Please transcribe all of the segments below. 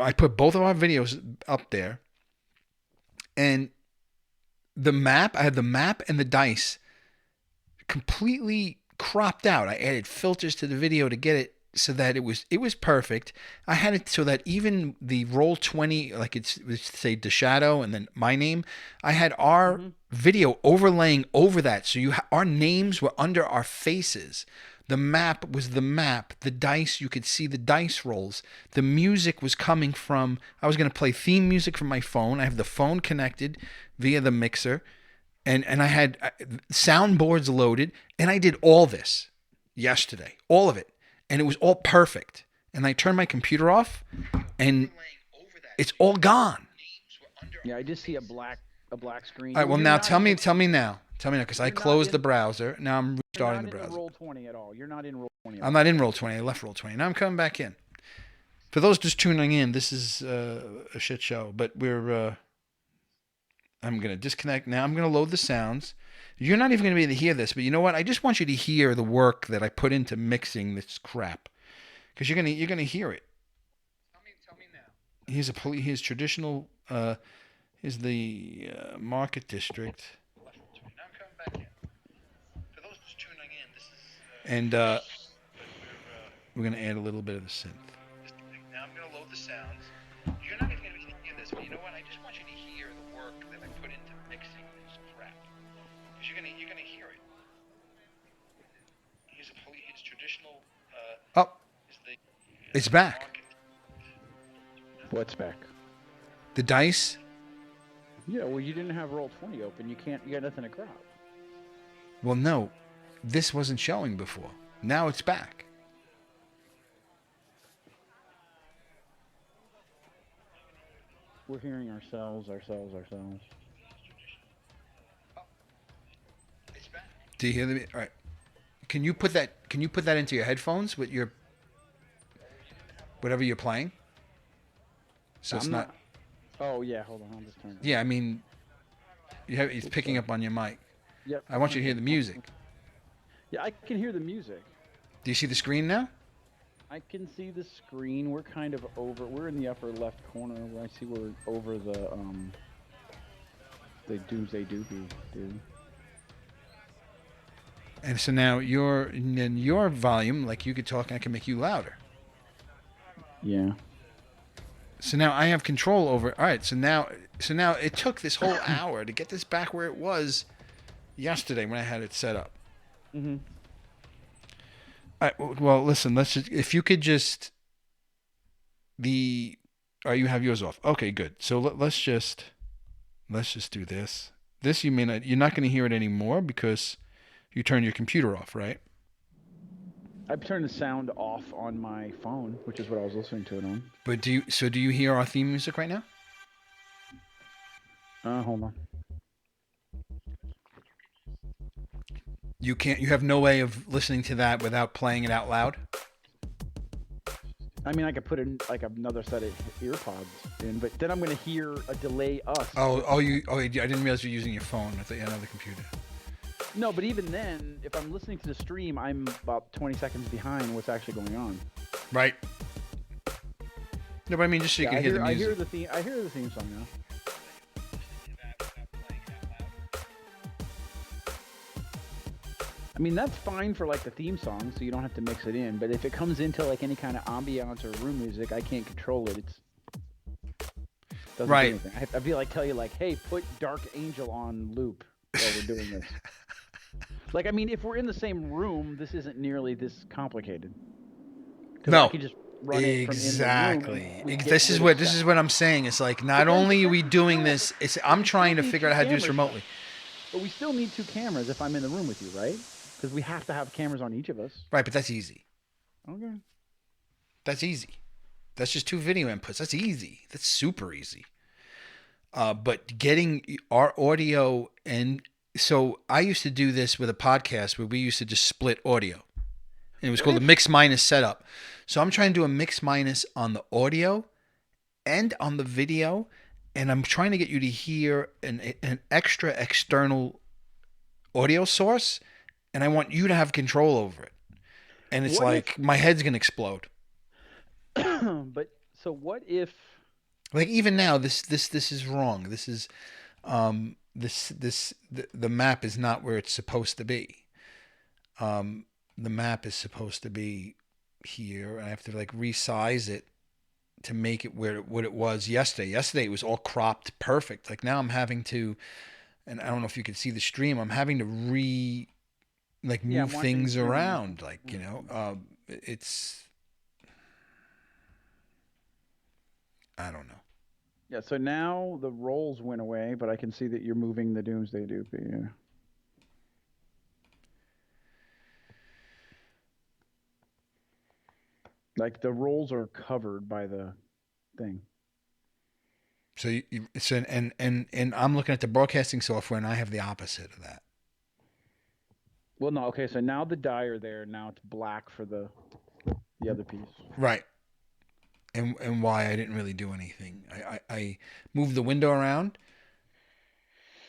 I put both of our videos up there, and I had the map and the dice completely cropped out. I added filters to the video to get it so that it was perfect. I had it so that even the roll 20, like it's say the shadow and then my name, I had our Mm-hmm. video overlaying over that, so our names were under our faces. The map was the map. The dice, you could see the dice rolls. The music was coming from. I was going to play theme music from my phone. I have the phone connected via the mixer, and I had soundboards loaded, and I did all this yesterday, all of it, and it was all perfect. And I turned my computer off, and it's all gone. Yeah, I just see a black screen. All right, Well, well you're now not in tell me now, because I you're not closed the in browser. Now I'm you're restarting not the in browser. roll 20 at all. You're not in roll 20 at I'm all. not in roll 20. I left roll 20. Now I'm coming back in. For those just tuning in, this is a shit show, but I'm gonna disconnect now. I'm gonna load the sounds. You're not even gonna be able to hear this, but you know what? I just want you to hear the work that I put into mixing this crap, because you're gonna hear it. Tell me now. Here's traditional. Here's the market district. Now I'm coming back in. For those just tuning in, this is. And we're gonna add a little bit of the synth. Now I'm gonna load the sounds. You're not even gonna be able to hear this, but you know what? I just want you to hear the work that I put into mixing this crap, because you're gonna hear it. Here's traditional. Oh, is the. It's back. What's back? The dice. Yeah, well, you didn't have roll 20 open. You can't. You got nothing to crop. Well, no, this wasn't showing before. Now it's back. We're hearing ourselves. Do you hear the? All right. Can you put that? Can you put that into your headphones with your whatever you're playing? So it's I'm not. not. Oh yeah, hold on. I'll just turn it. Yeah, I mean, it's picking up on your mic. Yep. I want you to hear the music. Yeah, I can hear the music. Do you see the screen now? I can see the screen. We're kind of over. We're in the upper left corner where I see we're over the Doomsday Doobie, dude. And so now your volume, like you could talk, and I can make you louder. Yeah. So now I have control over. All right. So now it took this whole hour to get this back where it was yesterday when I had it set up. Mhm. All right, well, listen. If you could just all right, you have yours off. Okay, good. So let's just do this. This you're not going to hear it anymore because you turned your computer off, right? I've turned the sound off on my phone, which is what I was listening to it on. But do you hear our theme music right now? Hold on. You can't. You have no way of listening to that without playing it out loud. I mean, I could put in like another set of earpods in, but then I'm gonna hear a delay us. I didn't realize you're using your phone. I thought you had another computer. No, but even then, if I'm listening to the stream, I'm about 20 seconds behind what's actually going on. Right. No, but I mean, just so you can hear the music. I hear the theme song now. I mean, that's fine for like the theme song, so you don't have to mix it in. But if it comes into like any kind of ambiance or room music, I can't control it. It's doesn't right. do anything. I feel like tell you like, hey, put Dark Angel on loop while we're doing this. Like, I mean, if we're in the same room, this isn't nearly this complicated. No. I can just run it from exactly. In the room. This is what I'm saying. It's like not only are we doing this, I'm trying to figure out how to do this remotely. But we still need two cameras if I'm in the room with you, right? Because we have to have cameras on each of us. Right, but that's easy. Okay. That's easy. That's just two video inputs. That's easy. That's super easy. But getting our audio, and so I used to do this with a podcast where we used to just split audio. And it was called a mix minus setup. So I'm trying to do a mix minus on the audio and on the video. And I'm trying to get you to hear an extra external audio source. And I want you to have control over it. And it's my head's going to explode. But So what if? Like even now, this is wrong. This is the map is not where it's supposed to be. Um, the map is supposed to be here. I have to like resize it to make it where what it was yesterday. Yesterday it was all cropped perfect. Like now I'm having to, and I don't know if you can see the stream. I'm having to like Yeah, move I'm watching the things stream now. around. Like it's I don't know. Yeah. So now the rolls went away, but I can see that you're moving the Doomsday Doopy. Yeah. Like the rolls are covered by the thing. So so and I'm looking at the broadcasting software and I have the opposite of that. Well, no. Okay. So now the die are there. Now it's black for the other piece. Right. And why I didn't really do anything. I moved the window around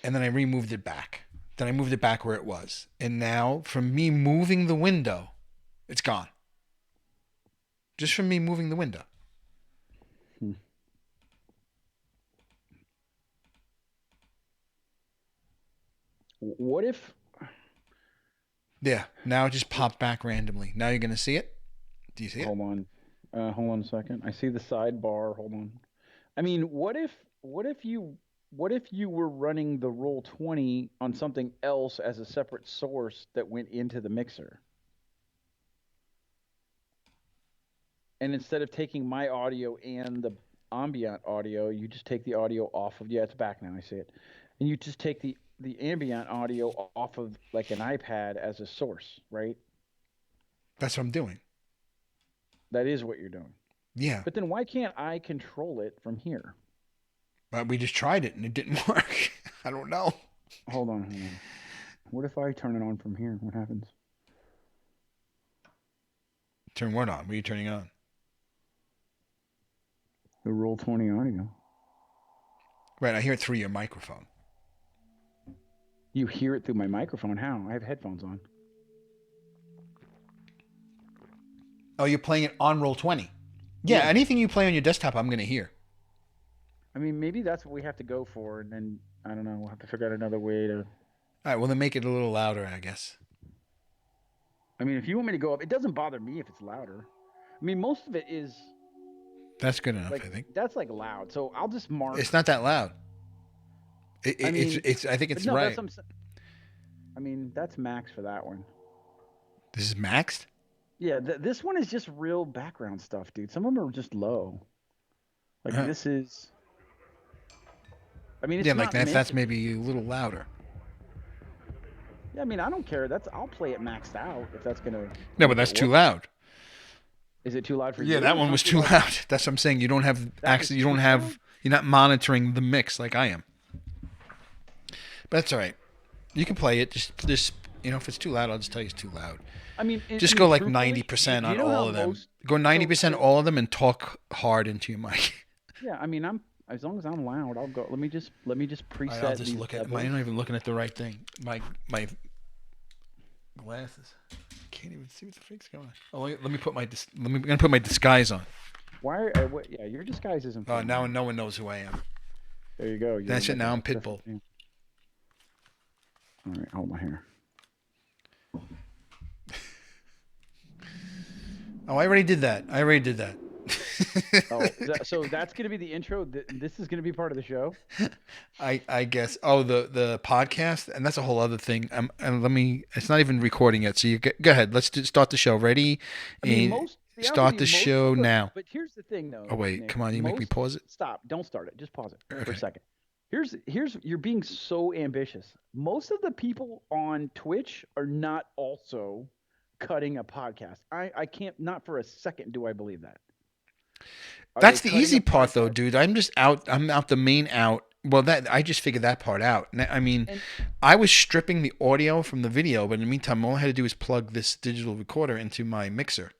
and then I removed it back. Then I moved it back where it was. And now from me moving the window, it's gone. Just from me moving the window. Hmm. What if? Yeah. Now it just popped back randomly. Now you're gonna see it? Do you see it? Hold on. Hold on a second. I see the sidebar. Hold on. I mean, what if you were running the Roll20 on something else as a separate source that went into the mixer? And instead of taking my audio and the ambient audio, you just take the audio off of, yeah, it's back now. I see it. And you just take the ambient audio off of like an iPad as a source, right? That's what I'm doing. That is what you're doing. Yeah. But then why can't I control it from here? But we just tried it and it didn't work. I don't know. Hold on. What if I turn it on from here? What happens? Turn what on? What are you turning on? The Roll20 audio. Right, I hear it through your microphone. You hear it through my microphone. How? I have headphones on. Oh, you're playing it on Roll20. Yeah, Yeah. anything you play on your desktop, I'm going to hear. I mean, maybe that's what we have to go for, and then I don't know. We'll have to figure out another way to. All right, well, then make it a little louder, I guess. I mean, if you want me to go up, it doesn't bother me if it's louder. I mean, most of it is That's good enough, like I think. that's like loud. So I'll just mark. It's not that loud. I mean, I think but it's no, right. I mean, that's max for that one. This is maxed? Yeah, this one is just real background stuff, dude. Some of them are just low. Like Uh-huh. this is. I mean, Yeah, it's like not meant that's to be. maybe a little louder. Yeah, I mean, I don't care. I'll play it maxed out if that's gonna No, but make that's it too work. loud. Is it too loud for Yeah, you? that It's one not was too too loud. loud. That's what I'm saying. You don't have That was access. You too don't loud. have. You're not monitoring the mix like I am. But that's all right. You can play it. Just if it's too loud, I'll just tell you it's too loud. I Just go mean, like truthfully, do, 90% do you on know how all of them. most? Go So 90% so all of them and talk hard into your mic. yeah. I mean, I'm as long as I'm loud, I'll go. Let me just All right, I'll preset just these look at. levels. I'm not even looking at the right thing. My glasses. Can't even see what the freak's going on. Oh, let me put my I'm gonna put my disguise on. Why? What, yeah, your disguise isn't Oh, fun. now no one knows who I am. There you go. You're That's it. like Now a I'm Pitbull. perfect man. All right, hold my hair. Oh, I already did that. Oh, so that's gonna be the intro. This is gonna be part of the show. I guess. Oh, the podcast, and that's a whole other thing. And let me. It's not even recording yet. So go ahead. Let's start the show. Ready? I mean, And most. To be honest with start you, the most show of the. now. But here's the thing, though, Oh wait, Nick. come on. You make me Most. pause it. Stop. Don't start it. Just pause it for a Okay. second. Here's. You're being so ambitious. Most of the people on Twitch are not also cutting a podcast. I can't. Not for a second do I believe that. Are they That's the cutting a easy part, though, podcast? dude. I'm just out. I'm out the main out. Well, that I just figured that part out. I mean, And I was stripping the audio from the video, but in the meantime, all I had to do is plug this digital recorder into my mixer,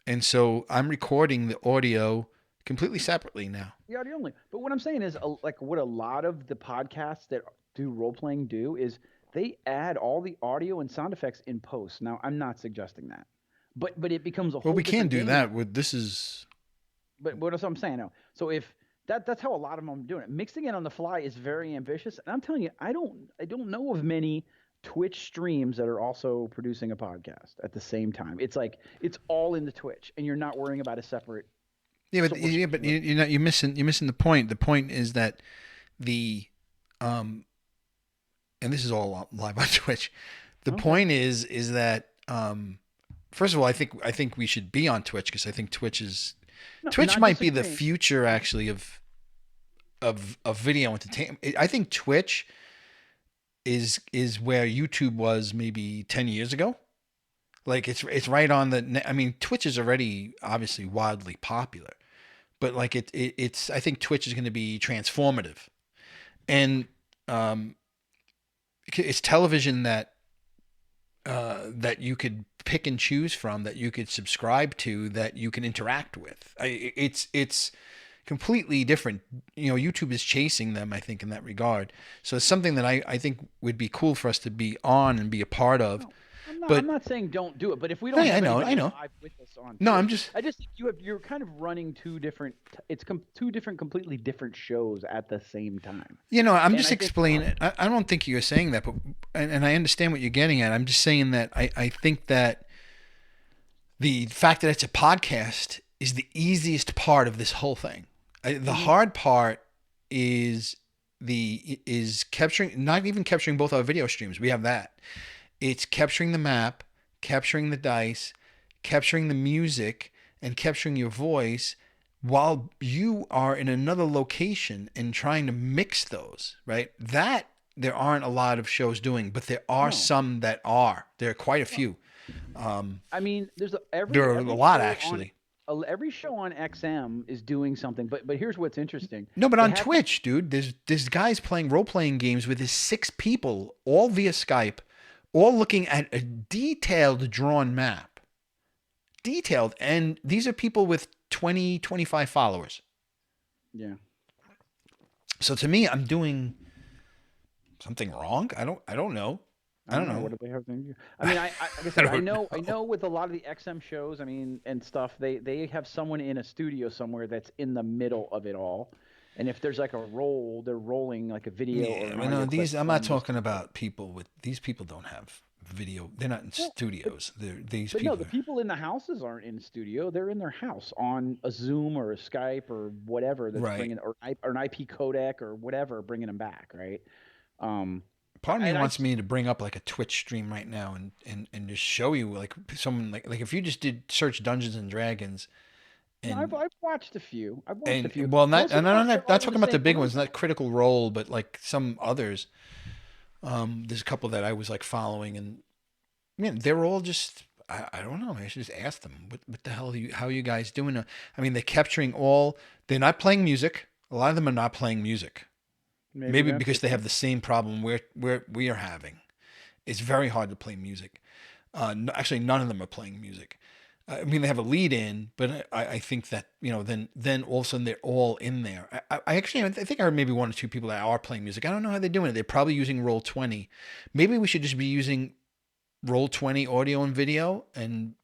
and so I'm recording the audio completely separately now. the audio only. But what I'm saying is, like, what a lot of the podcasts that do role playing do is they add all the audio and sound effects in post. Now, I'm not suggesting that, but it becomes a Well, whole we can different do game. that with this is. but what else I'm saying now? So if that's how a lot of them are doing it. Mixing it on the fly is very ambitious, and I'm telling you, I don't know of many Twitch streams that are also producing a podcast at the same time. It's like it's all in the Twitch, and you're not worrying about a separate source. Yeah, but you're missing the point. The point is that the um and this is all live on Twitch. The Okay. point is that first of all, I think we should be on Twitch because I think No, Twitch not might be the disagreeing. future actually of video entertainment. I think Twitch is where YouTube was maybe 10 years ago. Like it's right on the. I mean, Twitch is already obviously wildly popular, but like it's. I think Twitch is going to be transformative, and um, it's television that you could pick and choose from, that you could subscribe to, that you can interact with. It's completely different. YouTube is chasing them, I think, in that regard. So it's something that I think would be cool for us to be on and be a part of. No, I'm not. I'm But not saying don't do it. But if we don't I have know, anybody I know. live with us on No, I'm Twitch, just I just think you're kind of running two different. It's two different, completely different shows at the same time. I'm And just I think explaining. I don't think you're saying that, but and I understand what you're getting at. I'm just saying that I think that the fact that it's a podcast is the easiest part of this whole thing. The mhm, hard part is capturing, not even capturing both our video streams. We have that. It's capturing the map, capturing the dice, capturing the music, and capturing your voice while you are in another location and trying to mix those, right? That there aren't a lot of shows doing, but there are no, some that are. There are quite a no. few. Um, I mean, there's there are a every lot show on actually. every show on XM is doing something. But here's what's interesting. No, but They on have these. Twitch, dude, there's guys playing role playing games with his 6 people, all via Skype, all looking at a detailed drawn map. Detailed, and these are people with 20, 25 followers. Yeah. So to me, I'm doing something wrong. I don't know. I I don't don't know. know. What do they have to do? I mean, like I I said, I don't know, I know. know with a lot of the XM shows, I mean, and stuff, they have someone in a studio somewhere that's in the middle of it all, and if there's like a roll, they're rolling like a video or Yeah, an but no, audio clip these I'm not from this. talking about people with these people don't have video. They're not in Well, but studios. These but no, people the are people in the houses aren't in studio. They're in their house on a Zoom or a Skype or whatever that's right. bringing or an IP codec or whatever bringing them back, right? Um, Part of me and I wants just me to bring up like a Twitch stream right now and just show you like someone like if you just did search Dungeons and Dragons no, and I've watched a few. I've watched a and few. well not Most of and them are I'm not all the talking about the same big ones, not content. Critical Role, but like some others. There's a couple that I was like following, and man, they're all just I don't know. I should just ask them what the hell how are you guys doing? I mean, they're capturing all. They're not playing music. A lot of them are not playing music. Maybe Maybe that's the because they have thing. the same problem we are having. It's very hard to play music. Actually, none of them are playing music. I mean, they have a lead in, but I think that then all of a sudden they're all in there. I actually I think I heard maybe 1 or 2 people that are playing music. I don't know how they're doing it. They're probably using Roll20. Maybe we should just be using Roll20 audio and video and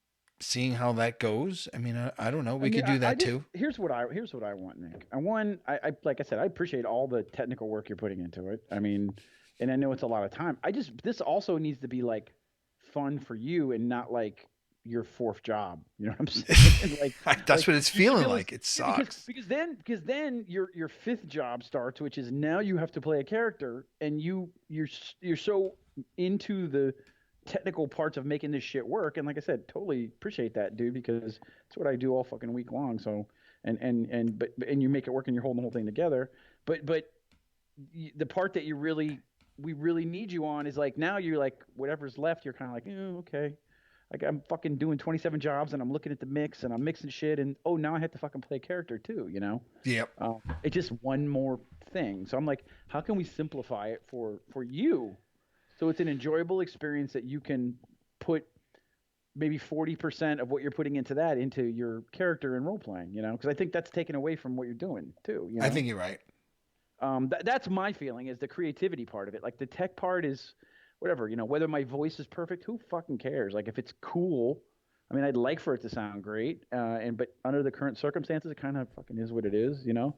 seeing how that goes. I mean, I don't know. I We mean, could do I that just too. here's what I want, Nick. I like I said, I appreciate all the technical work you're putting into it. I mean, and I know it's a lot of time. This also needs to be like fun for you and not like your fourth job. You know what I'm saying? That's what it's you should be feeling able to like. It yeah, because sucks. then your fifth job starts, which is now you have to play a character, and you're so into the technical parts of making this shit work. And like I said, totally appreciate that, dude, because it's what I do all fucking week long. So and you make it work and you're holding the whole thing together. But the part that we really need you on is like now you're like whatever's left, you're kind of like, okay. Like I'm fucking doing 27 jobs and I'm looking at the mix and I'm mixing shit and oh now I have to fucking play a character too, you know? Yep. It's just one more thing. So I'm like, how can we simplify it for you so it's an enjoyable experience that you can put maybe 40% of what you're putting into that into your character and role playing, you know? Because I think that's taken away from what you're doing too, you I know? think you're right. That's my feeling is the creativity part of it. Like the tech part is whatever, you know, whether my voice is perfect, who fucking cares? Like if it's cool, I mean, I'd like for it to sound great, but under the current circumstances, it kind of fucking is what it is, you know.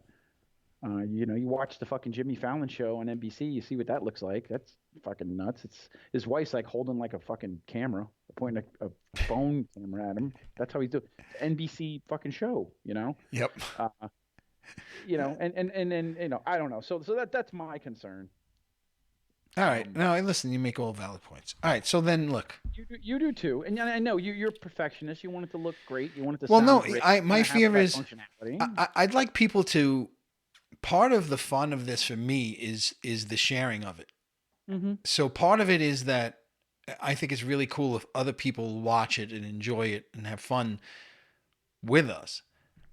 You watch the fucking Jimmy Fallon show on NBC, you see what that looks like. That's fucking nuts. It's his wife's like holding like a fucking camera, pointing a phone camera at him. That's how he's doing. It's NBC fucking show, you know. Yep. Uh, and I don't know. So that's my concern. All right. No, listen, you make all valid points. All right. So then look. You do too, and I know you're a perfectionist. You want it to look great. You want it to Well, no, sound great. my fear that is functionality. I'd like people to. Part of the fun of this for me is the sharing of it. Mm-hmm. So part of it is that I think it's really cool if other people watch it and enjoy it and have fun with us.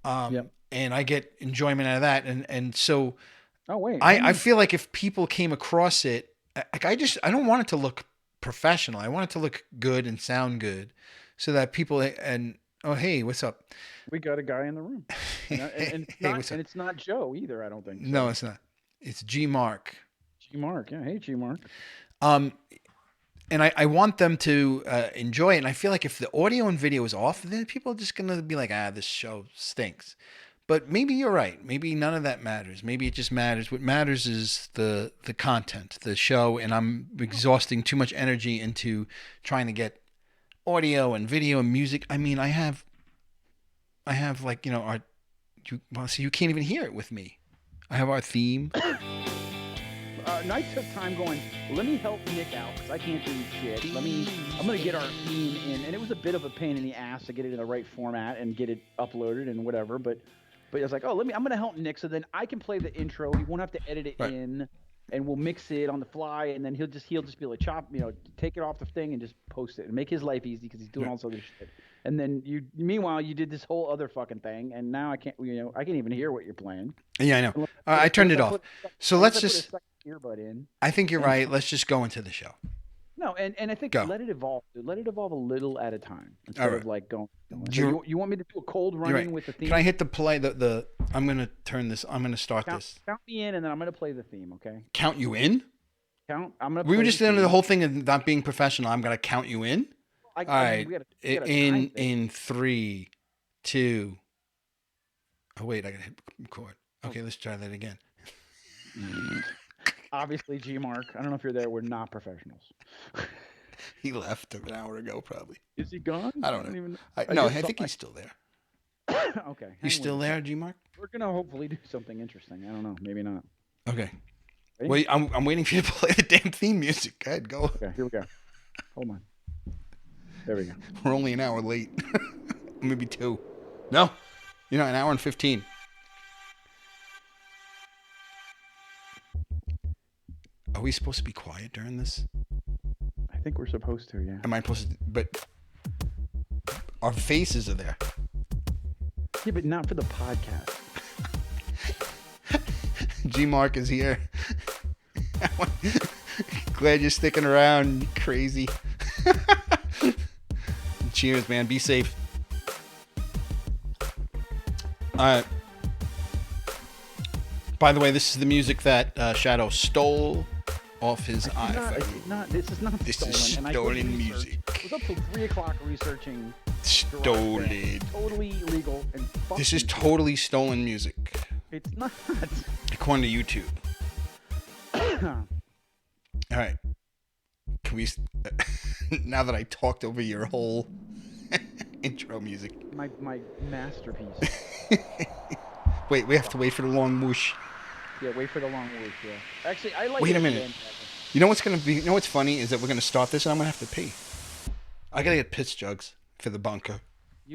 Yep. And I get enjoyment out of that. And so Oh wait. I feel like if people came across it, like I don't want it to look professional. I want it to look good and sound good so that people and oh, hey, what's up? We got a guy in the room, and Hey, what's up? it's not Joe either. I don't think so. No, it's not. It's G Mark. G Mark, yeah. Hey, G Mark. Um, and I want them to enjoy it. And I feel like if the audio and video is off, then people are just gonna be like, this show stinks. But maybe you're right. Maybe none of that matters. Maybe it just matters. What matters is the content, the show, and I'm exhausting too much energy into trying to get audio and video and music. I mean, I have like so you can't even hear it with me. I have our theme. And I took time going, let me help Nick out because I can't do shit. I'm going to get our theme in. And it was a bit of a pain in the ass to get it in the right format and get it uploaded and whatever. But I was like, I'm going to help Nick so then I can play the intro. He won't have to edit it in, and we'll mix it on the fly. And then he'll just be able to take it off the thing and just post it and make his life easy because he's doing all this other shit. And then meanwhile, you did this whole other fucking thing, and now I can't even hear what you're playing. Yeah, I know. I turned it off. So let's just. Earbud in. I think you're right. Let's just go into the show. No, and I think let it evolve. Let it evolve a little at a time instead of like going. So you want me to do a cold run-in with the theme? Can I hit the play? I'm gonna turn this. I'm gonna start this. Count me in, and then I'm gonna play the theme. Okay. Count you in? I'm gonna. We were just into the whole thing of not being professional. I'm gonna count you in. All right. In 3, 2. Oh wait, I gotta hit record. Okay, let's try that again. Obviously, G Mark. I don't know if you're there. We're not professionals. He left an hour ago, probably. Is he gone? I don't know. I think he's still there. Okay. You still there, G Mark? We're gonna hopefully do something interesting. I don't know. Maybe not. Okay. Ready? Wait, I'm waiting for you to play the damn theme music. Go ahead, go. Okay, here we go. Hold on. There we go. We're only an hour late. Maybe 2. No, an hour and 15. Are we supposed to be quiet during this? I think we're supposed to, yeah. Am I supposed to? But our faces are there. Yeah, but not for the podcast. G Mark is here. Glad you're sticking around, you crazy. Cheers, man. Be safe. All right. By the way, this is the music that Shadow stole off his iPhone. This is not This stolen. is stolen music. I was up till 3 o'clock researching. Stolen. Totally illegal and This is totally stolen music. It's not. According to YouTube. All right. Can we? Now that I talked over your whole intro music. My masterpiece. Wait, we have to wait for the long whoosh. Yeah, wait for the long whoosh. Yeah. Actually, I like. Wait a minute. You know what's gonna be? You know what's funny is that we're gonna start this and I'm gonna have to pee. I gotta get piss jugs for the bunker.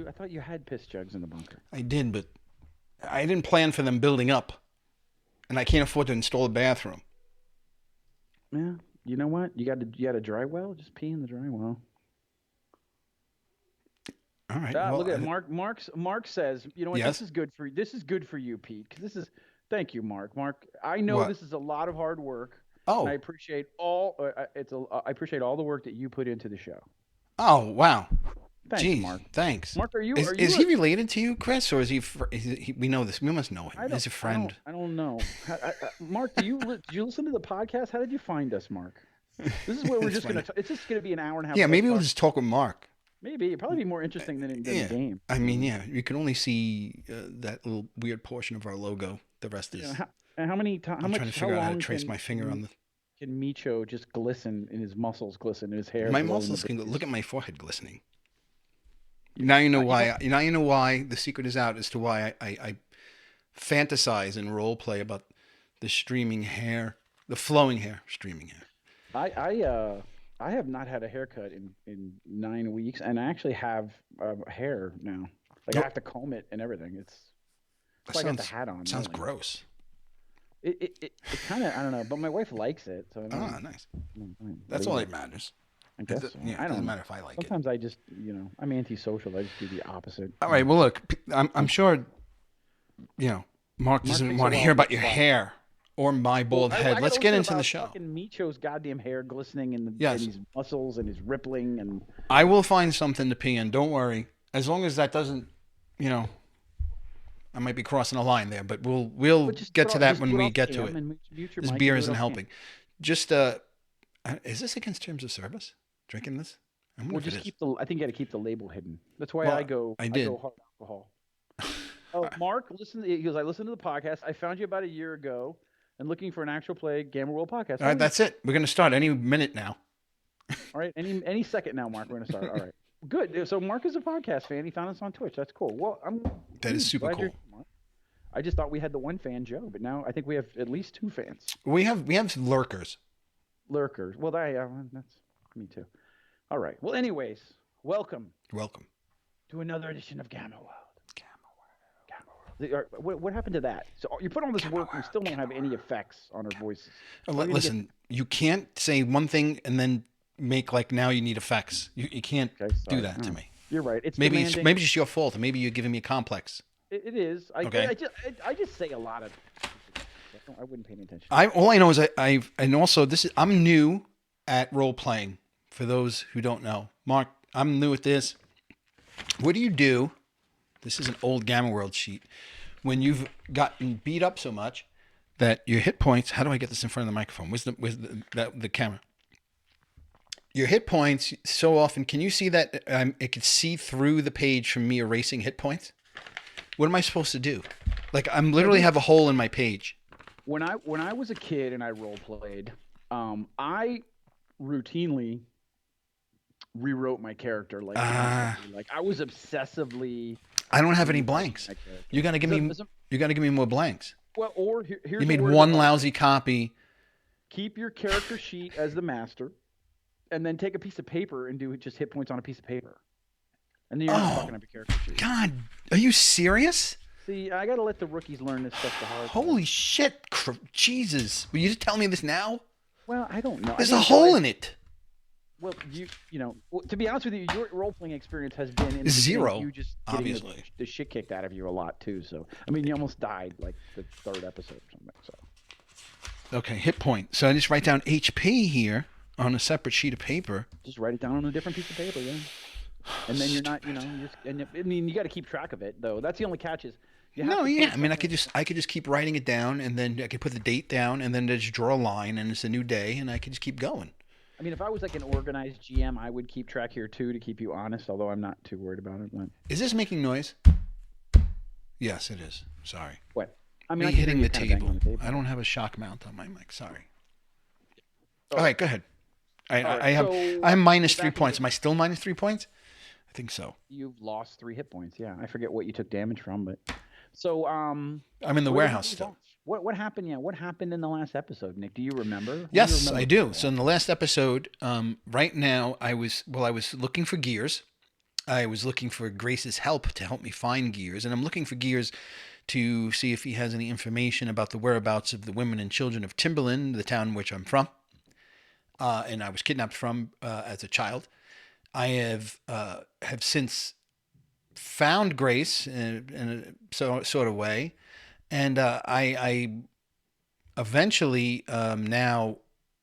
I thought you had piss jugs in the bunker. I did, but I didn't plan for them building up, and I can't afford to install a bathroom. Yeah, you know what? You got a dry well. Just pee in the dry well. All right. Well, look at Mark says, you know what? Yes? This is good for you, Pete. Because thank you, Mark. Mark, I know this is a lot of hard work. Oh. And I appreciate all. I appreciate all the work that you put into the show. Oh wow. Thanks, Jeez, Mark. Thanks. Mark, is he related to you, Chris, or is he? We know this. We must know him. He's a friend. I don't know. Mark, did you listen to the podcast? How did you find us, Mark? This is where we're just gonna. It's just gonna be an hour and a half. Yeah, maybe we'll just talk with Mark. Maybe it'd probably be more interesting than the Yeah. game. I mean, yeah, you can only see that little weird portion of our logo. The rest You know, is. and how many times, I'm trying to how figure out how to long trace my finger on the. can Micho just glisten in his muscles, glisten in his hair, My glow in the muscles can go. Look breeze? at my forehead glistening. You, Now you know you why. know, Now you know why the secret is out as to why I fantasize and role play about the streaming hair, the flowing hair, streaming hair. I I uh I have not had a haircut in 9 weeks, and I actually have hair now. Like I Oh, have to comb it and everything. It's that that's why I got the sounds hat on sounds really. gross. It kind of I don't know, but my wife likes it, so I Ah, mean, nice. I That's leave all it. that matters. I guess so. Yeah, it I doesn't don't know. matter if I like it. Sometimes I just I'm antisocial. I just do the opposite. All right. Well, look, I'm Um, sure Mark Mark doesn't takes a want to while hear to about your reply. hair or my Well, bald I head. got Let's to get listen into the about show. fucking Micho's goddamn hair glistening and Yes, his muscles and his rippling and I will find something to pee in. Don't worry. As long as that doesn't, you know, I might be crossing a line there, but we'll but just get to that just when do it we off get to cam it. and mute your This mic and beer do it isn't off cam. helping. Just is this against terms of service? Drinking this? I wonder Well, if it just is. keep the. I think you got to keep the label hidden. That's why Well, I I go did. hard alcohol. Oh, Mark, listen. He goes. I listened to the podcast. I found you about a year ago, and looking for an actual play Gamma World podcast. All Oh right, yeah. that's it. We're gonna start any minute now. All right. Any second now, Mark. We're gonna start. All right. Good. So Mark is a podcast fan. He found us on Twitch. That's cool. Well, I'm That is dude, super glad you're cool. here, Mark. I just thought we had the one fan Joe, but now I think we have at least two fans. We have lurkers. Lurkers. Well, that's me too. All right. Well, anyways, welcome Welcome. to another edition of Gamma World. What happened to that? So you put all this work, we still don't have any effects on our voices. Listen, you can't say one thing and then make like now you need effects. You can't Okay, do sorry. that to me. You're right. It's Maybe demanding. maybe it's your fault. Maybe you're giving me a complex. It is. Okay. I just say a lot of. I wouldn't pay any attention. All I know is and also I'm new at role playing. For those who don't know, Mark, I'm new at this. What do you do? This is an old Gamma World sheet. When you've gotten beat up so much that your hit points. How do I get this in front of the microphone? Where's the camera? Your hit points so often. Can you see that? It could see through the page from me erasing hit points. What am I supposed to do? Like I'm literally have a hole in my page. When I was a kid and I role played, I routinely rewrote my character like I was obsessively. I don't have any blanks. You got to give me. You got to give me more blanks. Well, or here's you made a word one of lousy copy. Keep your character sheet as the master, and then take a piece of paper and do just hit points on a piece of paper, and then you're not fucking up your character sheet. God, are you serious? See, I gotta let the rookies learn this stuff the hard way. Holy shit! Jesus, will you just tell me this now? Well, I don't know. There's a hole in it. Well, to be honest with you, your role playing experience has been in zero. You just getting obviously the shit kicked out of you a lot too. So I mean, you almost died like the third episode or something. So okay, hit point. So I just write down HP here on a separate sheet of paper. Just write it down on a different piece of paper, yeah. And then you're not, I mean, you got to keep track of it though. That's the only catch is. I mean, I could just keep writing it down, and then I could put the date down, and then just draw a line, and it's a new day, and I could just keep going. I mean, if I was like an organized GM, I would keep track here too to keep you honest. Although I'm not too worried about it. But... Is this making noise? Yes, it is. Sorry. What? I mean, hitting the table. I don't have a shock mount on my mic. Sorry. All right, go ahead. I'm minus 3 points. Am I still minus 3 points? I think so. You've lost 3 hit points. Yeah, I forget what you took damage from, but so I'm in the warehouse still. What happened? Yeah, what happened in the last episode, Nick? Do you remember? Yes, I do. So in the last episode, right now I was looking for gears. I was looking for Grace's help to help me find gears, and I'm looking for gears to see if he has any information about the whereabouts of the women and children of Timberland, the town in which I'm from, and I was kidnapped from as a child. I have since found Grace in a sort of way, and I eventually now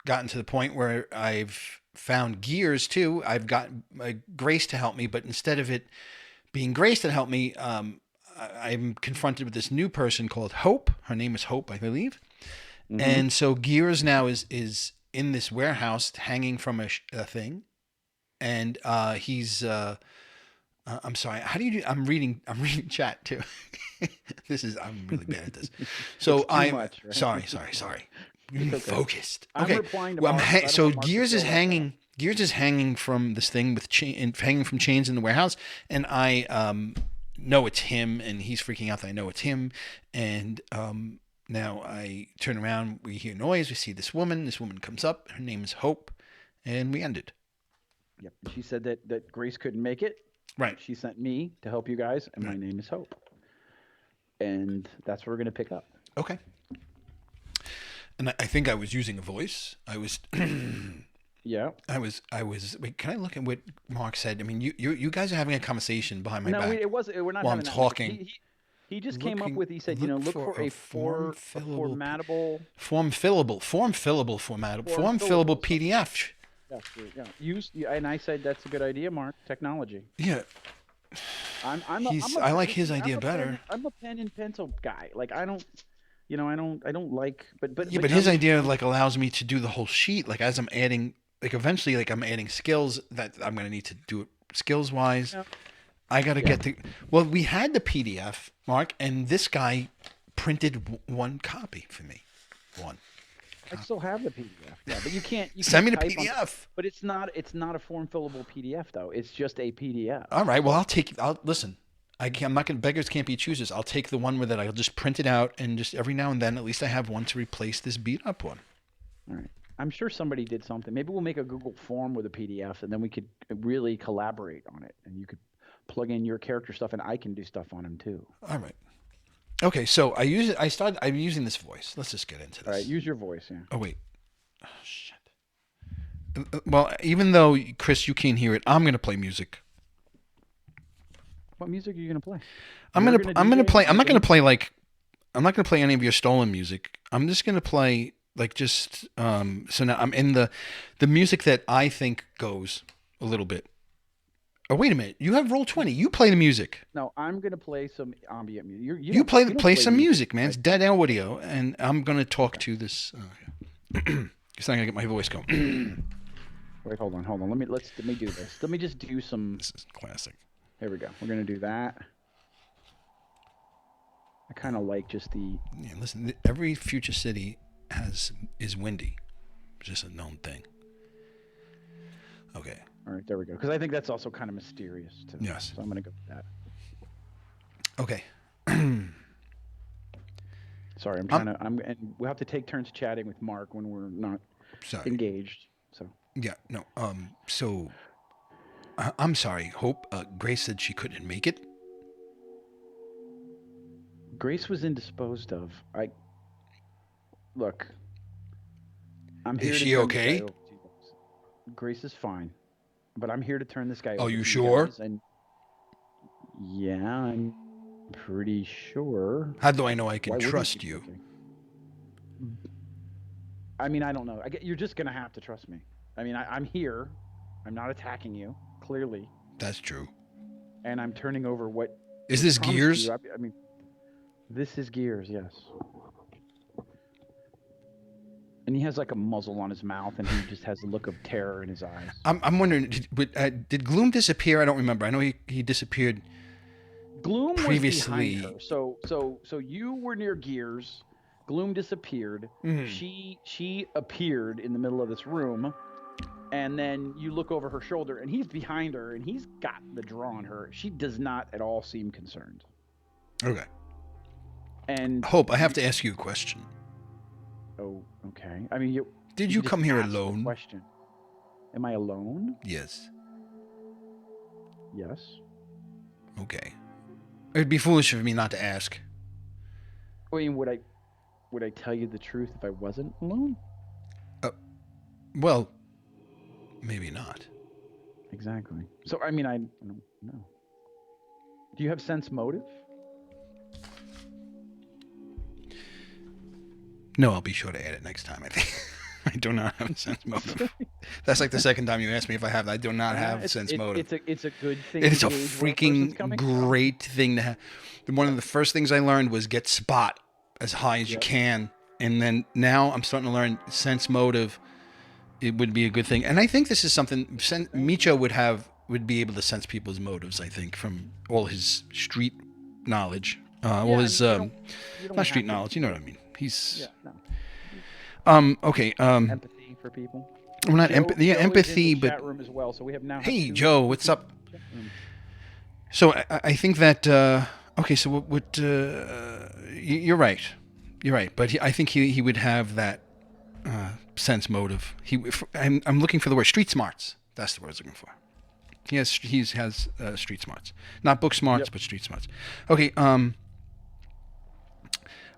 gotten to the point where I've found gears too. I've got Grace to help me, but instead of it being Grace that helped me, I'm confronted with this new person called Hope. Her name is Hope, I believe. Mm-hmm. And so gears now is in this warehouse hanging from a thing. and he's. I'm sorry. How do you do? I'm reading. I'm reading chat too. I'm really bad at this. It's So too I'm much, right? sorry. It's okay. Focused. I'm Okay. replying to Well, Mark because I don't so want Mark to Gears feel is left out. hanging. Gears is hanging from this thing with hanging from chains in the warehouse, and I know it's him, and he's freaking out that I know it's him, and now I turn around, we hear noise, we see this woman. This woman comes up. Her name is Hope, and we ended. Yep. She said that Grace couldn't make it. Right. She sent me to help you guys, and my Right. name is Hope. And that's what we're gonna pick up. Okay. And I think I was using a voice. I was. Yeah. I was. Wait, can I look at what Mark said? I mean, you guys are having a conversation behind my No, back it was. We're not while I'm having that. Like, talking. he just came up Looking, with. He said, look look for for a a formatable, form fillable, form form fillable fillable. So, PDF. yes, yeah. And I said that's a good idea, Mark. Technology. Yeah, I like his idea better. I'm a pen and pencil guy. Like I don't, I don't like. Yeah, But but his idea like allows me to do the whole sheet. Like as I'm adding, like eventually, like I'm adding skills that I'm gonna need to do it skills wise. Yeah. I gotta Yeah. get the. Well, we had the PDF, Mark, and this guy printed one copy for me. One. I still have the PDF. Yeah, but you can't. Send me the type on. PDF. But it's not. It's not a form fillable PDF though. It's just a PDF. All right. Well, I'll listen. I'm not gonna. Beggars can't be choosers. I'll take the one with it. I'll just print it out, and just every now and then, at least I have one to replace this beat up one. All right. I'm sure somebody did something. Maybe we'll make a Google form with a PDF, and then we could really collaborate on it. And you could plug in your character stuff, and I can do stuff on them too. All right. Okay. So I use it. I'm using this voice. Let's just get into this. All right. Use your voice. Yeah. Oh wait. Oh shit. Well, even though Chris, you can't hear it, I'm gonna play music. What music are you gonna play? I'm You're gonna DJ? play. I'm not gonna play like. I'm not gonna play any of your stolen music. I'm just gonna play like just. So now I'm in the music that I think goes a little bit. Oh wait a minute! You have Roll20. You play the music. No, I'm gonna play some ambient music. You You don't play some music, man. right? It's dead audio, and I'm gonna talk to this. Because I'm gonna get my voice going. Wait, hold on. Let me do this. Let me just do some. This is classic. Here we go. We're gonna do that. I kind of like just the. Yeah, listen. Every future city is windy. It's just a known thing. Okay. All right, there we go. Because I think that's also kind of mysterious too. Yes. So I'm gonna go with that. Okay. Sorry, and we'll have to take turns chatting with Mark when we're not Sorry. engaged. So. Yeah. No. So. I'm sorry. Hope. Grace said she couldn't make it. Grace was indisposed of. Look. I'm here. Is to she turn okay? this guy over to you guys. Grace is fine, but I'm here to turn this guy over. Oh, you to sure? guys, and yeah, I'm pretty sure. How do I know I can Why wouldn't trust be you? okay? I mean, I don't know. You're just gonna have to trust me. I mean, I'm here. I'm not attacking you, clearly, That's true. and I'm turning over what. Is was this promised to Gears? you. I mean, this is Gears, yes. And he has like a muzzle on his mouth, and he just has a look of terror in his eyes. I'm wondering, did Gloom disappear? I don't remember. I know he disappeared. Gloom previously. was behind her. So you were near Gears. Gloom disappeared. Mhm. She appeared in the middle of this room, and then you look over her shoulder, and he's behind her, and he's got the draw on her. She does not at all seem concerned. Okay. And Hope, I have to ask you a question. oh, okay. I mean, Did you just come here asked the alone? question. Am I alone? Yes. Yes. Okay. It'd be foolish of me not to ask. I mean, would I tell you the truth if I wasn't alone? Well, maybe not. Exactly. So, I mean, I don't know. Do you have sense motive? No, I'll be sure to add it next time, I think. I do not have a sense motive. That's like the second time you asked me if I have. I do not have sense motive. It's a good thing. It's a to gauge where a person's freaking coming from. great thing to have. One of the first things I learned was get spot as high as you Yep. can. And then now I'm starting to learn sense motive it would be a good thing. And I think this is something Micho would be able to sense people's motives. I think from all his street knowledge, all Yeah, I his mean, you don't not street have to. knowledge. You know what I mean? He's Yeah, no. okay. Empathy for people. I'm not Joe is in empathy, the but chat room as well, so we have now hey, two Joe, what's people up? in the chat room. So I think that okay. So what you're right. You're right. But I think he would have that sense motive. I'm looking for the word street smarts. That's the word I was looking for. He has street smarts, not book smarts, Yep. but street smarts. Okay.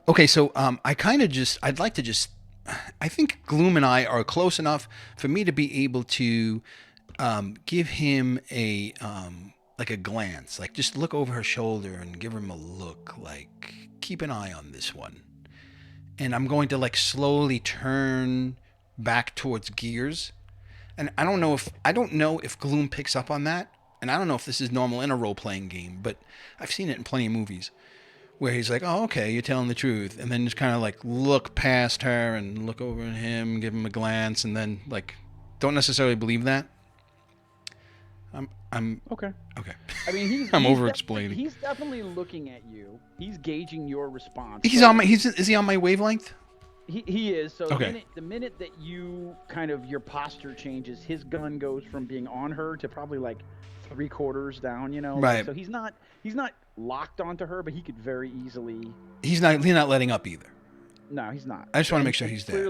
Okay. So I'd like to just. I think Gloom and I are close enough for me to be able to give him a like a glance, like just look over her shoulder and give him a look, like keep an eye on this one. And I'm going to like slowly turn back towards Gears. And I don't know if Gloom picks up on that. And I don't know if this is normal in a role playing game, but I've seen it in plenty of movies where he's like, "Oh, okay, you're telling the truth," and then just kind of like look past her and look over at him, give him a glance, and then like don't necessarily believe that. I'm Okay. okay. I mean, I'm over explaining. He's definitely looking at you. He's gauging your response. He's on my. Is he on my wavelength? He is. So Okay. the minute that you kind of your posture changes, his gun goes from being on her to probably like 3/4 down. You know. Right. So he's not locked onto her, but he could very easily. He's not letting up either. No, he's not. I just want to make sure he's there.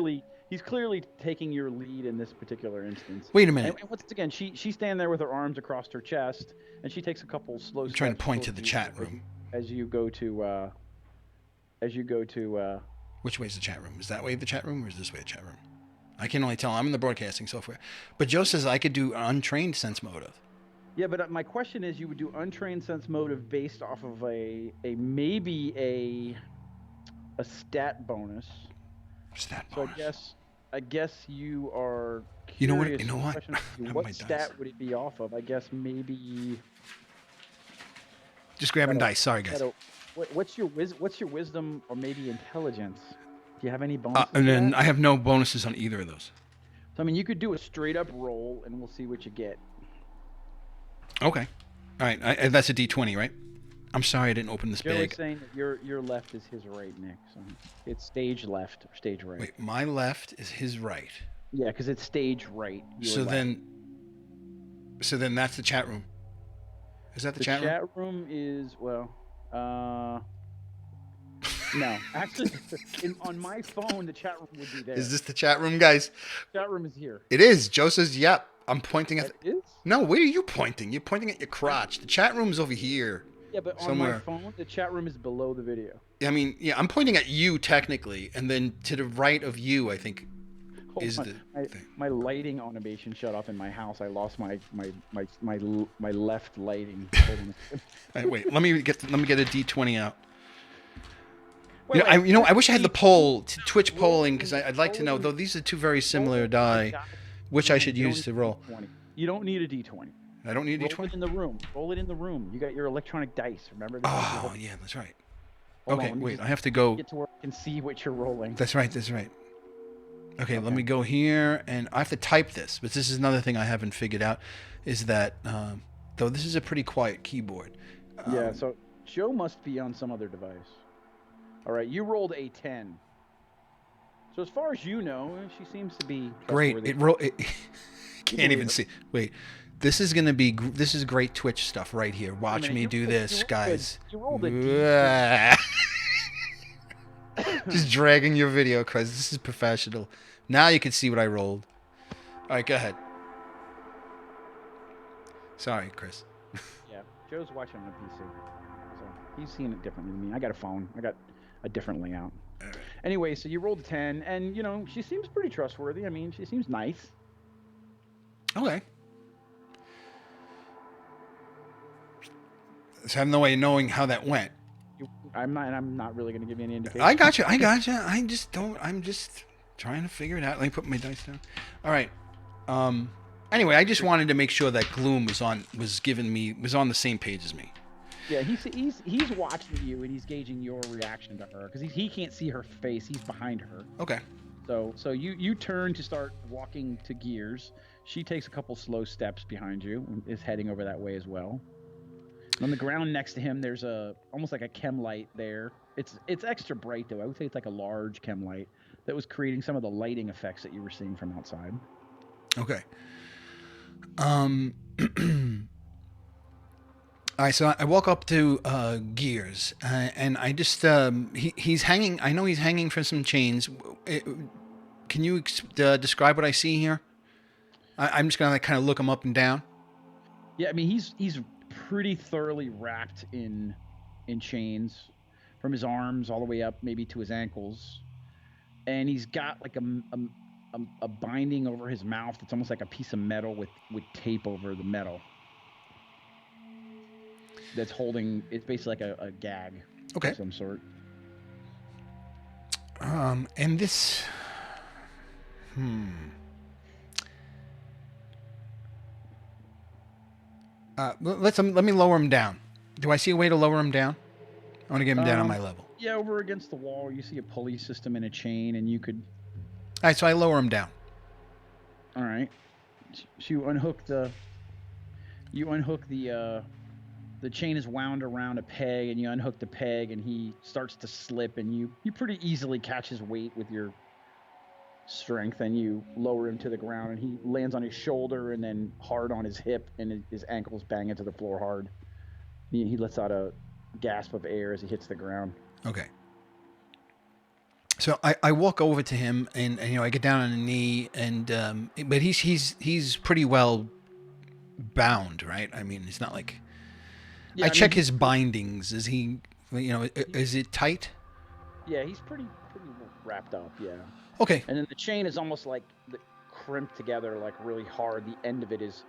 He's clearly taking your lead in this particular instance. Wait a minute. And once again, she's standing there with her arms across her chest, and she takes a couple slow steps. I'm trying to point to the chat room. As you go to. Which way is the chat room? Is that way the chat room, or is this way the chat room? I can only tell. I'm in the broadcasting software. But Joe says I could do untrained sense motive. Yeah, but my question is, you would do untrained sense motive based off of maybe a stat bonus. Stat So bonus. I guess you are curious. You know what? What stat would it be off of? I guess maybe. Just grabbing dice. Sorry, guys. What's your wisdom or maybe intelligence? Do you have any bonuses? And then I have no bonuses on either of those. So I mean, you could do a straight up roll, and we'll see what you get. Okay. All right. That's a D20, right? I'm sorry I didn't open this Joe bag. is saying that your left is his right, Nick. So it's stage left or stage right. Wait, my left is his right. Yeah, because it's stage right. So then that's the chat room. Is that the chat room? The chat room is no, actually, on my phone the chat room would be there. Is this the chat room, guys? The chat room is here. It is. Joe says, "Yep." I'm pointing at. It is? No, where are you pointing? You're pointing at your crotch. The chat room's over here. Yeah, but somewhere. On my phone, the chat room is below the video. I mean, yeah, I'm pointing at you technically, and then to the right of you, I think, is the thing. My lighting automation shut off in my house. I lost my left lighting. Wait, let me get a D20 out. Wait, I wish I had the poll, Twitch polling, because I'd like to know. Though these are two very similar die, which I should use to roll. You don't need a D20. I don't need a D20? Roll it in the room. Roll it in the room. You got your electronic dice. Remember? Oh, yeah, that's right. Hold Okay, on, wait, I have to go. Get to where I can see what you're rolling. That's right. Okay, let me go here, and I have to type this. But this is another thing I haven't figured out, is that, though this is a pretty quiet keyboard. Yeah, so Joe must be on some other device. All right, you rolled a 10. So as far as you know, she seems to be great. It can't even see. Wait, this is great Twitch stuff right here. Watch me do this, guys. You rolled a Just dragging your video, Chris. This is professional. Now you can see what I rolled. All right, go ahead. Sorry, Chris. Yeah, Joe's watching on a PC, so he's seeing it differently than me. I got a phone. I got a different layout. Right. Anyway, so you rolled a 10, and she seems pretty trustworthy. I mean, she seems nice. Okay. So I have no way of knowing how that went. I'm not really going to give you any indication. I got you. I'm just trying to figure it out. Let me put my dice down. All right. Anyway, I just wanted to make sure that Gloom was on the same page as me. Yeah, he's watching you and he's gauging your reaction to her because he can't see her face. He's behind her. Okay. So you turn to start walking to Gears. She takes a couple slow steps behind you and is heading over that way as well. On the ground next to him, there's a almost like a chem light there. It's extra bright though. I would say it's like a large chem light that was creating some of the lighting effects that you were seeing from outside. Okay. Um. All right, so I walk up to Gears, and I just he's hanging. I know he's hanging from some chains. Can you describe what I see here? I'm just gonna like kind of look him up and down. Yeah, I mean he's pretty thoroughly wrapped in chains from his arms all the way up maybe to his ankles, and he's got like a binding over his mouth that's almost like a piece of metal with tape over the metal that's holding. It's basically like a gag of Okay. some sort. And this. Hmm. Let me lower him down. Do I see a way to lower him down? I want to get him down on my Um, level. yeah, over against the wall, you see a pulley system and a chain, and you could. All right, so I lower him down. All right, so you unhook the chain is wound around a peg, and you unhook the peg, and he starts to slip, and you pretty easily catch his weight with your strength, and you lower him to the ground, and he lands on his shoulder, and then hard on his hip, and his ankles bang into the floor hard. He lets out a gasp of air as he hits the ground. Okay. So I walk over to him and I get down on a knee and but he's pretty well bound, right? I mean, it's not like Yeah, I I mean check his bindings. Is he, is it tight? yeah, he's pretty wrapped up. Yeah, Okay. and then the chain is almost like crimped together, like really hard. The end of it is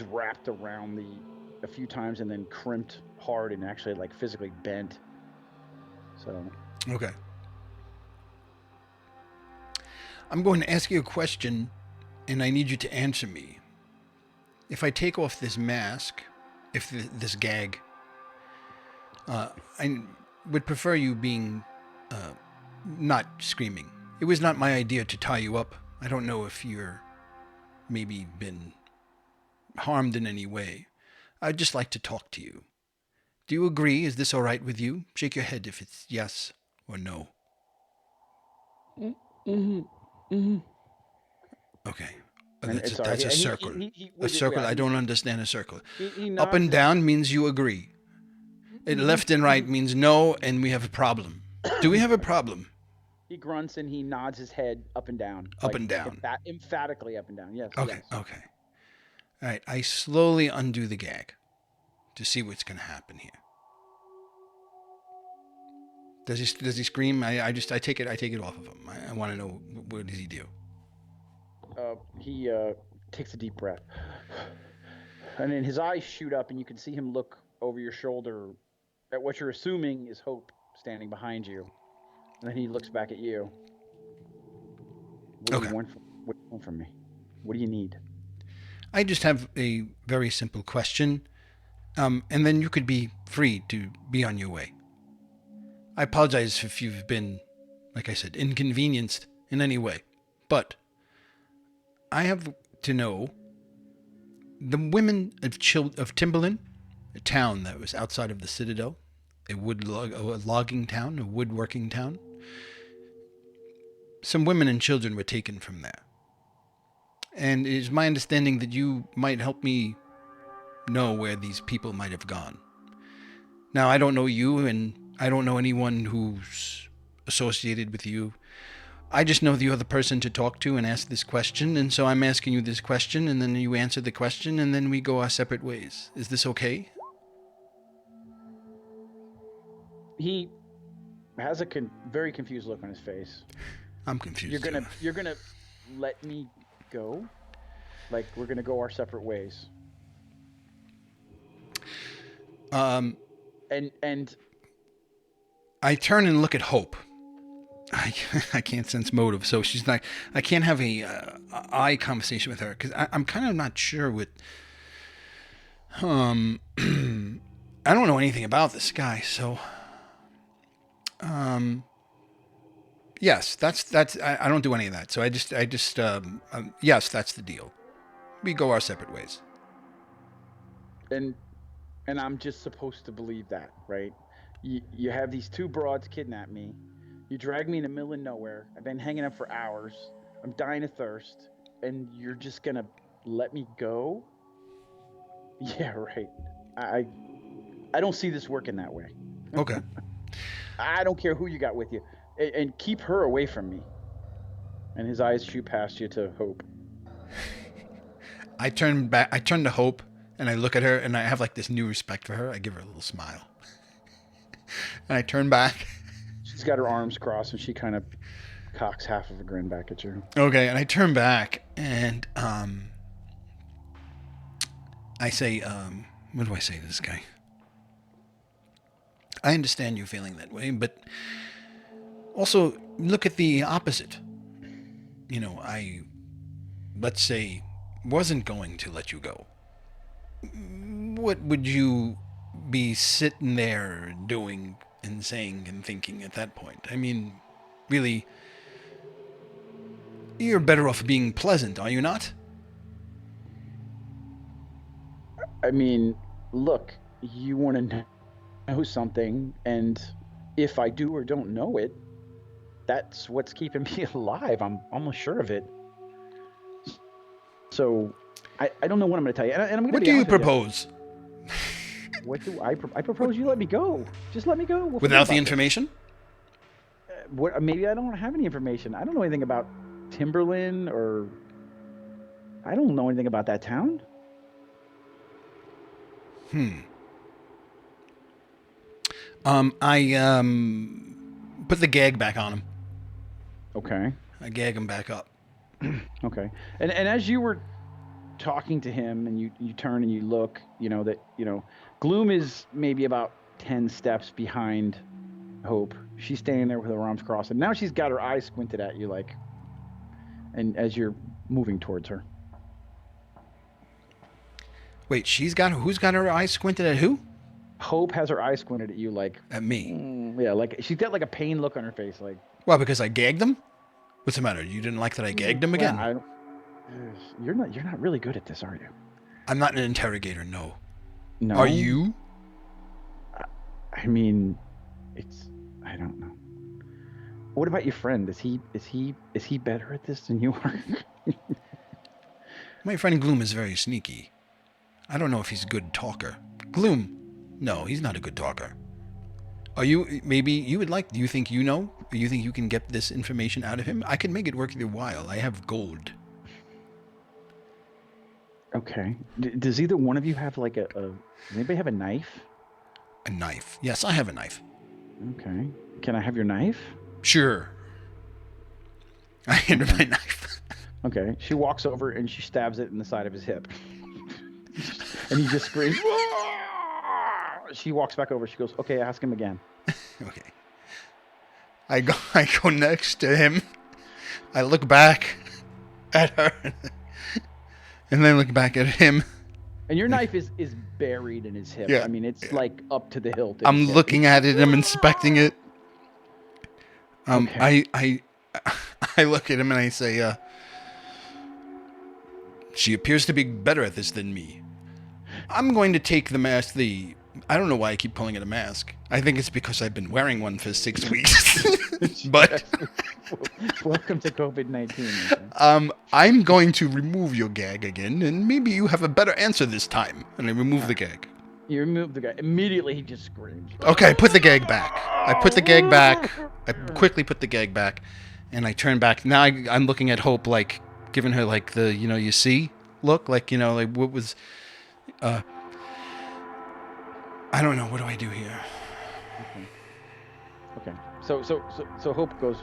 wrapped around the a few times and then crimped hard and actually like physically bent. So Okay. I'm going to ask you a question and I need you to answer me. If I take off this mask, if this gag, I would prefer you being not screaming. It was not my idea to tie you up. I don't know if you're maybe been harmed in any way. I'd just like to talk to you. Do you agree? Is this all right with you? Shake your head if it's yes or no. mm-hmm, mm-hmm. Okay. And That's it's all right. that's a Yeah, circle. he A would circle. yeah I don't understand a circle. he Up nods and his down means you agree. mm-hmm, Left and right mm-hmm. means no, and we have a problem. Do we have a problem? He grunts and he nods his head up and down, Up and down. emphatically up and down. Yes, Okay. yes. Okay. All right. I slowly undo the gag to see what's going to happen here. Does he scream? I take it off of him. I want to know what does he do. He takes a deep breath, and then his eyes shoot up, and you can see him look over your shoulder at what you're assuming is Hope standing behind you, and then he looks back at you. What do Okay. you want? What do you want from me? What do you need? I just have a very simple question, and then you could be free to be on your way. I apologize if you've been, like I said, inconvenienced in any way, but I have to know the women of Timberland, a town that was outside of the Citadel, a logging town, a woodworking town. Some women and children were taken from there. And it is my understanding that you might help me know where these people might have gone. Now, I don't know you, and I don't know anyone who's associated with you. I just know the other person to talk to and ask this question, and so I'm asking you this question, and then you answer the question, and then we go our separate ways. Is this okay? He has a very confused look on his face. I'm confused. You're gonna let me go? Like we're gonna go our separate ways? Um, and I turn and look at Hope. I can't sense motive, so she's like, I can't have a eye conversation with her because I'm kind of not sure what. I don't know anything about this guy, so Yes, that's. I don't do any of that. So yes, that's the deal. We go our separate ways. And I'm just supposed to believe that, right? You have these two broads kidnap me. You drag me in the middle of nowhere. I've been hanging up for hours. I'm dying of thirst, and you're just gonna let me go? Yeah, right. I I don't see this working that way. Okay. I don't care who you got with you, and keep her away from me. And his eyes shoot past you to Hope. I turn back. I turn to Hope, and I look at her, and I have like this new respect for her. I give her a little smile, and I turn back. She's got her arms crossed, and she kind of cocks half of a grin back at you. Okay, and I turn back, and I say, what do I say to this guy? I understand you feeling that way, but also look at the opposite. Let's say, wasn't going to let you go. What would you be sitting there doing and saying and thinking at that point? I mean, really, you're better off being pleasant, are you not? I mean, look, you want to know something, and if I do or don't know it, that's what's keeping me alive. I'm almost sure of it. So I don't know what I'm going to tell you, and I'm going to What be do you honest with you. propose? What do I propose? You let me go. Just let me go. We'll forget Without the about this. information? What? Maybe I don't have any information. I don't know anything about Timberland, or I don't know anything about that town. I put the gag back on him. Okay. I gag him back up. Okay. And as you were talking to him, and you turn and you look, Gloom is maybe about 10 steps behind Hope. She's standing there with her arms crossed, and now she's got her eyes squinted at you, like, and as you're moving towards her. Wait, who's got her eyes squinted at who? Hope has her eyes squinted at you, like, At me. yeah, like she's got like a pain look on her face, like. Well, because I gagged them? What's the matter? You didn't like that I gagged him again? Well, you're not really good at this, are you? I'm not an interrogator, no. No. Are you? I mean, I don't know. What about your friend? Is he better at this than you are? My friend Gloom is very sneaky. I don't know if he's a good talker. Gloom? No, he's not a good talker. Do you think you know? Do you think you can get this information out of him? I can make it worth your while. I have gold. Okay. Does either one of you have like does anybody have a knife? A knife. Yes, I have a knife. Okay. Can I have your knife? Sure. I hand her my knife. Okay. She walks over and she stabs it in the side of his hip. And he just screams. She walks back over. She goes, "Okay, ask him again." Okay. I go next to him. I look back at her. And then look back at him. And your knife is buried in his hip. Yeah. I mean, it's like up to the hilt. I'm looking at it. I'm inspecting it. Okay. I look at him and I say, she appears to be better at this than me. I'm going to take the mask. I don't know why I keep calling it a mask. I think it's because I've been wearing one for 6 weeks. But welcome to COVID-19. I'm going to remove your gag again, and maybe you have a better answer this time. And I remove the gag. You remove the guy. Immediately, he just screams. Okay, I put the gag back. I quickly put the gag back, and I turn back. Now I'm looking at Hope, like, giving her, like, the, you see look, like, like, what was... I don't know. What do I do here? Okay. So Hope goes.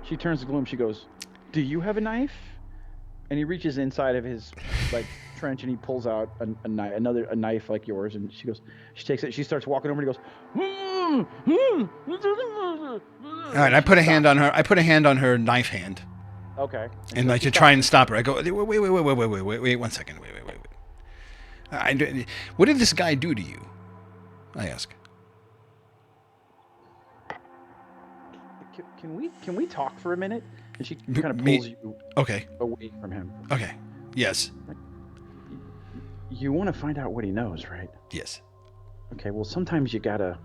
She turns to Gloom. She goes, "Do you have a knife?" And he reaches inside of his like trench and he pulls out a knife like yours. And she goes. She takes it. She starts walking over and he goes. All right. I put a hand on her. I put a hand on her knife hand. Okay. And like to try and stop her. I go, wait 1 second. Wait. What did this guy do to you? I ask. can we talk for a minute? And she kind of Me. pulls you Okay. away from him. Okay. Yes. You want to find out what he knows, right? Yes. Okay. Well, sometimes you gotta.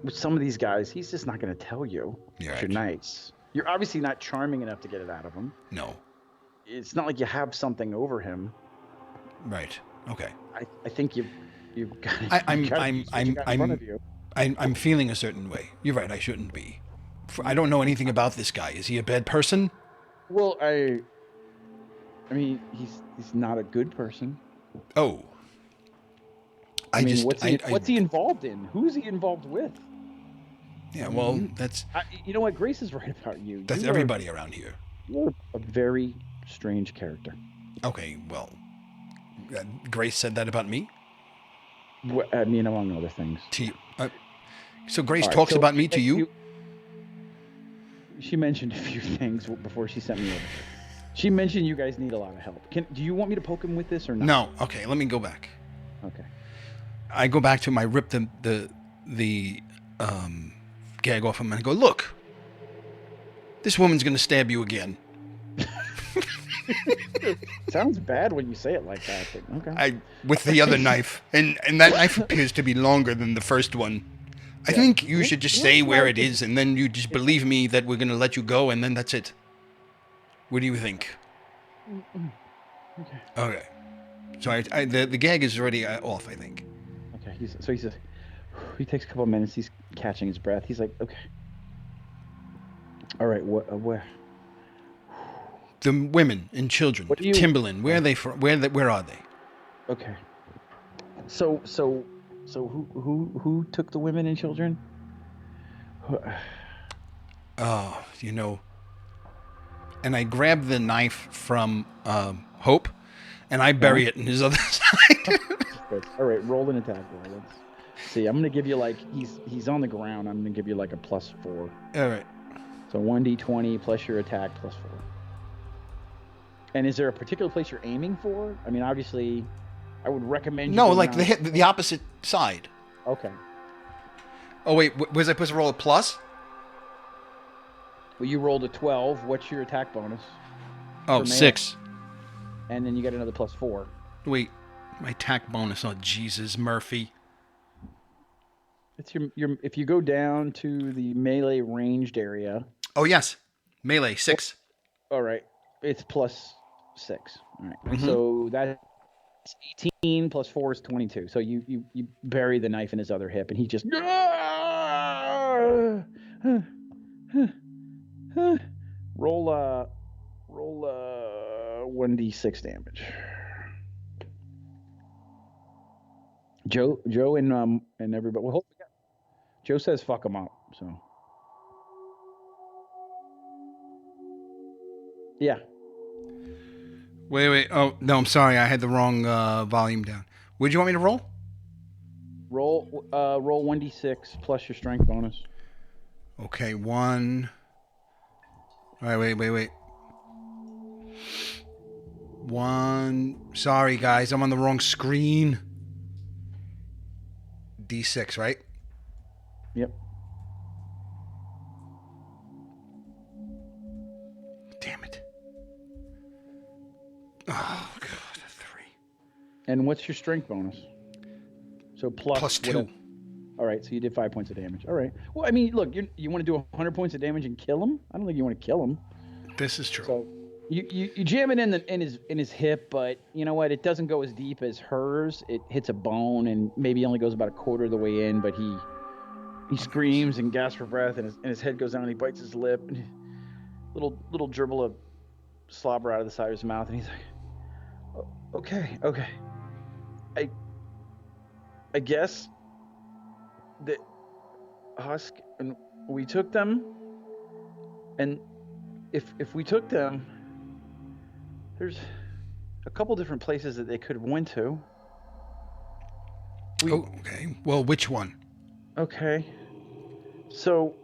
With some of these guys, he's just not going to tell you. You're You're right. nice. You're obviously not charming enough to get it out of him. No. It's not like you have something over him. Right. Okay. I think you've got to I, I'm use I'm what you I'm got in front I'm of you. I'm feeling a certain way. You're right. I shouldn't be. I don't know anything about this guy. Is he a bad person? Well, I mean, he's not a good person. Oh. I mean, what's I he involved in? Who's he involved with? yeah. I mean, Well, that's you know what? Grace is right about you. You are everybody around here. you're a very strange character. Okay. Well, Grace said that about me. I mean, among other things. To you. So Grace All right, talks so about me to you. She mentioned a few things before she sent me over. She mentioned you guys need a lot of help. Do you want me to poke him with this or not? No. Okay. Let me go back. Okay. I go back to my rip the gag off him and I go, look, this woman's gonna stab you again. Sounds bad when you say it like that, but okay. With the other knife, and that knife appears to be longer than the first one. I think you should just stay where it is, and then you just believe me that we're gonna let you go, and then that's it. What do you think? Okay. Okay. So the gag is already off, I think. Okay. He says, he takes a couple of minutes. He's catching his breath. He's like, okay. All right. Where? The women and children, Timberland. Where are they from? Where are they? Okay. So who took the women and children? Oh, and I grab the knife from Hope, and I bury it in his other side. All right, roll an attack roll. Let's see. I'm gonna give you he's on the ground. I'm gonna give you like a +4. All right. So 1d20 plus your attack +4. And is there a particular place you're aiming for? I mean, obviously, I would recommend. No, like the opposite side. Okay. Oh wait, was I supposed to roll a plus? Well, you rolled a 12. What's your attack bonus? Oh, 6. And then you get another +4. Wait, my attack bonus. Oh, Jesus, Murphy. It's your if you go down to the melee ranged area. Oh yes, melee 6. All right, it's +6. All right, so that's 18 +4 is 22. So you bury the knife in his other hip, and he just roll 1d6 damage. Joe and everybody. Well, Joe says fuck him up. So yeah. Wait. Oh no, I'm sorry. I had the wrong volume down. What'd you want me to roll? Roll 1d6 plus your strength bonus. Okay, 1. All right, wait. 1. Sorry, guys, I'm on the wrong screen. D6, right? Yep. Damn it. Oh, God, a 3. And what's your strength bonus? So plus 2. Whatever. All right, so you did 5 points of damage. All right. Well, I mean, look, you want to do 100 points of damage and kill him? I don't think you want to kill him. This is true. So you jam it in his hip, but you know what? It doesn't go as deep as hers. It hits a bone and maybe only goes about a quarter of the way in. But he screams and gasps for breath, and his head goes down. And he bites his lip, and little dribble of slobber out of the side of his mouth, and he's like, "Okay, I guess that Husk and we took them, and if we took them, there's a couple different places that they could have went to. Okay. Well, which one? Okay. So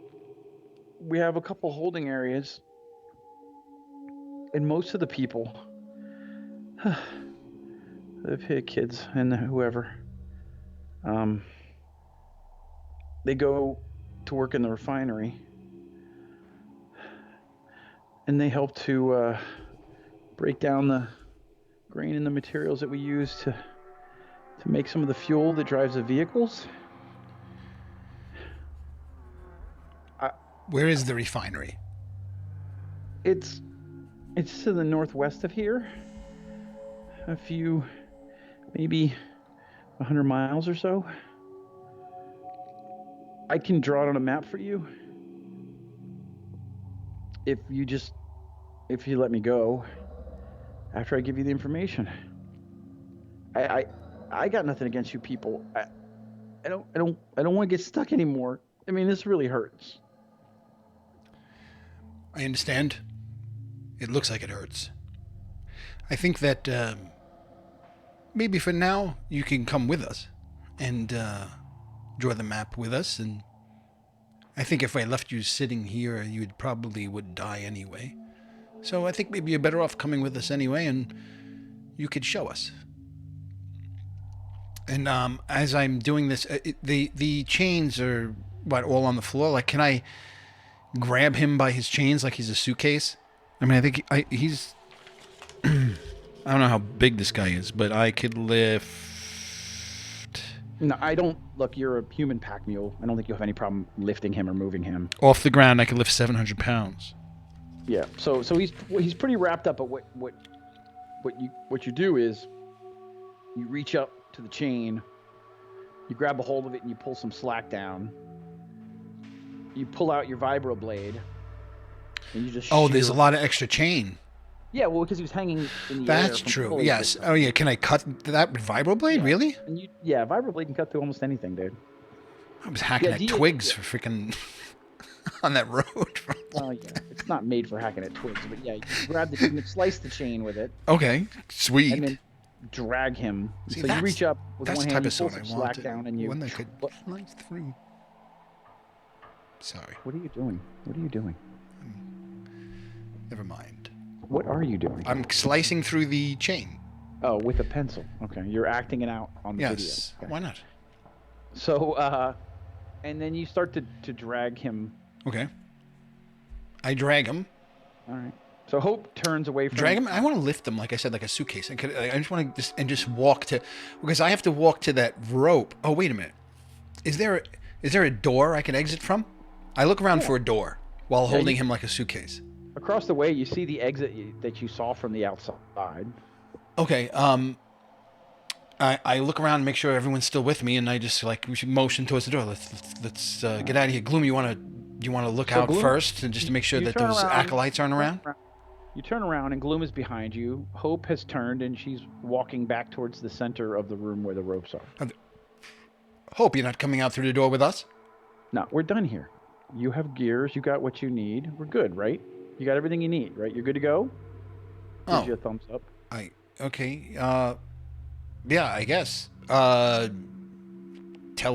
we have a couple holding areas, and most of the people, the kids and whoever, they go to work in the refinery, and they help to break down the grain and the materials that we use to make some of the fuel that drives the vehicles. I, Where is the refinery? it's to the northwest of here, a few, maybe 100 miles or so. I can draw it on a map for you if you let me go after I give you the information. I got nothing against you people. I don't want to get stuck anymore. I mean, this really hurts. I understand. It looks like it hurts. I think that maybe for now you can come with us and draw the map with us. And I think if I left you sitting here, you would die anyway. So I think maybe you're better off coming with us anyway, and you could show us. And as I'm doing this, the chains are all on the floor. Like, can I grab him by his chains like he's a suitcase? I mean, I think he's. I don't know how big this guy is, but I could lift. No, I don't. Look, you're a human pack mule. I don't think you'll have any problem lifting him or moving him. Off the ground, I could lift 700 pounds. Yeah. So he's pretty wrapped up. But what you do is you reach up to the chain, you grab a hold of it, and you pull some slack down. You pull out your vibro blade, and you just. There's a lot of extra chain. Yeah, well, because he was hanging in the air. That's true. Yes. Oh, yeah. Can I cut that with vibroblade? Yeah. Really? And vibroblade can cut through almost anything, dude. I was hacking at twigs for freaking on that road. Oh yeah, it's not made for hacking at twigs, but yeah, you grab you can slice the chain with it. Okay, sweet. And then drag him. See, so you reach up with that's one the hand, type you of pull sword some I slack wanted. down, and you. One that could slice through. Sorry. What are you doing? What are you doing? Never mind. What are you doing? I'm slicing through the chain. Oh, with a pencil. Okay, you're acting it out on the video. Yes. Okay. Why not? So, and then you start to drag him. Okay. I drag him. All right. So Hope turns away from. Drag him. I want to lift him, like I said, like a suitcase. I just want to just walk to, because I have to walk to that rope. Oh, wait a minute. Is there a door I can exit from? I look around for a door while holding him like a suitcase. Across the way, you see the exit that you saw from the outside. Okay. I look around and make sure everyone's still with me, and I just we should motion towards the door. Let's get out of here. Gloom, you want to look out Gloom, first, and just to make sure that those acolytes aren't around. You turn around, and Gloom is behind you. Hope has turned, and she's walking back towards the center of the room where the ropes are. Hope you're not coming out through the door with us. No, we're done here. You have gears. You got what you need. We're good, right? You got everything you need, right? You're good to go? Gives you a thumbs up. Okay. Yeah, I guess. Tell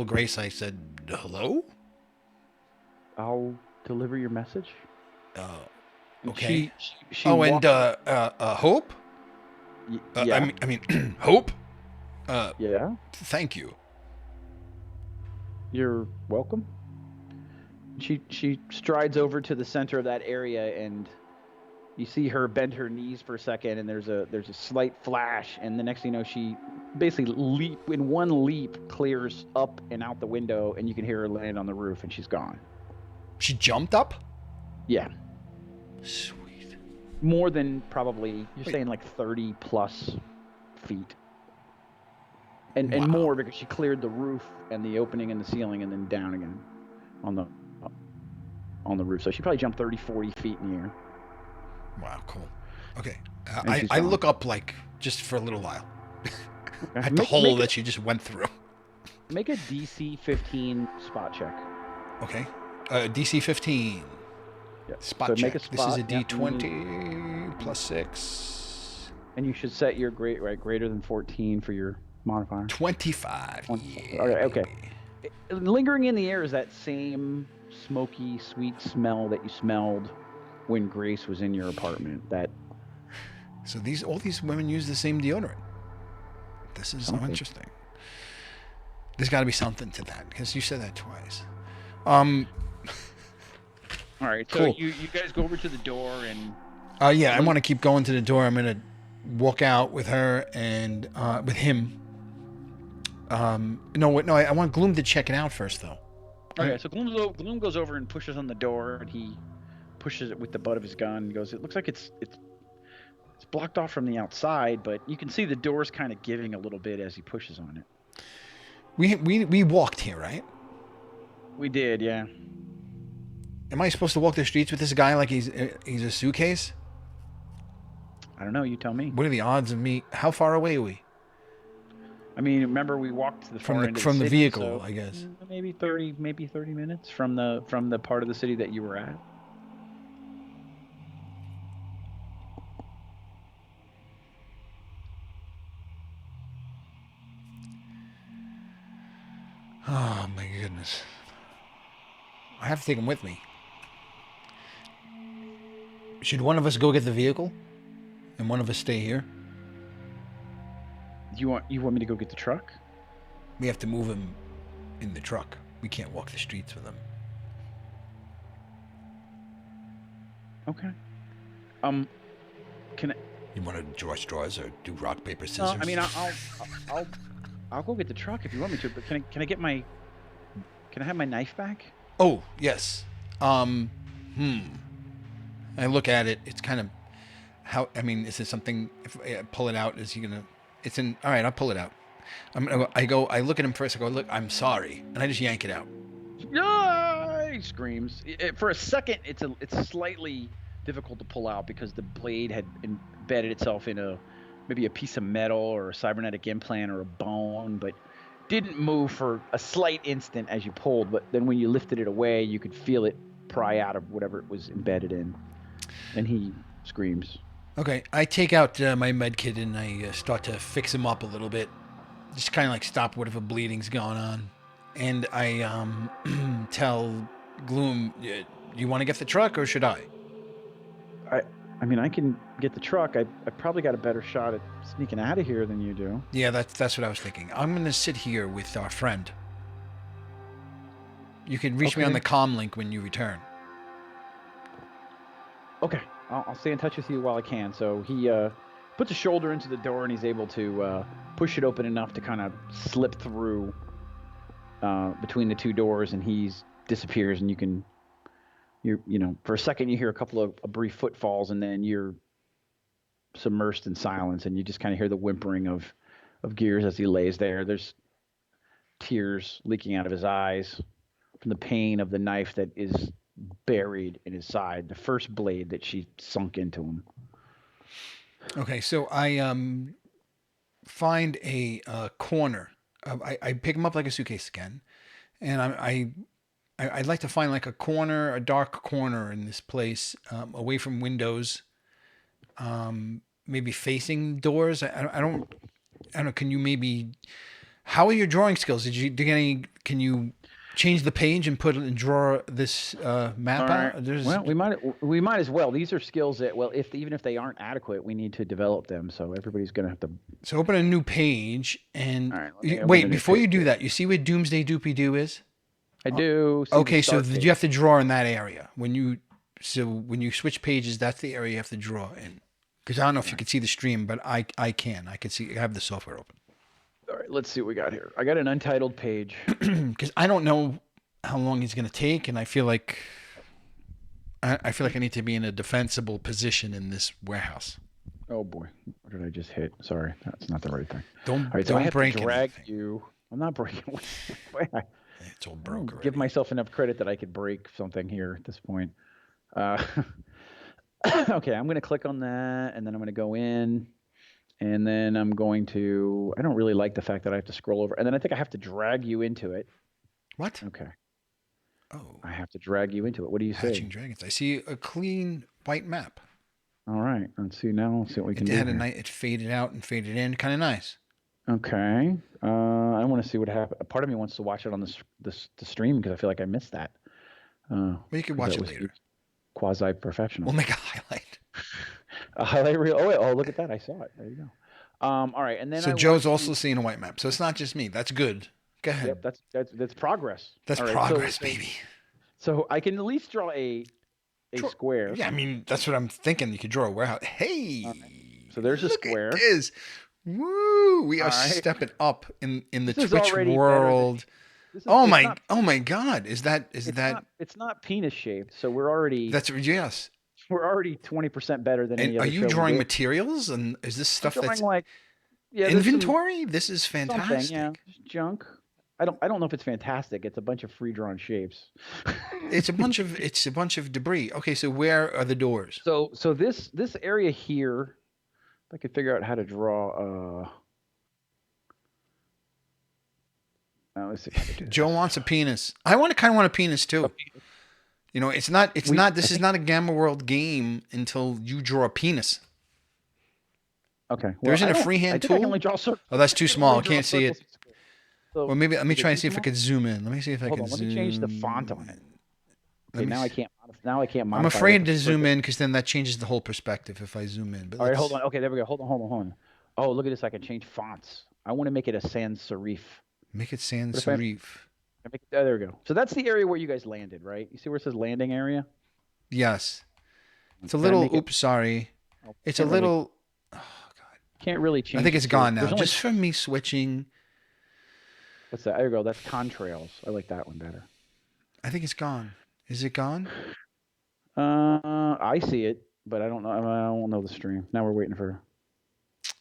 Grace I said hello? I'll deliver your message. Okay. She Hope? Yeah. I mean, Hope? Yeah? Thank you. You're welcome. She strides over to the center of that area, and you see her bend her knees for a second, and there's a slight flash, and the next thing you know, she basically in one leap clears up and out the window, and you can hear her land on the roof, and she's gone. She jumped up? Yeah. Sweet. More than probably, you're saying like 30 plus feet. And wow. And more because she cleared the roof and the opening in the ceiling and then down again on the roof. So she probably jumped 30, 40 feet in the air. Wow, cool. Okay. I look up just for a little while. Okay. At the hole that she just went through. Make a DC 15 spot check. Okay. DC 15. Yeah. Spot check. This is a D20 plus 6. And you should set your greater than 14 for your modifier. 25. Yeah. Okay. Lingering in the air is that same smoky, sweet smell that you smelled when Grace was in your apartment. So all these women use the same deodorant. This is so interesting. There's got to be something to that because you said that twice. All All right. So Cool. you guys go over to the door and Yeah, I let me. want to keep going to the door. I'm gonna walk out with her and with him. No, wait, no, I want Gloom to check it out first, though. Okay. So Gloom goes over and pushes on the door, and he pushes it with the butt of his gun. And goes, it looks like it's blocked off from the outside, but you can see the door's kind of giving a little bit as he pushes on it. We walked here, right? We did, yeah. Am I supposed to walk the streets with this guy like he's a suitcase? I don't know. You tell me. What are the odds of me? How far away are we I mean, remember we walked to the from far the end of the from the city, vehicle? so I guess. maybe 30 minutes from the part of the city that you were at. Oh my goodness! I have to take him with me. Should one of us go get the vehicle, and one of us stay here? You want me to go get the truck? We have to move him in the truck. We can't walk the streets with him. Okay. Um, can I? You want to draw straws or do rock paper No, scissors? I mean I'll I'll go get the truck if you want me to. But can I have my knife back? Oh yes. Hmm. I look at it. It's kind of how. I mean, is it something? If I pull it out, is he gonna? It's in. All right, I'll pull it out. I'm gonna go. I go. I look at him first. I go, look. I'm sorry, and I just yank it out. Yeah! He screams. For a second, it's slightly difficult to pull out because the blade had embedded itself in maybe a piece of metal or a cybernetic implant or a bone, but didn't move for a slight instant as you pulled. But then when you lifted it away, you could feel it pry out of whatever it was embedded in, and he screams. Okay, I take out my med kit and I start to fix him up a little bit, just kind of like stop whatever bleeding's going on, and I tell Gloom, you want to get the truck or should I? I I mean, I can get the truck. I probably got a better shot at sneaking out of here than you do. Yeah, that's what I was thinking. I'm gonna sit here with our friend. You can reach me on Okay. the comm link when you return. Okay. I'll stay in touch with you while I can. So he puts a shoulder into the door and he's able to push it open enough to kind of slip through between the two doors, and he's disappears. And for a second you hear a couple of brief footfalls, and then you're submersed in silence, and you just kind of hear the whimpering of Gears as he lays there. There's tears leaking out of his eyes from the pain of the knife that is buried in his side, the first blade that she sunk into him. Okay, so I find a corner. I pick him up like a suitcase again, and I'd like to find like a corner, a dark corner in this place, away from windows, maybe facing doors. I don't know. Can you maybe? How are your drawing skills? Did you do any? Can you change the page and put and draw this All map right. out? There's Well, we might as well. These are skills that, well, even if they aren't adequate, we need to develop them. So everybody's gonna have to. so open a new page and All right. Let me open wait a new before you page do here. that. You see where Doomsday Doopy Doo is? I do see the Okay, so start you page. have to draw in that area when you switch pages. That's the area you have to draw in. Because I don't know if you can see the stream, but I can. I can see. I have the software open. All right. Let's see what we got here. I got an untitled page. Because I don't know how long he's going to take, and I feel like I need to be in a defensible position in this warehouse. Oh boy, what did I just hit? Sorry, that's not the right thing. Don't All right, so I don't have to break drag anything. you. I'm not breaking. I It's all don't broke already. give myself enough credit that I could break something here at this point. Uh, okay, I'm going to click on that, and then I'm going to go in, and then I'm going to. I don't really like the fact that I have to scroll over, and then I think I have to drag you into it. What? Okay, Oh, I have to drag you into it. What do you hatching say? dragons. I see a clean white map. All right, let's see now. Let's see what we can It do had a here. night. It faded out and faded in. Kind of nice. Okay. I want to see what happened. A part of me wants to watch it on the stream because I feel like I missed that. Well, you can 'Cause watch that it was later. quasi professional. We'll make a highlight. A highlight reel. Oh wait. Oh, look at that. I saw it. There you go. All right. And then So I Joe's want also to. seeing a white map. So it's not just me. That's good. Go ahead. Yep. That's progress. That's All right. progress, baby. So I can at least draw a a square. Yeah, I mean that's what I'm thinking. You could draw a warehouse. All right. Hey, So there's a look at square. this. Woo! We are All right. stepping up in the This is Twitch already better than world. this is. It's not. Oh my God! Is It's that not. It's not penis shaped. So we're already that's yes? 20% better than And any are other you show we drawing do. materials? And is this I'm stuff drawing that's like there's some inventory? This is something fantastic. just junk. I don't know if it's fantastic. It's a bunch of free drawn shapes. It's a bunch of debris. Okay, so where are the doors? So this area here, if I could figure out how to draw. Let's see if I can do Joe this. wants a penis. I want to kind of want a penis too. You know, this is not a Gamma World game until you draw a penis. Okay. There Well, isn't a I freehand think I can tool? only draw circles. Oh, that's I too can small. only I draw can't see circles it. and squares. So Well, maybe let me is it try and too see if I small? could zoom in. Let me see if I Hold can on. Let me zoom. change the font on it. Let Okay. me. Now I can't. Now I can't I'm modify what afraid the to frick. zoom in because then that changes the whole perspective if I zoom in. But All right. Hold let's. on. Okay. There we go. Hold on. Oh, look at this. I can change fonts. I want to make it a sans serif. Make it sans What if I serif. make it, oh, there we go. So that's the area where you guys landed, right? You see where it says landing area? Yes. It's a Can I little. make it? Oops, sorry. Oh, It's a little. Oh God. can't really I change think it it's to. gone now. There's only Just from me switching. what's that? There you go. That's contrails. I like that one better. I think it's gone. Is it gone? I see it, but I don't know. I don't know the stream. Now we're waiting for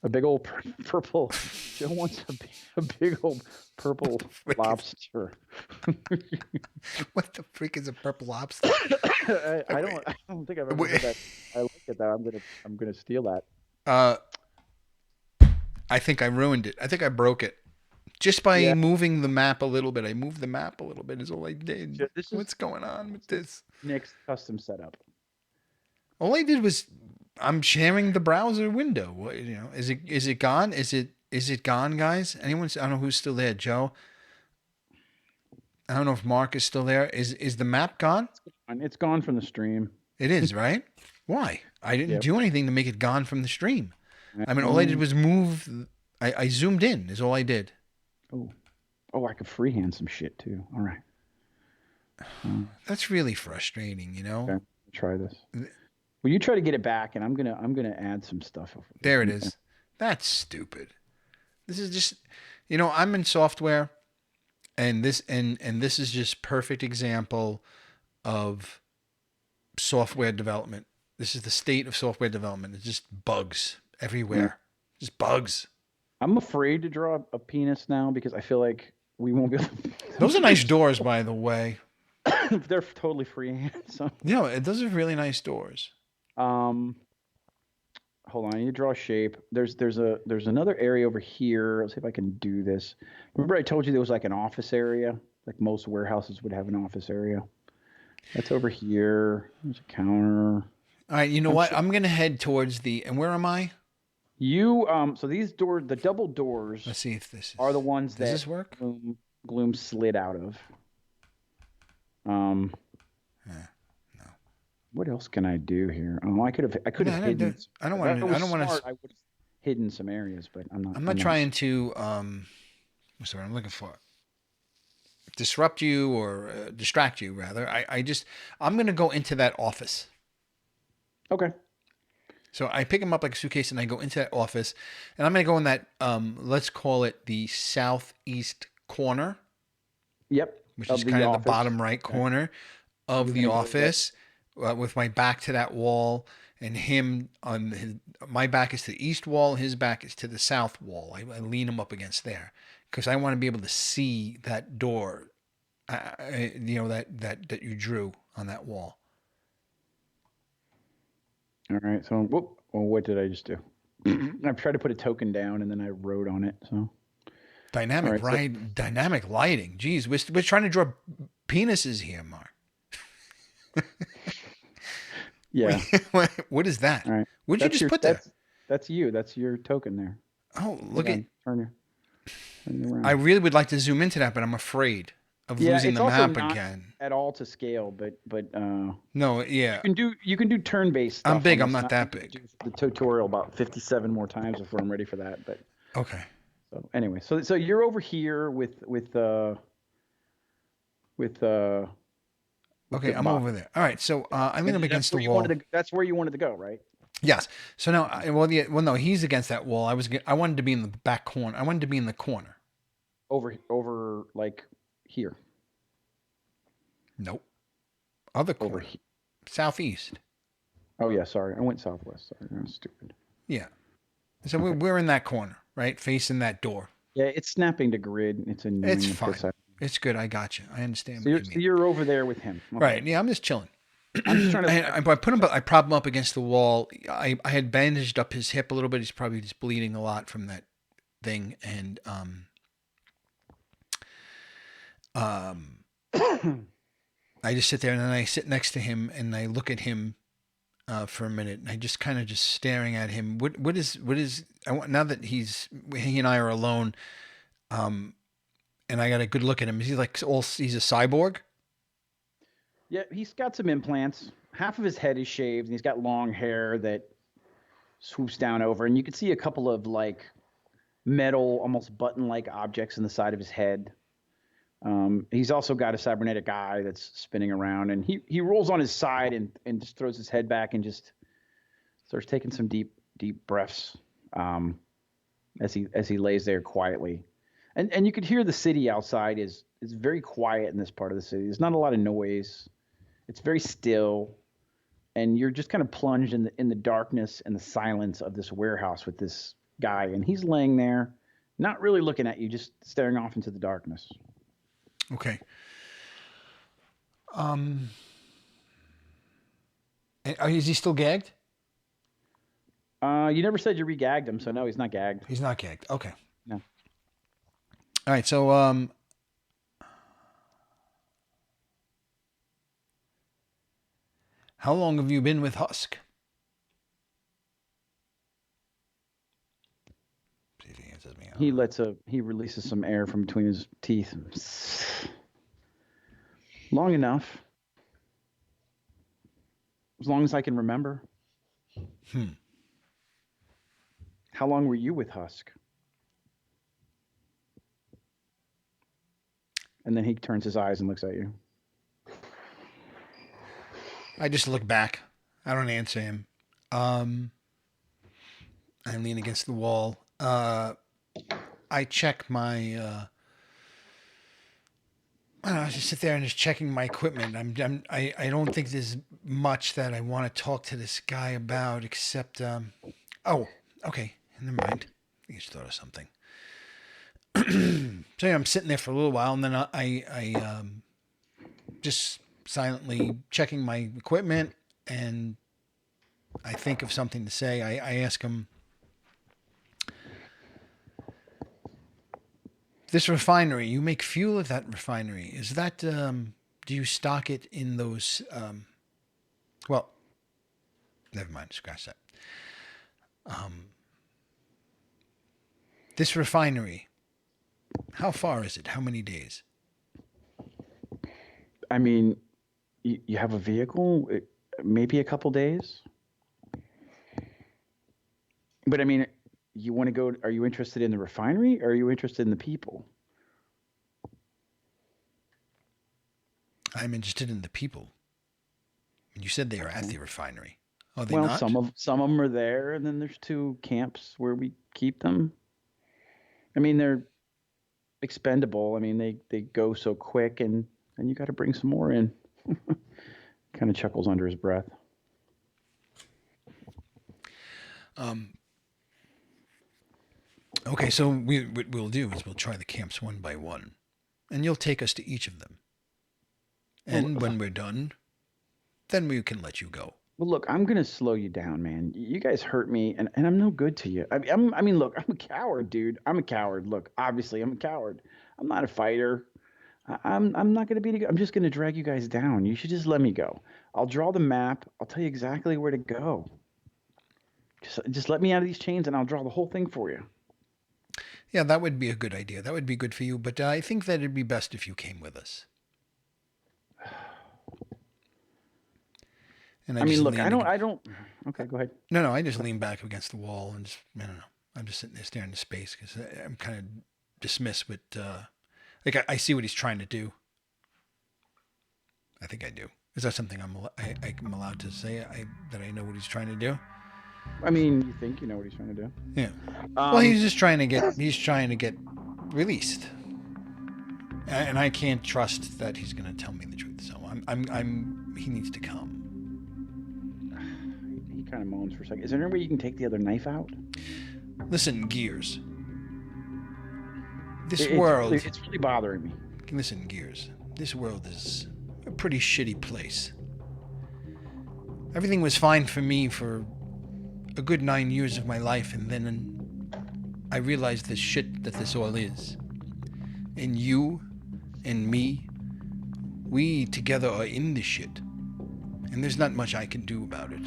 a big old purple. Joe wants a big old purple lobster. What the freak is a purple lobster? I don't think I've ever heard that. I like it though. I'm gonna steal that. Uh, I think I ruined it. I think I broke it. Just by Yeah. moving the map a little bit. I moved the map a little bit is all I did. This is What's going on with this? Nick's custom setup. All I did was I'm sharing the browser window. What, you know, is it gone? Is it gone, guys? Anyone? I don't know who's still there. Joe. I don't know if Mark is still there. Is the map gone? It's gone from the stream. It is, right? Why? I didn't Yep. do anything to make it gone from the stream. I mean, all I did was move. I zoomed in. Is all I did. Oh, I could freehand some shit too. All right. That's really frustrating, you know. Okay, try this. Well, you try to get it back, and I'm gonna add some stuff. There it is. That's stupid. This is just, you know, I'm in software, and this is just perfect example of software development. This is the state of software development. It's just bugs everywhere. Just bugs. I'm afraid to draw a penis now because I feel like we won't be able to. Those are nice doors, by the way. They're totally freehand. So You know, those are really nice doors. hold on, you draw a shape. There's another area over here. Let's see if I can do this. Remember I told you there was like an office area? Like most warehouses would have an office area. That's over here. There's a counter. All right, you know what? I'm gonna head towards the. And where am I? You so these doors, the double doors. Let's see if this is, are the ones that does this work? Gloom slid out of. No. What else can I do here? I could have hidden. I don't want to. I don't want to. I would have hidden some areas, but I'm not. I'm not trying to. What's the word I'm looking for? Disrupt you or distract you, rather. I'm gonna go into that office. Okay. So I pick him up like a suitcase and I go into that office, and I'm gonna go in that. Let's call it the southeast corner. Yep. Which is kind of the bottom right corner of the office, with my back to that wall, and him on my back is to the east wall, his back is to the south wall. I lean him up against there because I want to be able to see that door, you know, that you drew on that wall. All right. So, what did I just do? I've tried to put a token down and then I wrote on it. So. Dynamic dynamic lighting. Jeez, we're trying to draw penises here, Mark. Yeah. What is that? All right. What did you just put there? That's you. That's your token there. Oh, look at. Turn around. I really would like to zoom into that, but I'm afraid of losing the map again. At all to scale, but no, yeah. You can do turn-based stuff. I'm big. I'm not that big. The tutorial about 57 more times before I'm ready for that, but okay. So anyway, so you're over here with Look Okay, at the I'm bottom. over there. All right, so I lean And up that's against the where you wanted wall. to. That's where you wanted to go, right? Yes. So now, Okay. well, yeah, well, no, he's against that wall. I wanted to be in the back corner. I wanted to be in the corner. Over like here, Nope. Other over corner. here. Southeast. Oh yeah, sorry, I went southwest. Sorry, I'm stupid. Yeah. So we're, Okay. we're in that corner, right? Facing that door. Yeah, it's snapping to grid. It's It's annoying the piss fine. out. It's good. I got you. I understand So what you're you so mean. you're over there with him. Okay. Right. Yeah, I'm just chilling. I'm just trying to. I put him. I prop him up against the wall. I had bandaged up his hip a little bit. He's probably just bleeding a lot from that thing. And um, I just sit there and then I sit next to him and I look at him for a minute. And I just kind of just staring at him. What is? I want now that he and I are alone. Um, and I got a good look at him. Is he like all? He's a cyborg. Yeah, he's got some implants. Half of his head is shaved, and he's got long hair that swoops down over, and you can see a couple of like metal, almost button-like objects in the side of his head. He's also got a cybernetic eye that's spinning around, and he rolls on his side and just throws his head back and just starts taking some deep breaths um, as he lays there quietly. And you could hear the city outside is very quiet in this part of the city. There's not a lot of noise. It's very still, and you're just kind of plunged in the darkness and the silence of this warehouse with this guy, and he's laying there, not really looking at you, just staring off into the darkness. Okay. Um, is he still gagged? You never said you regagged him, so no, he's not gagged. He's not gagged. Okay. No. All right. So how long have you been with Husk? See if he answers me. He releases some air from between his teeth. Long enough, as long as I can remember. Hmm. How long were you with Husk? And then he turns his eyes and looks at you. I just look back. I don't answer him. Um, I lean against the wall. I check my. I don't know, I just sit there and just checking my equipment. I don't think there's much that I want to talk to this guy about except. Oh, okay. Never mind. I just thought of something. So yeah, I'm sitting there for a little while, and then I just silently checking my equipment, and I think of something to say. I ask him, "This refinery, you make fuel at that refinery. Is that do you stock it in those? Well, never mind. Scratch that. This refinery. How far is it? How many days? I mean, you have a vehicle, maybe a couple days. But I mean, you want to go? Are you interested in the refinery, or are you interested in the people? I'm interested in the people. You said they are at Okay. the refinery. Are they Well, not? some of them are there, and then there's two camps where we keep them. I mean, they're expendable. I mean, they go so quick, and you got to bring some more in. Kind of chuckles under his breath. Um, okay, so what we'll do is we'll try the camps one by one, and you'll take us to each of them. Well, And when we're done, then we can let you go. well, look, I'm gonna slow you down, man. You guys hurt me, and I'm no good to you. I mean, look, I'm a coward, dude. I'm a coward. Look, obviously, I'm a coward. I'm not a fighter. I'm not gonna be. I'm just gonna drag you guys down. You should just let me go. I'll draw the map. I'll tell you exactly where to go. Just let me out of these chains, and I'll draw the whole thing for you. Yeah, that would be a good idea. That would be good for you, but I think that it'd be best if you came with us. And I I mean, just look, lean. I don't. Okay, go ahead. No, I just lean back against the wall and just, I don't know. I'm just sitting there staring into space because I'm kind of dismissed with, like, I see what he's trying to do. I think I do. Is that something I'm allowed to say? That I know what he's trying to do? I mean, you think you know what he's trying to do. Yeah. Well, Um, he's just trying to get. He's trying to get released, and I can't trust that he's going to tell me the truth. So I'm. He needs to come. he kind of moans for a second. Is there any way you can take the other knife out? Listen, Gears. This It's world. it's really bothering me. Listen, Gears. This world is a pretty shitty place. Everything was fine for me for a good 9 years of my life, and then I realized the shit that this all is. And you and me, we together are in this shit. And there's not much I can do about it.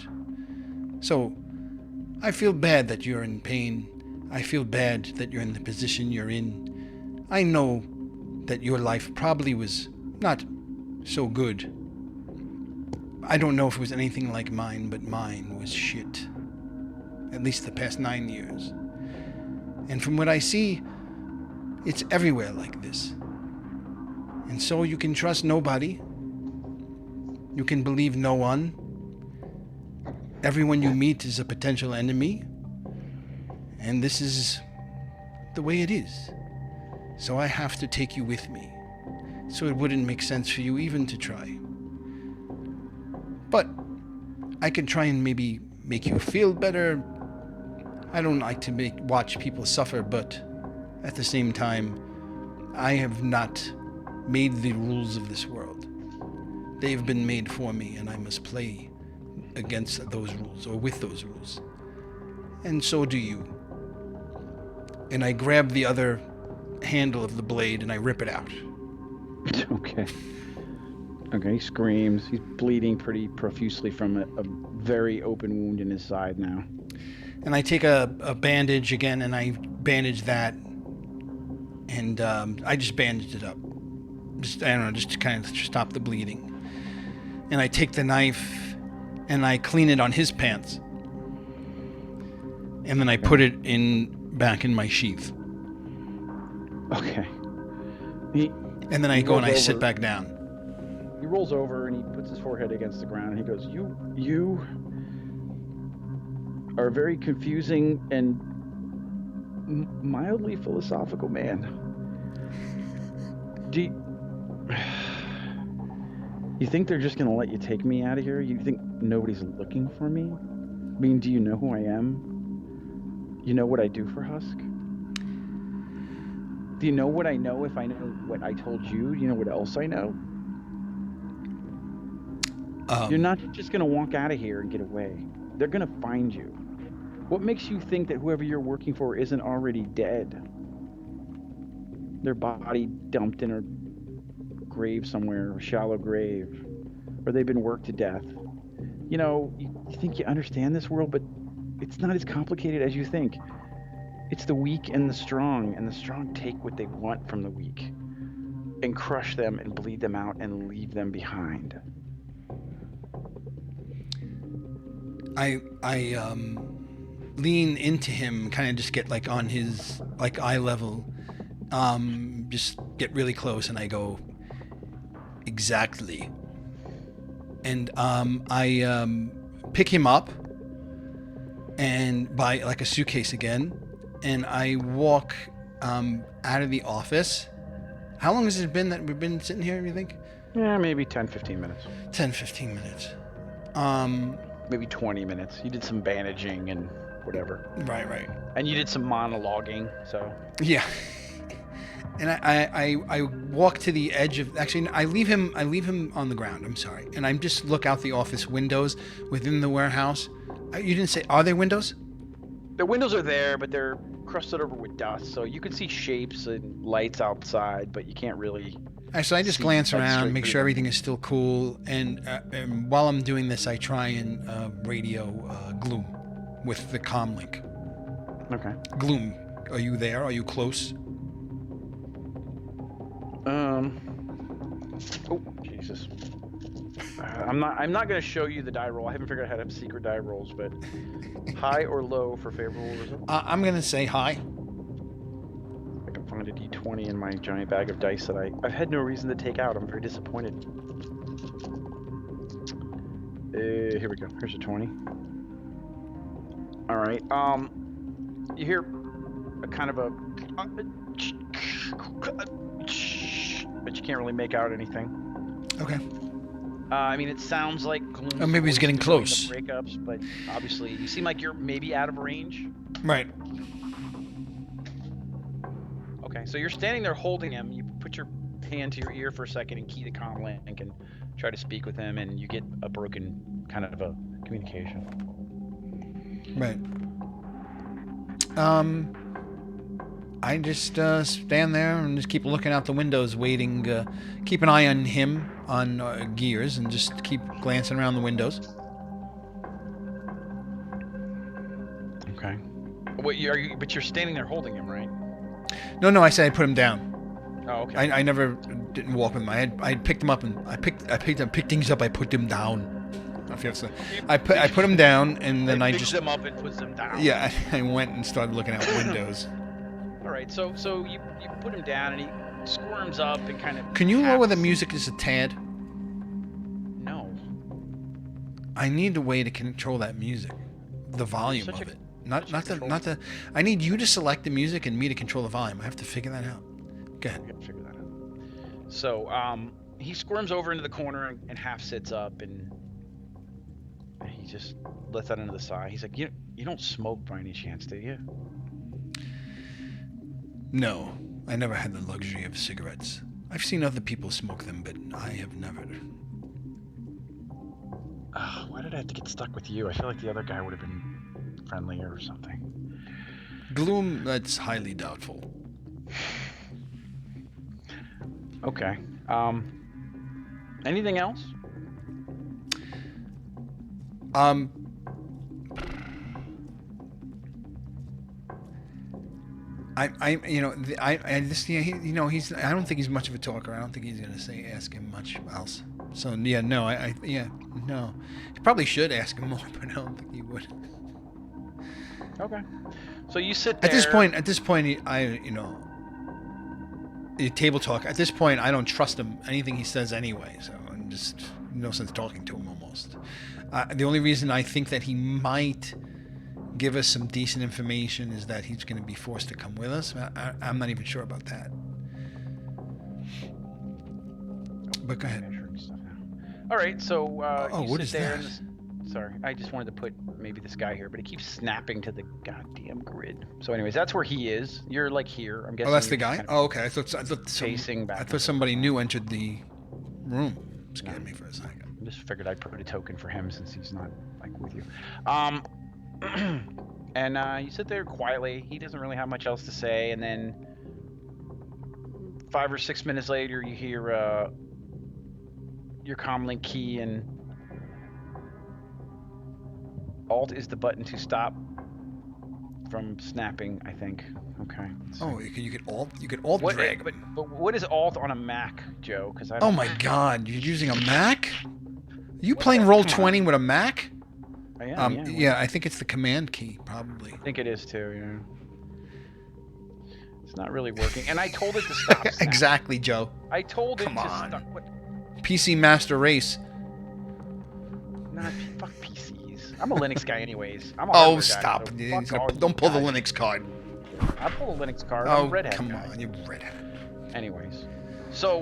So, I feel bad that you're in pain. I feel bad that you're in the position you're in. I know that your life probably was not so good. I don't know if it was anything like mine, but mine was shit. At least the past 9 years. And from what I see, it's everywhere like this. And so you can trust nobody. You can believe no one. Everyone you meet is a potential enemy. And this is the way it is. So I have to take you with me. So it wouldn't make sense for you even to try. But I can try and maybe make you feel better. I don't like to watch people suffer, but at the same time, I have not made the rules of this world. They've been made for me, and I must play against those rules, or with those rules. And so do you. And I grab the other handle of the blade and I rip it out. Okay. Okay, he screams. He's bleeding pretty profusely from a very open wound in his side now. And I take a bandage again and I bandage that. And I just bandaged it up. Just, I don't know, just to kind of stop the bleeding. And I take the knife and I clean it on his pants. And then I put it back in my sheath. Okay. And then I go and I sit back down. He rolls over and he puts his forehead against the ground and he goes, You are a very confusing and mildly philosophical man. Do you think they're just going to let you take me out of here? You think nobody's looking for me? I mean, do you know who I am? You know what I do for Husk? Do you know what I know if I know what I told you? Do you know what else I know? You're not just going to walk out of here and get away. They're going to find you. What makes you think that whoever you're working for isn't already dead? Their body dumped in a grave somewhere, a shallow grave, or they've been worked to death. You know, you think you understand this world, but it's not as complicated as you think. It's the weak and the strong take what they want from the weak and crush them and bleed them out and leave them behind. I lean into him, kind of just get like on his like eye level, just get really close, and I go, exactly. And I pick him up and by like a suitcase again, and I walk out of the office. How long has it been that we've been sitting here, you think? Yeah, maybe 10, 15 minutes. 10, 15 minutes. Maybe 20 minutes. You did some bandaging and whatever. Right. And you did some monologuing, so. Yeah. And I walk to the edge of, actually, I leave him on the ground, I'm sorry. And I just look out the office windows within the warehouse. You didn't say, are there windows? The windows are there, but they're crusted over with dust, so you can see shapes and lights outside, but you can't really. So I just glance around, make sure everything is still cool, and while I'm doing this, I try and radio Gloom with the comm link. Okay. Gloom, are you there? Are you close? Oh, Jesus. I'm not going to show you the die roll. I haven't figured out how to have secret die rolls, but high or low for favorable result? I'm going to say high. I can find a d20 in my giant bag of dice that I've had no reason to take out. I'm very disappointed. Here we go. Here's a 20. All right. You hear a kind of a, but you can't really make out anything. Okay. I mean, it sounds like Gloom's Oh, maybe he's voice getting during close. the breakups, but obviously you seem like you're maybe out of range. Right. Okay, so you're standing there holding him. You put your hand to your ear for a second and key the comm link and try to speak with him, and you get a broken kind of a communication. Right. I just stand there and just keep looking out the windows, waiting. Keep an eye on him, on Gears, and just keep glancing around the windows. Okay. What are you? But you're standing there holding him, right? No, I said I put him down. Oh, okay. I never didn't walk with him. I picked him up and I picked things up. I put them down. I put him down and then I just them up and puts them down. Yeah, I went and started looking out windows. All right, so you put him down and he squirms up and kind of. Can you lower the music just a tad? No. I need a way to control that music, the volume of it. Not the. I need you to select the music and me to control the volume. I have to figure that out. Go ahead. I gotta figure that out. So he squirms over into the corner and half sits up and he just lets out another sigh. He's like, you don't smoke by any chance, do you? No, I never had the luxury of cigarettes. I've seen other people smoke them, but I have never. Why did I have to get stuck with you? I feel like the other guy would have been friendlier or something. Gloom, that's highly doubtful. Okay. Anything else? He's. I don't think he's much of a talker. I don't think he's gonna ask him much else. So yeah, no, no. He probably should ask him more, but I don't think he would. Okay. So you sit there. At this point, table talk. At this point, I don't trust him. Anything he says anyway. So I'm just no sense talking to him almost. The only reason I think that he might give us some decent information is that he's going to be forced to come with us. I'm not even sure about that. But go ahead. All right, so what is that? Sorry, I just wanted to put maybe this guy here, but he keeps snapping to the goddamn grid. So, anyways, that's where he is. You're like here. I'm guessing. Oh, that's the guy. Oh, okay. I thought pacing back. I thought somebody new entered the room. Scared me for a second. I just figured I'd put a token for him since he's not like with you. And you sit there quietly. He doesn't really have much else to say, and then 5 or 6 minutes later, you hear your comlink key, and Alt is the button to stop from snapping, I think. Okay. Oh, you could Alt. You could Alt drag. But what is Alt on a Mac, Joe? Because I. Oh my God! You're using a Mac? Are you playing Roll20 with a Mac? I am. Yeah, I think it's the command key, probably. I think it is too. Yeah. It's not really working, and I told it to stop. Exactly, Joe. I told it to stop. PC Master Race. Not fuck PCs. I'm a Linux guy, anyways. I'm a oh, guy, stop! So Don't pull the Linux card. I pull a Linux card. Oh, I'm a Red Hat come guy. on, you Red Hat. Anyways, so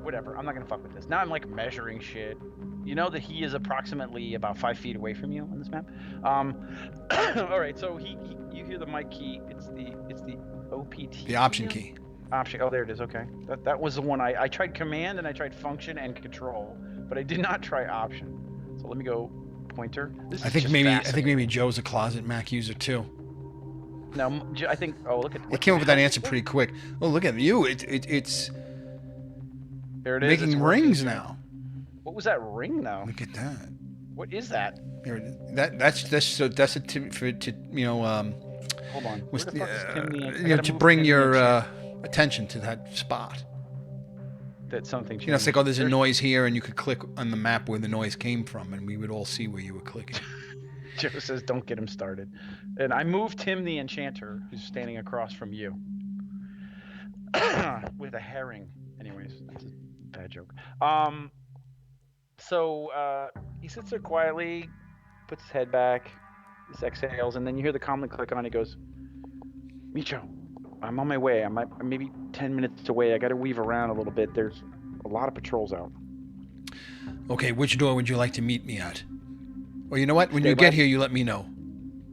whatever. I'm not gonna fuck with this. Now I'm like measuring shit. You know that he is approximately about 5 feet away from you on this map. All right. So you hear the mic key. It's the OPT. The option key. Option. Oh, there it is. Okay. That was the one I tried command and I tried function and control, but I did not try option. So let me go pointer. I think maybe Joe's a closet Mac user too. No, I think. Oh, look at. It came up with that answer pretty quick. Oh, look at you! It's. There it is. Making rings now. What was that ring though? Look at that. What is that? There it is. That's Hold on. Was to bring your attention to that spot. That something changed. It's like, there's a noise here, and you could click on the map where the noise came from, and we would all see where you were clicking. Joe says, "Don't get him started." And I moved Tim the Enchanter, who's standing across from you, with a herring. Anyways, that's a bad joke. So he sits there quietly, puts his head back, just exhales, and then you hear the comm click on. He goes, Micho, I'm on my way. I'm maybe 10 minutes away. I got to weave around a little bit. There's a lot of patrols out. Okay, which door would you like to meet me at? Well, you know what? When Stay you by- get here, you let me know.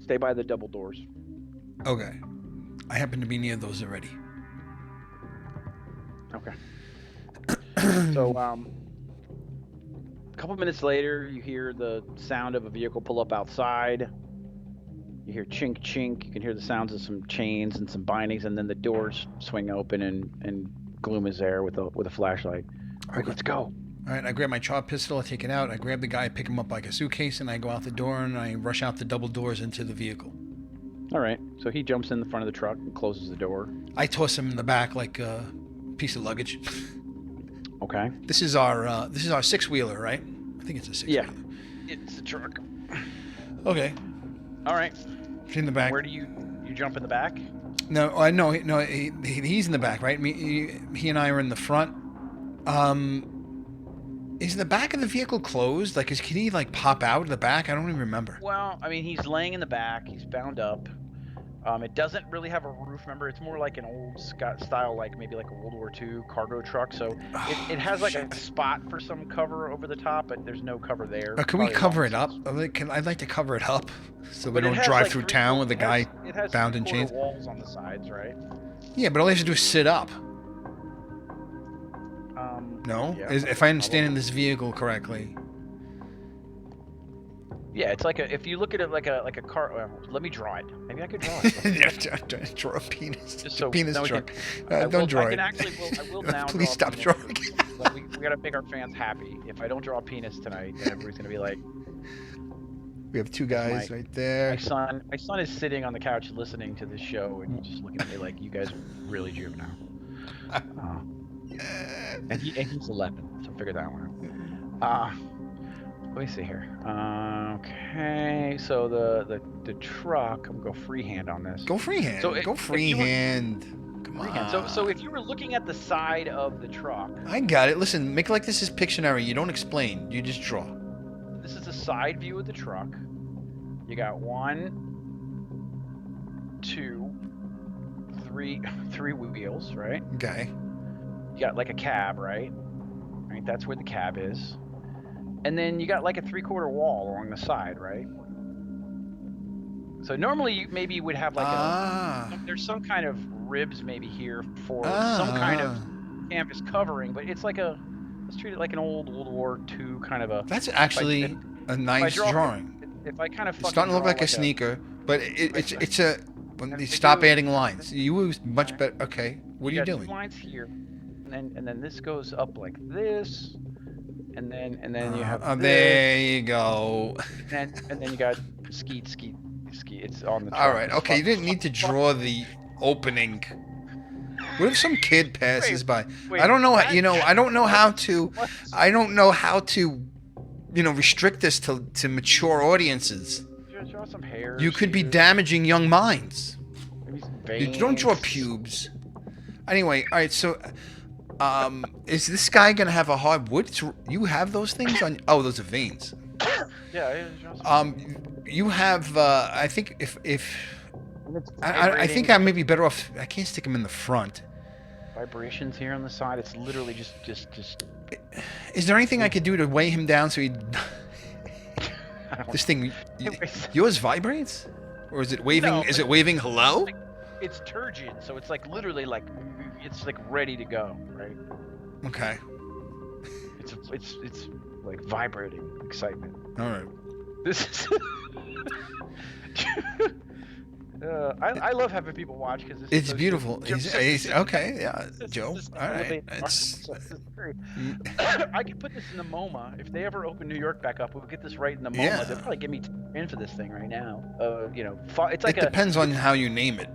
Stay by the double doors. Okay. I happen to be near those already. Okay. So, a couple minutes later, you hear the sound of a vehicle pull up outside. You hear chink chink. You can hear the sounds of some chains and some bindings, and then the doors swing open, and Gloom is there with a flashlight. All right, let's go. All right, I grab my chop pistol, I take it out, I grab the guy, pick him up like a suitcase, and I go out the door and I rush out the double doors into the vehicle. All right, so he jumps in the front of the truck and closes the door. I toss him in the back like a piece of luggage. Okay. This is our six-wheeler, right? I think it's a six-wheeler. Yeah, it's a truck. Okay. All right. He's in the back. Where do you jump in the back? No, he's in the back, right? He and I are in the front. Is the back of the vehicle closed? Like, can he like pop out of the back? I don't even remember. Well, I mean, he's laying in the back. He's bound up. It doesn't really have a roof. Remember, it's more like an old style, like maybe like a World War II cargo truck. So it has like a spot for some cover over the top, but there's no cover there. Can we cover it up? I'd like to cover it up so we don't drive through town with a guy bound in chains. It has walls on the sides, right? Yeah, but all you have to do is sit up. No? Yeah, If I understand in this vehicle correctly. Yeah, it's like if you look at it like a car. Well, let me draw it. Maybe I could draw it. Draw a penis. Just so penis truck. Don't draw it. I will now. Please stop drawing. We gotta make our fans happy. If I don't draw a penis tonight, then everybody's gonna be like. We have two guys right there. My son is sitting on the couch listening to this show and just looking at me like, you guys are really juvenile. And he's 11, so figure that one out. Let me see here. Okay, so the truck. I'm gonna go freehand on this. Go freehand. Go freehand. Come on. So if you were looking at the side of the truck. I got it. Listen, make like this is Pictionary. You don't explain. You just draw. This is the side view of the truck. You got 1, 2, 3 wheels, right? Okay. You got like a cab, right? Right, that's where the cab is. And then you got like a 3/4 wall along the side, right? So normally maybe you would have like there's some kind of ribs maybe here for some kind of canvas covering, but it's like let's treat it like an old World War II kind of a. That's actually a nice drawing. If I kind of it's starting to look like a sneaker, but it's a. When you stop adding lines, you was much better. Okay, what are you doing? Lines here, and then this goes up like this. And then you have this. There you go. And then you got skeet. It's on the truck. All right. Okay. You didn't need to draw the opening. What if some kid passes by? I don't know. I don't know how to. I don't know how to. Restrict this to mature audiences. Draw some hair. You could be damaging young minds. Maybe some veins. You don't draw pubes. Anyway. All right. So. Is this guy gonna have a hard wood? You have those things on? Oh, those are veins. Yeah. You have. I think if I think I may be better off. I can't stick him in the front. Vibrations here on the side. It's literally just. Is there anything I could do to weigh him down so he? This thing, yours vibrates, or is it waving? No, is it waving hello? It's turgid, so it's like literally like it's like ready to go, right? Okay. It's like vibrating excitement. All right. This is. I love having people watch because it's beautiful. He's okay. Yeah, Joe. All right. I could put this in the MoMA if they ever open New York back up. We'll get this right in the MoMA. Yeah. They'll probably give me in for this thing right now. It's like it depends on how you name it.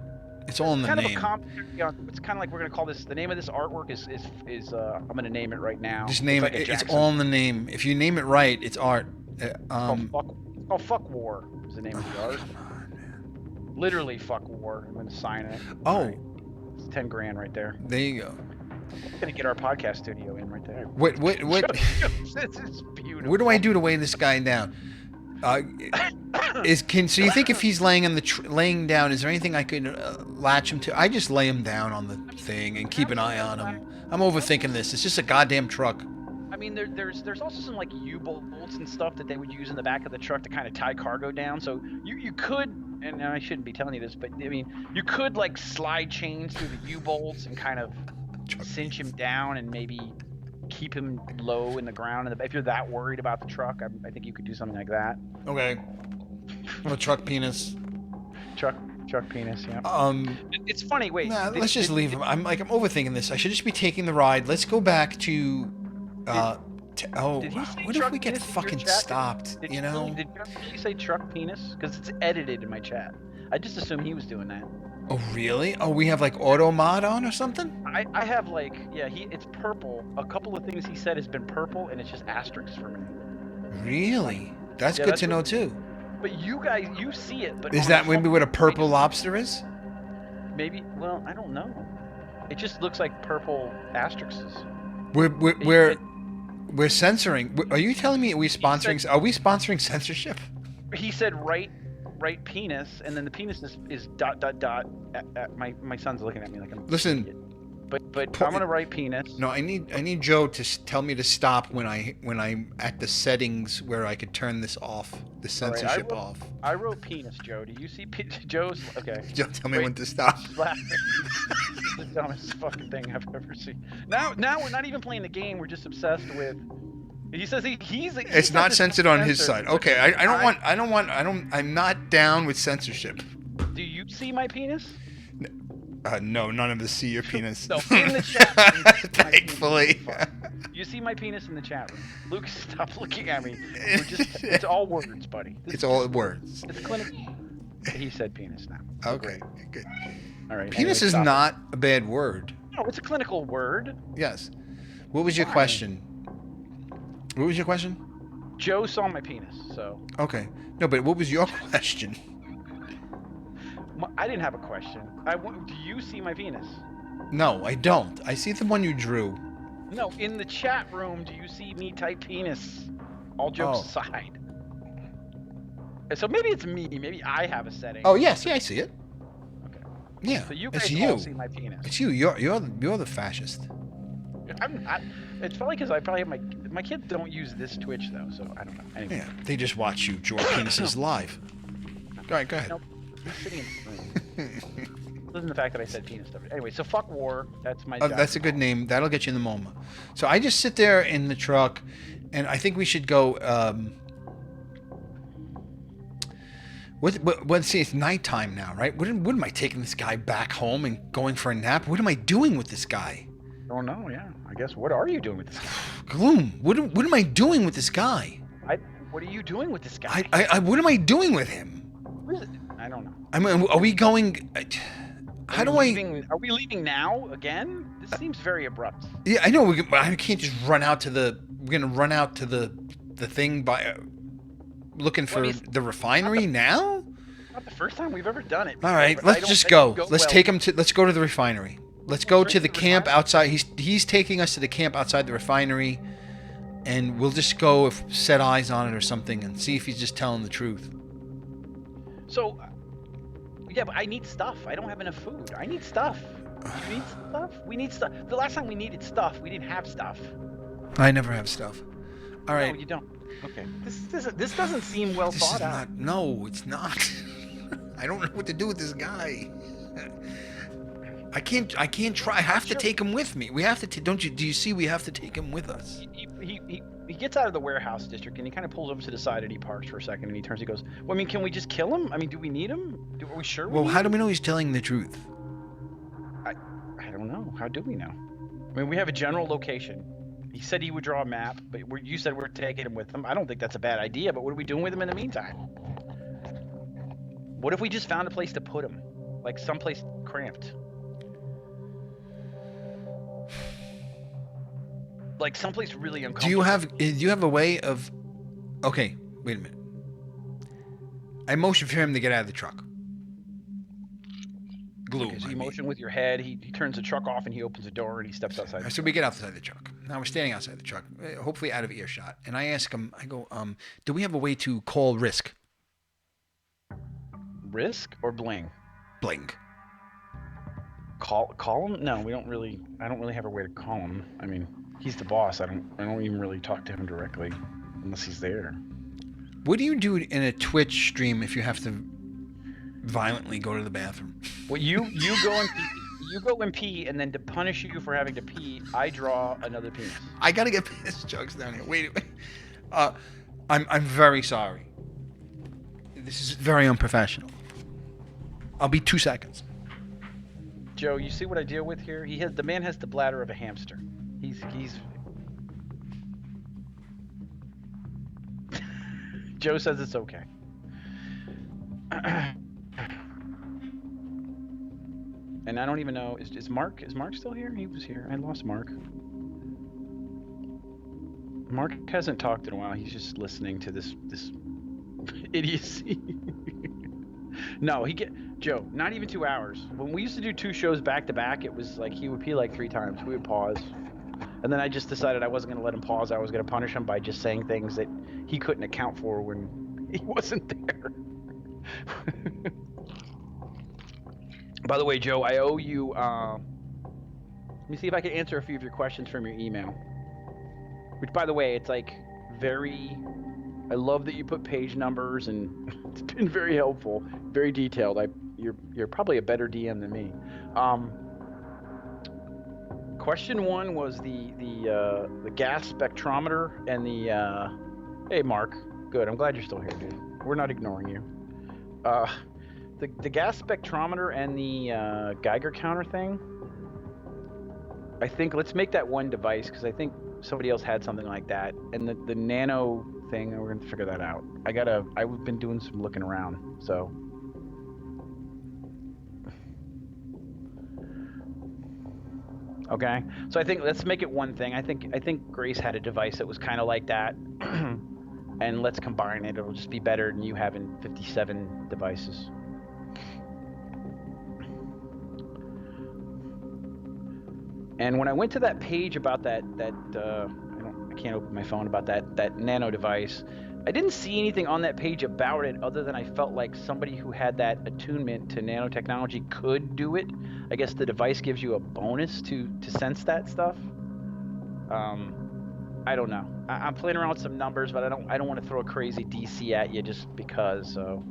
It's all in the name. It's kind of like we're gonna call this. The name of this artwork is I'm gonna name it right now. Just name it. It's all in the name. If you name it right, it's art. It's called Fuck War is the name of the art. Literally Fuck War. I'm gonna sign it. Oh. Right. It's 10 grand right there. There you go. Gonna get our podcast studio in right there. What This is beautiful. what do I do to weigh this guy down? So you think if he's laying on laying down, is there anything I could latch him to? I just lay him down on the thing and keep an eye on him. I'm overthinking this. It's just a goddamn truck. I mean, there's also some like U-bolts and stuff that they would use in the back of the truck to kind of tie cargo down. So you could, and I shouldn't be telling you this, but I mean, you could like slide chains through the U-bolts and kind of cinch him down and maybe keep him low in the ground. If you're that worried about the truck, I think you could do something like that. Okay. A truck penis. Truck penis, yeah. It's funny. Wait. Nah, let's just leave him. I'm overthinking this. I should just be taking the ride. Let's go back to. What if we get fucking stopped? Did you know? Did you say truck penis? Because it's edited in my chat. I just assumed he was doing that. Oh really? Oh, we have like auto mod on or something? I have like it's purple. A couple of things he said has been purple, and it's just asterisks for me. Really? That's good to know too. But you guys, you see it. But is that maybe what a purple lobster is? Maybe. Well, I don't know. It just looks like purple asterisks. We're censoring. Are you telling me are we sponsoring censorship? He said right penis, and then the penis is ... My son's looking at me like I'm. Listen. But I'm gonna write penis. No, I need Joe to tell me to stop when I'm at the settings where I could turn this off, the censorship off. I wrote penis, Joe. Do you see Joe's? Okay. Joe, tell me when to stop. The dumbest fucking thing I've ever seen. Now we're not even playing the game. We're just obsessed with. He says he's. It's not censored on his side. Okay, I'm not down with censorship. Do you see my penis? No, none of us see your penis. No, in the chat room. Thankfully. You see my penis in the chat room. Luke, stop looking at me. It's all words, buddy. It's all words. It's clinical. He said penis now. Okay, good. All right. Penis is not a bad word. No, it's a clinical word. Yes. What was your question? What was your question? Joe saw my penis, so. Okay. No, but what was your question? I didn't have a question. Do you see my penis? No, I don't. I see the one you drew. No, in the chat room, do you see me type penis? All jokes aside. So maybe it's me. Maybe I have a setting. Oh yes, I see it. Okay. Yeah. So you guys all see my penis. It's you. You're the fascist. I'm not. It's probably because I probably have my kids don't use this Twitch though, so I don't know. Anyway. Yeah, they just watch you draw penises live. Go ahead. Nope. He's sitting in the room. Other than the fact that I said penis stuff. Anyway, so fuck war. That's my. That's a good name. That'll get you in the MoMA. So I just sit there in the truck, and I think we should go. Let's see. It's nighttime now, right? What am I taking this guy back home and going for a nap? What am I doing with this guy? Oh no, yeah. I guess. What are you doing with this guy? Gloom. What am I doing with this guy? What are you doing with this guy? What am I doing with him? What is it? I don't know. I mean, are we going? Are we leaving now again? This seems very abrupt. Yeah, I know. I can't just run out to the. We're gonna run out to the thing by looking for the refinery now. Not the first time we've ever done it. All right, let's just go. Let's take him to. Let's go to the refinery. Let's go to the camp outside. He's taking us to the camp outside the refinery, and we'll just go set eyes on it or something and see if he's just telling the truth. So. Yeah, but I need stuff. I don't have enough food. I need stuff. You need stuff? We need stuff. The last time we needed stuff, we didn't have stuff. I never have stuff. All right. No, you don't. Okay. This doesn't seem well thought out. No, it's not. I don't know what to do with this guy. I can't try. I have to take him with me. We have to. Do you see? We have to take him with us. He gets out of the warehouse district and he kind of pulls over to the side and he parks for a second and he turns. He goes, "Well, I mean, can we just kill him? I mean, do we need him? Are we sure? Well, how do we know he's telling the truth? I don't know. How do we know? I mean, we have a general location. He said he would draw a map, but you said we're taking him with him. I don't think that's a bad idea. But what are we doing with him in the meantime? What if we just found a place to put him, like someplace cramped? Like someplace really uncomfortable. Do you have a way of? Okay, wait a minute. I motion for him to get out of the truck. Gloom. Okay, so I you mean. motion with your head. He turns the truck off and he opens the door and he steps outside. So we get outside the truck. Now we're standing outside the truck, hopefully out of earshot. And I ask him, I go, do we have a way to call Risk? Risk or Bling? Bling. Call him? No, we don't really. I don't really have a way to call him. I mean, he's the boss. I don't even really talk to him directly unless he's there. What do you do in a Twitch stream if you have to violently go to the bathroom? Well, you go and pee. You go and pee, and then to punish you for having to pee, I draw another penis. I gotta get piss jugs down here. Wait. I'm very sorry. This is very unprofessional. I'll be 2 seconds. Joe, you see what I deal with here? The man has the bladder of a hamster. He's Joe says it's okay. And I don't even know, is Mark still here? He was here. I lost Mark. Mark hasn't talked in a while. He's just listening to this idiocy. No, Joe, not even 2 hours. When we used to do 2 shows back to back, it was like he would pee like 3 times. We would pause. And then I just decided I wasn't going to let him pause. I was going to punish him by just saying things that he couldn't account for when he wasn't there. By the way, Joe, I owe you, let me see if I can answer a few of your questions from your email. Which, by the way, it's like I love that you put page numbers, and it's been very helpful, very detailed. You're probably a better DM than me. Question 1 was the gas spectrometer and the hey Mark, good. I'm glad you're still here, dude. We're not ignoring you. The gas spectrometer and the Geiger counter thing. I think let's make that one device because I think somebody else had something like that, and the nano thing. We're gonna figure that out. I've been doing some looking around, so. Okay, so I think let's make it one thing. I think Grace had a device that was kind of like that, and let's combine it. It'll just be better than you having 57 devices. And when I went to that page about I can't open my phone about that nano device, I didn't see anything on that page about it other than I felt like somebody who had that attunement to nanotechnology could do it. I guess the device gives you a bonus to sense that stuff. I don't know. I'm playing around with some numbers, but I don't want to throw a crazy DC at you just because. So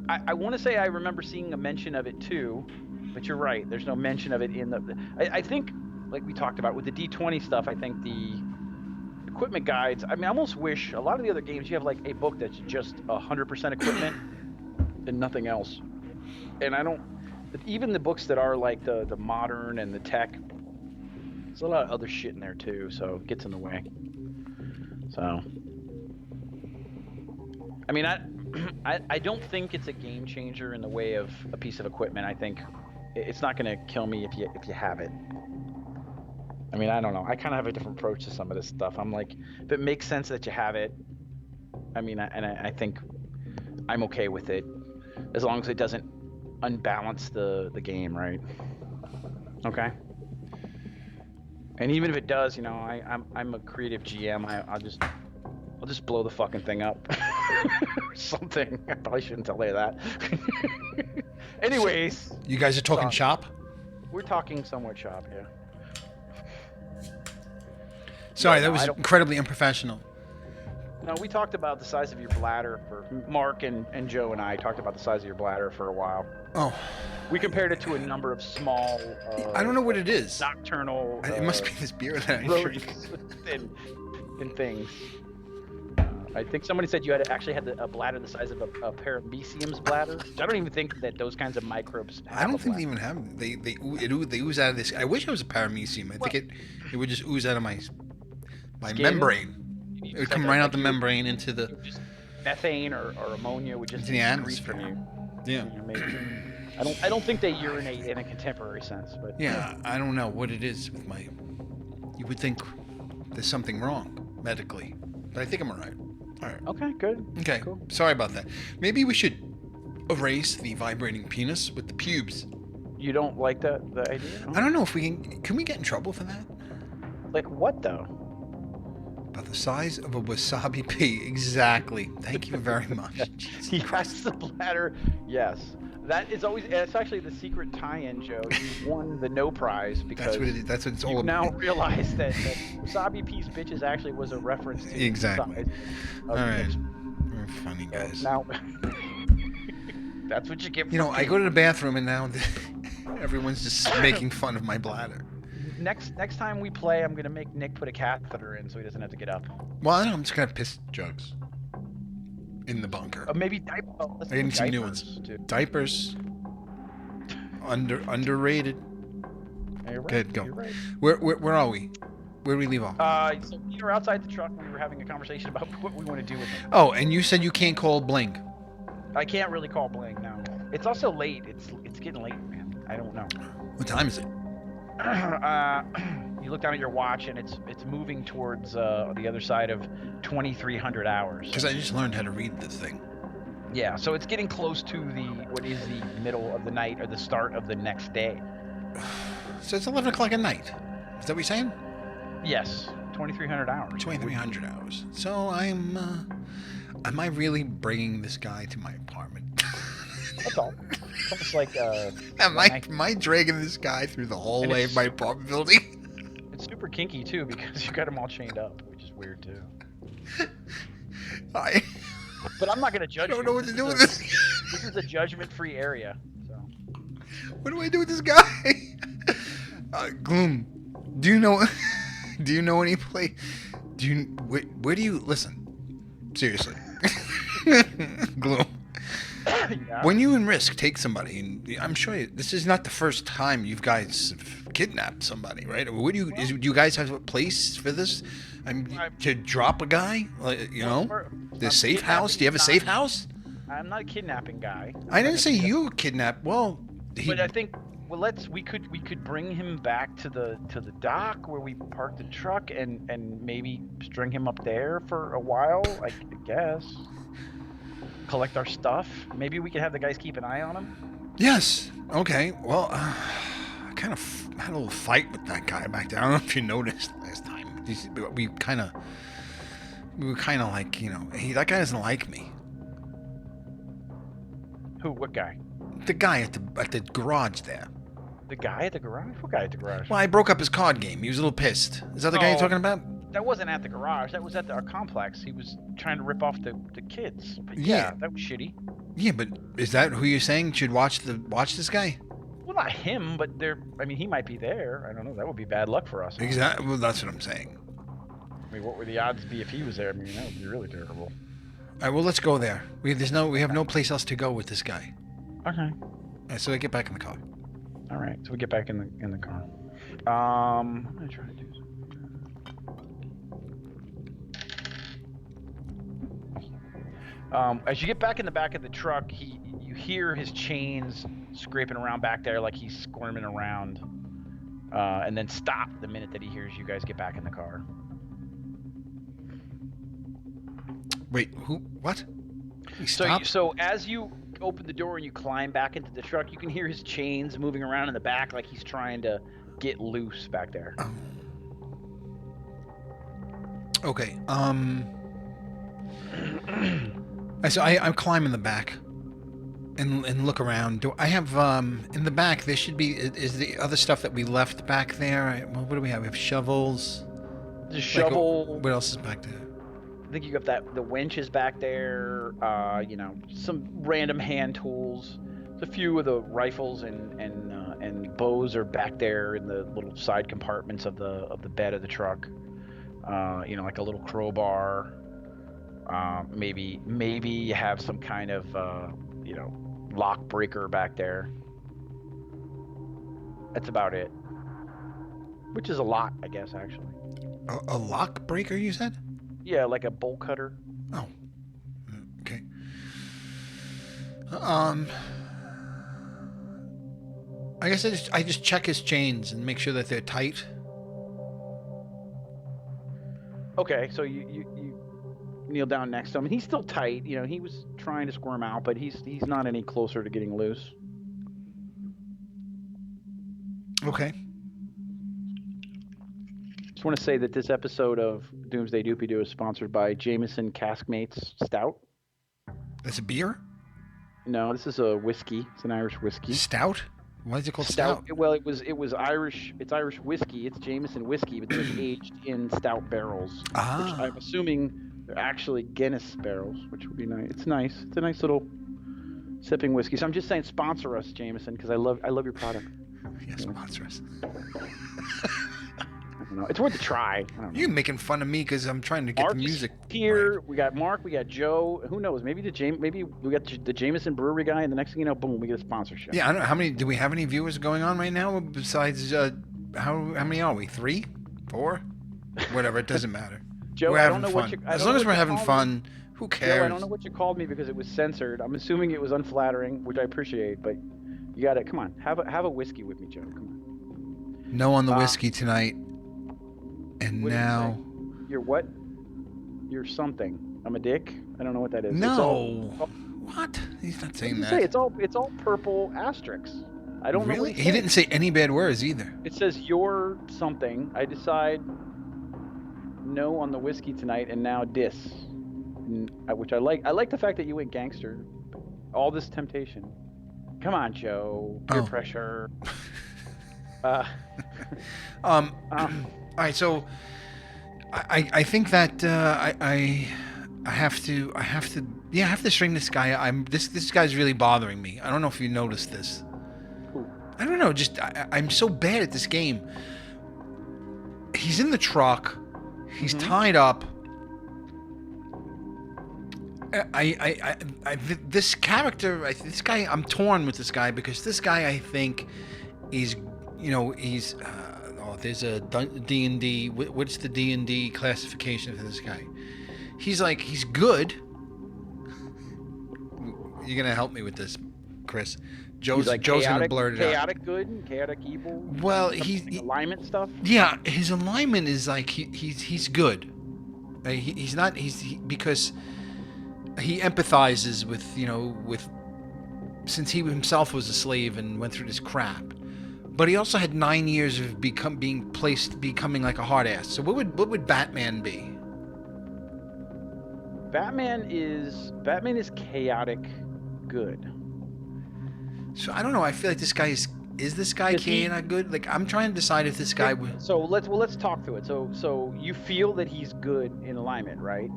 I want to say I remember seeing a mention of it too, but you're right. There's no mention of it in the. I think, like we talked about with the D20 stuff, I think the equipment guides. I mean, I almost wish a lot of the other games you have like a book that's just 100% equipment and nothing else. And I don't. Even the books that are like the modern and the tech, there's a lot of other shit in there too, so it gets in the way. So, I mean, I don't think it's a game changer in the way of a piece of equipment. I think it's not going to kill me if you have it. I mean, I don't know. I kind of have a different approach to some of this stuff. I'm like, if it makes sense that you have it, I mean, I think I'm okay with it, as long as it doesn't unbalance the game, right? Okay. And even if it does, you know, I'm a creative GM. I'll just blow the fucking thing up. Something. I probably shouldn't tell you that. Anyways. You guys are talking shop? We're talking somewhat shop, yeah. Sorry, that was incredibly unprofessional. No, we talked about the size of your bladder for Mark and Joe and I talked about the size of your bladder for a while. Oh. We compared it to a number of small. I don't know what it is. Nocturnal. It must be this beer that I drink. and things. I think somebody said you actually had a bladder the size of a paramecium's bladder. I don't even think that those kinds of microbes. I don't think they even have them. They ooze out of this. I wish I was a paramecium. I think it would just ooze out of my membrane. It would come right out the membrane into the methane or ammonia would just into the atmosphere. From you. Yeah. I don't think they urinate in a contemporary sense, but yeah, I don't know what it is with my. You would think there's something wrong medically, but I think I'm alright. All right. Okay, good. Okay. Cool. Sorry about that. Maybe we should erase the vibrating penis with the pubes. You don't like the idea? I don't know if we can we get in trouble for that? Like what though? About the size of a wasabi pea. Exactly. Thank you very much. Jesus Yes, Christ. the bladder. Yes, that is always. It's actually the secret tie-in, Joe. You won the no prize because That's what it is. That's what it's all you now about. realize that wasabi piece bitches actually was a reference to Exactly. the size All of right. Nick's- We're funny guys. Now, that's what you get. You know, I go to the bathroom and now everyone's just making fun of my bladder. Next time we play, I'm gonna make Nick put a catheter in so he doesn't have to get up. Well, I don't know, I'm just gonna have piss jugs in the bunker. Maybe diaper. Oh, let's I need do some new diapers, ones. too. Diapers. Underrated. Yeah, you're right. Good, go. You're right. Where are we? Where do we leave off? So we were outside the truck and we were having a conversation about what we want to do with him. Oh, and you said you can't call Bling. I can't really call Bling now. It's also late. It's getting late, man. I don't know. What time is it? You look down at your watch and it's moving towards the other side of 2300 hours. Because I just learned how to read this thing. Yeah, so it's getting close to what is the middle of the night or the start of the next day. So it's 11 o'clock at night. Is that what you're saying? Yes, 2300 hours. 2300 hours. So am I really bringing this guy to my apartment? That's all. It's almost like am I dragging this guy through the hallway of my apartment building? it's super kinky too because you got him all chained up, which is weird too. But I'm not gonna judge. I don't you. know what to do with this. This is a judgment-free area. So. What do I do with this guy? Gloom, do you know? Do you know any place? Where do you listen? Seriously, Gloom. Yeah. When you and Risk take somebody, and I'm sure this is not the first time you guys have kidnapped somebody, right? What do you guys have a place for this? To drop a guy, like, you know, the safe house. Do you have a safe house? I'm not a kidnapping guy. I didn't say you were kidnapped. Well, But I think we could bring him back to the dock where we parked the truck and maybe string him up there for a while. I guess. Collect our stuff. Maybe we could have the guys keep an eye on him. Yes. Okay. Well, I kind of had a little fight with that guy back there. I don't know if you noticed last time. We were kind of like, you know, that guy doesn't like me. Who? What guy? The guy at the garage there. The guy at the garage? What guy at the garage? Well, I broke up his card game. He was a little pissed. Is that the guy you're Oh. talking about? That wasn't at the garage. That was at our complex. He was trying to rip off the kids. But Yeah. yeah, that was shitty. Yeah, but is that who you're saying should watch this guy? Well, not him, but I mean, he might be there. I don't know. That would be bad luck for us. Huh? Exactly. Well, that's what I'm saying. I mean, what would the odds be if he was there? I mean, that would be really terrible. All right. Well, let's go there. We have no place else to go with this guy. Okay. All right, so I get back in the car. All right. So we get back in the car. I'm gonna try to do something. As you get back in the back of the truck, you hear his chains scraping around back there like he's squirming around, and then stop the minute that he hears you guys get back in the car. Wait, who? What? He So, stopped? so as you open the door and you climb back into the truck, you can hear his chains moving around in the back like he's trying to get loose back there. Okay. So I climb in the back and look around. Do I have in the back? There should be is the other stuff that we left back there. Well, what do we have? We have shovels. The shovel. What else is back there? I think you got the winches back there. Some random hand tools. A few of the rifles and bows are back there in the little side compartments of the bed of the truck. Like a little crowbar. Maybe you have some kind of lock breaker back there. That's about it. Which is a lot, I guess, actually. A lock breaker, you said? Yeah, like a bolt cutter. Oh. Okay. I guess I just check his chains and make sure that they're tight. Okay, so you kneel down next to him. He's still tight. You know, he was trying to squirm out, but he's not any closer to getting loose. Okay. Just want to say that this episode of Doomsday Doopy Doo is sponsored by Jameson Caskmates Stout. That's a beer? No, this is a whiskey. It's an Irish whiskey. Stout? Why is it called stout? Well, it was Irish. It's Irish whiskey. It's Jameson whiskey, but then it's aged in stout barrels. Ah. Which I'm assuming they're actually Guinness barrels, which would be nice. It's nice. It's a nice little sipping whiskey. So I'm just saying, sponsor us, Jameson, because I love your product. Yeah, sponsor us. I don't know. It's worth a try. I don't know. You're making fun of me because I'm trying to get Mark the music here. right. We got Mark. We got Joe. Who knows? Maybe we got the Jameson Brewery guy, and the next thing you know, boom, we get a sponsorship. Yeah, I don't know. How many? Do we have any viewers going on right now besides, how many are we? 3? 4? Whatever, it doesn't matter. Joe, we're I having don't know fun. what you, As long as we're having fun, who cares? Joe, I don't know what you called me because it was censored. I'm assuming it was unflattering, which I appreciate, but you got to come on. Have a whiskey with me, Joe. Come on. No on the whiskey tonight. And What did now... You're what? You're something. I'm a dick? I don't know what that is. No. What? He's not saying that. It's all purple asterisks. I don't know Really? what He didn't say any bad words either. It says you're something. I decide no on the whiskey tonight, and now dis. Which I like. I like the fact that you went gangster. All this temptation. Come on, Joe. Peer pressure. All right, so I think that I have to string this guy. This guy's really bothering me. I don't know if you noticed this. I don't know. Just I'm so bad at this game. He's in the truck. He's tied up. This character, this guy, I'm torn with this guy because this guy, I think, is, he's. There's a D&D. What's the D&D classification for this guy? He's good. You're gonna help me with this, Chris. Joe's gonna blurt it out. Chaotic good and chaotic evil. Well, alignment stuff. Yeah, his alignment is like he's good. Because he empathizes with since he himself was a slave and went through this crap. But he also had 9 years of becoming like a hard ass. So what would Batman be? Batman is chaotic good. So I don't know. I feel like this guy is this guy chaotic good? Like I'm trying to decide if this guy would. So let's talk through it. So you feel that he's good in alignment, right?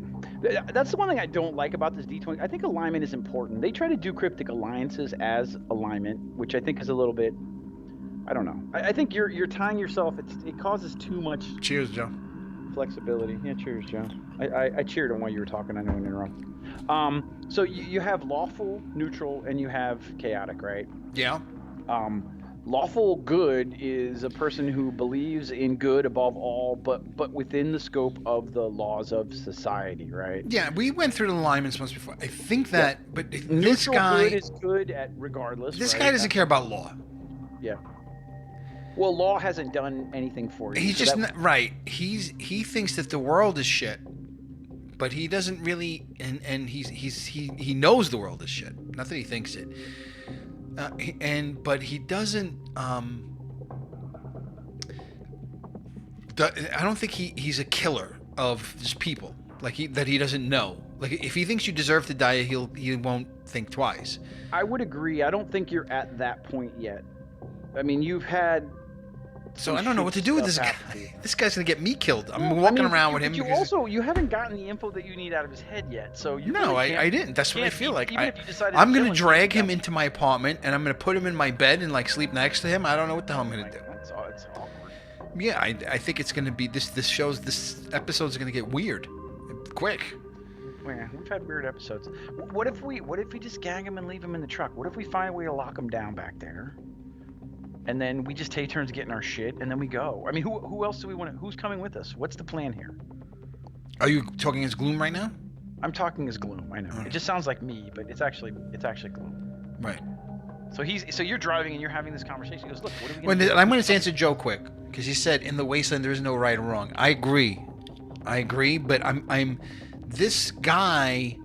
That's the one thing I don't like about this D20. I think alignment is important. They try to do cryptic alliances as alignment, which I think is a little bit. I don't know. I think you're tying yourself. It causes too much. Cheers, Joe. Flexibility. Yeah, cheers, Joe. I cheered on while you were talking. I know when you're interrupt. So you have lawful, neutral, and you have chaotic, right? Yeah. Lawful good is a person who believes in good above all, but within the scope of the laws of society, right? Yeah, we went through the alignments once before. I think that, but this Neutral guy good is good at regardless. This right? guy doesn't care about law. Yeah. Well, law hasn't done anything for you. He's so just right. He thinks that the world is shit, but he doesn't really, and he knows the world is shit. Not that he thinks it, but he doesn't. I don't think he's a killer of just people that he doesn't know. Like if he thinks you deserve to die, he won't think twice. I would agree. I don't think you're at that point yet. I mean, you've had. So I don't know what to do with this guy. This guy's gonna get me killed. I'm walking around with him. You haven't gotten the info that you need out of his head yet. So you. No, really I didn't. That's what I feel like. Even if you decided I'm gonna drag him into my apartment and I'm gonna put him in my bed and sleep next to him. I don't know what the hell I'm gonna do. It's awkward. Yeah, I think it's gonna be this episode's gonna get weird, quick. Yeah, we've had weird episodes. What if we just gag him and leave him in the truck? What if we find a way to lock him down back there? And then we just take turns getting our shit, and then we go. I mean, who else do we want to? Who's coming with us? What's the plan here? Are you talking as Gloom right now? I'm talking as Gloom. I know. It just sounds like me, but it's actually Gloom. Right. So you're driving and you're having this conversation. He goes, look, what are we going to do? I'm going to answer Joe quick because he said in the wasteland there is no right or wrong. I agree, but I'm this guy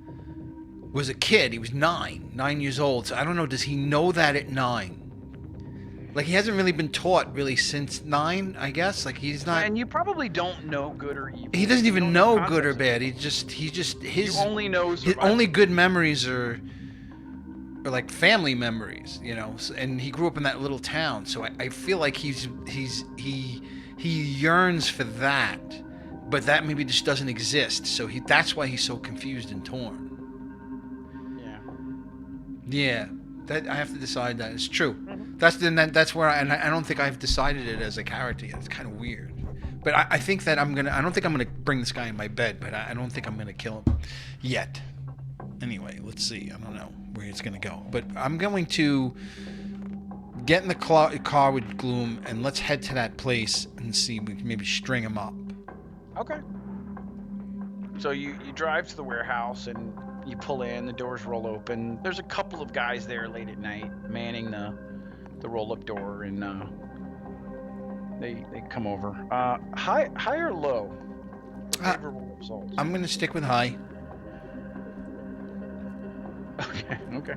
was a kid. He was 9 years old. So I don't know. Does he know that at 9? Like, he hasn't really been taught really since 9, I guess. Like, he's not. And you probably don't know good or evil. He doesn't You even don't know concepts good or of bad. it. He just his You only know his survival. only good memories are like family memories, you know. And he grew up in that little town, so I feel like he yearns for that, but that maybe just doesn't exist. So that's why he's so confused and torn. Yeah, that I have to decide that it's true. Mm-hmm. That's where I don't think I've decided it as a character yet. It's kind of weird, but I think that I don't think I'm gonna bring this guy in my bed, but I don't think I'm gonna kill him yet. Anyway, let's see. I don't know where it's gonna go, but I'm going to get in the car with Gloom and let's head to that place and see if we can maybe string him up. Okay. So you drive to the warehouse and you pull in, the doors roll open. There's a couple of guys there late at night manning the roll-up door, and they come over. High or low? Favorable results. I'm gonna stick with high. Okay.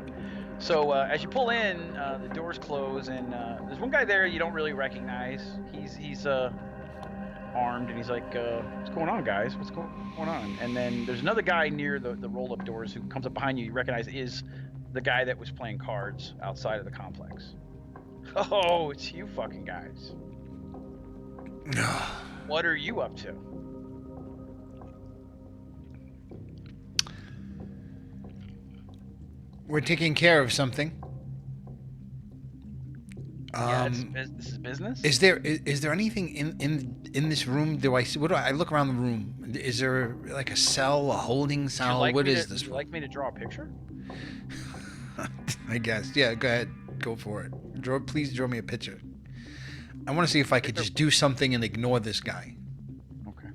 So as you pull in, the doors close, and there's one guy there you don't really recognize. He's armed, and he's like, "What's going on, guys? What's going on?" And then there's another guy near the roll-up doors who comes up behind you. You recognize is the guy that was playing cards outside of the complex. Oh, it's you fucking guys. What are you up to? We're taking care of something. This is business. Is there anything in this room? What do I look around the room? Is there like a cell, a holding cell? What is this? Would you like me to draw a picture? I guess. Yeah, go ahead. Go for it. Please draw me a picture. I want to see if I could just do something and ignore this guy. Okay.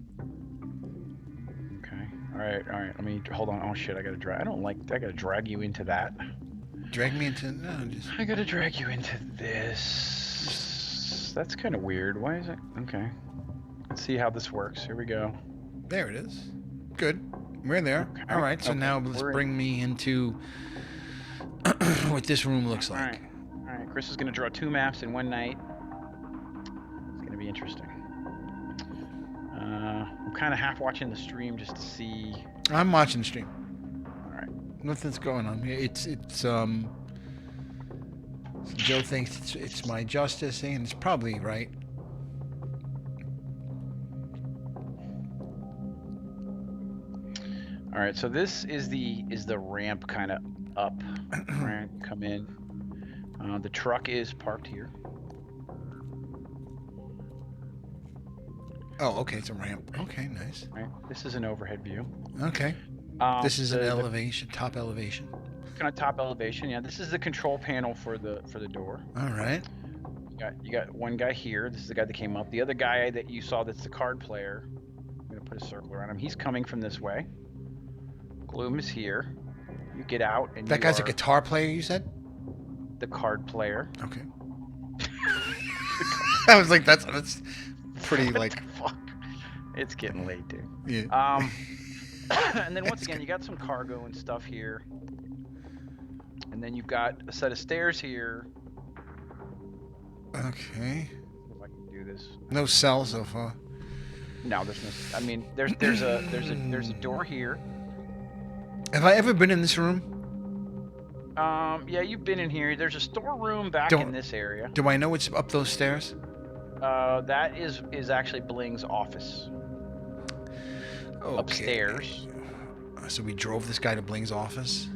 All right. Let me hold on. Oh shit! I gotta drag you into that. Drag me into I gotta drag you into this. That's kind of weird. Why is it? Okay. Let's see how this works. Here we go. There it is. Good. We're there. Okay. All right. So now let's bring me into what this room looks like. All right. Chris is gonna draw 2 maps in one night. It's gonna be interesting. I'm kind of half watching the stream just to see. I'm watching the stream. All right. Nothing's going on here. Joe thinks it's my justice, and it's probably right. All right, so this is the ramp kind of up. Right, come in. The truck is parked here. Oh, okay, it's a ramp. Okay, nice. Right, this is an overhead view. Okay. This is an elevation, top elevation. Kind of top elevation. Yeah, this is the control panel for the door. All right. You got one guy here. This is the guy that came up. The other guy that you saw, that's the card player. I'm gonna put a circle around him. He's coming from this way. Gloom is here. You get out, and that guy's a guitar player, you said? The card player. Okay. I was like, that's pretty What like. the fuck? It's getting late, dude. Yeah. And then once again, you got some cargo and stuff here. And then you've got a set of stairs here. Okay. If I can do this. No cell so far. No, there's no. I mean, there's a door here. Have I ever been in this room? Yeah, you've been in here. There's a storeroom back in this area. Do I know it's up those stairs? That is actually Bling's office. Okay. Upstairs. So we drove this guy to Bling's office?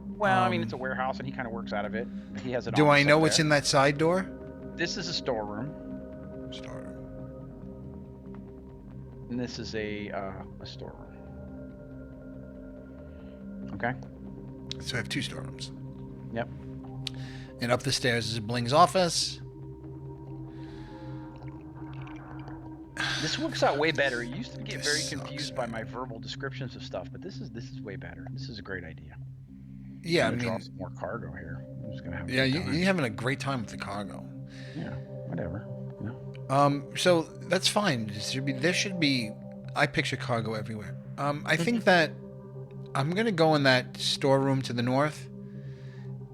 Well, I mean, it's a warehouse, and he kind of works out of it. He has an Do I office know up what's there. in that side door? This is a storeroom, and this is a storeroom. Okay. So I have 2 storerooms. Yep. And up the stairs is Bling's office. This works out way better. You used to get very confused by my verbal descriptions of stuff, but this is way better. This is a great idea. Yeah, I'm gonna draw some more cargo here. I'm just gonna have. Yeah, you're having a great time with the cargo. Yeah, whatever. So that's fine. There should be. I picture cargo everywhere. I think that I'm gonna go in that storeroom to the north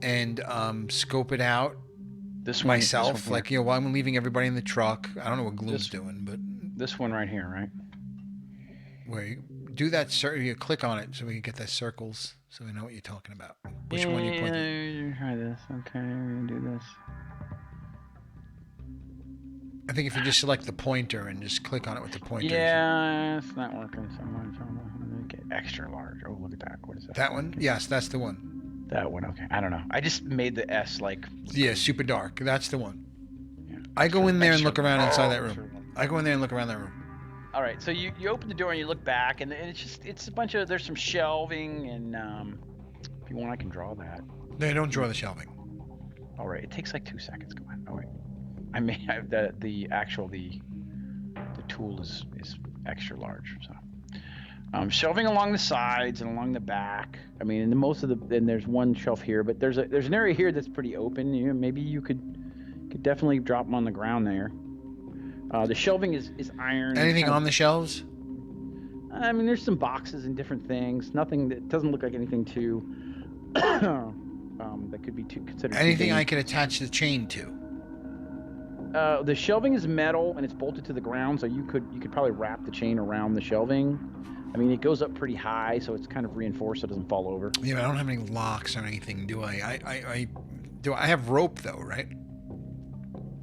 and scope it out This myself. one Like, while I'm leaving everybody in the truck. I don't know what Gloom's This- doing, but this one right here, right? where you do that, you click on it so we can get the circles, so we know what you're talking about. Which one you pointing? Try this. Okay, we're gonna do this. I think if you just select the pointer and just click on it with the pointer. Yeah, it's not working so much. I'm gonna make it extra large. Oh, look at that. What is that? That one? Yes, that's the one. That one. Okay. I don't know. I just made the S like. Yeah, super dark. That's the one. Yeah, I go in there and look around inside that extra room. I go in there and look around that room. All right, so you open the door and you look back, and it's a bunch of, there's some shelving, and if you want, I can draw that. No, don't draw the shelving. All right, it takes like 2 seconds. Come on. All right, I may have the tool is extra large. So shelving along the sides and along the back. I mean, and there's one shelf here, but there's an area here that's pretty open. Maybe you could definitely drop them on the ground there. The shelving is iron. Anything on the shelves? I mean, there's some boxes and different things. Nothing that doesn't look like anything too that could be considered. Anything I could attach the chain to? The shelving is metal and it's bolted to the ground, so you could probably wrap the chain around the shelving. I mean, it goes up pretty high, so it's kind of reinforced so it doesn't fall over. Yeah, but I don't have any locks or anything, do I? I have rope though, right?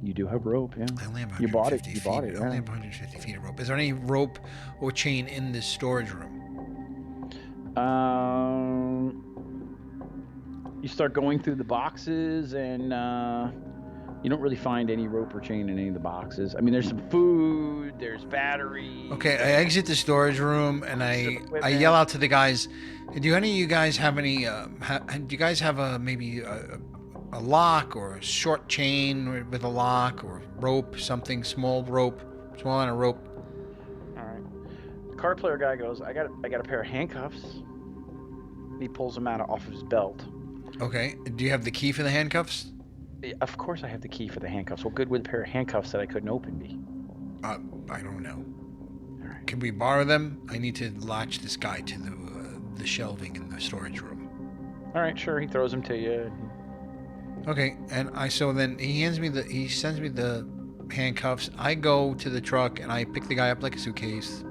You do have rope, yeah. I only have 150 You bought it. feet. You bought it. I only have 150 feet of rope. Is there any rope or chain in this storage room? You start going through the boxes, and you don't really find any rope or chain in any of the boxes. I mean, there's some food, there's batteries. Okay, I exit the storage room and I yell out to the guys. Do any of you guys have any? Do you guys have maybe a lock or a short chain with a lock or rope, something small amount of rope? All right. The card player guy goes, I got a pair of handcuffs. He pulls them out off of his belt. Okay. Do you have the key for the handcuffs? Of course I have the key for the handcuffs. What good would a pair of handcuffs that I couldn't open be? I don't know. All right. Can we borrow them? I need to latch this guy to the shelving in the storage room. All right, sure. He throws them to you. Okay, and then he sends me the handcuffs. I go to the truck and I pick the guy up like a suitcase,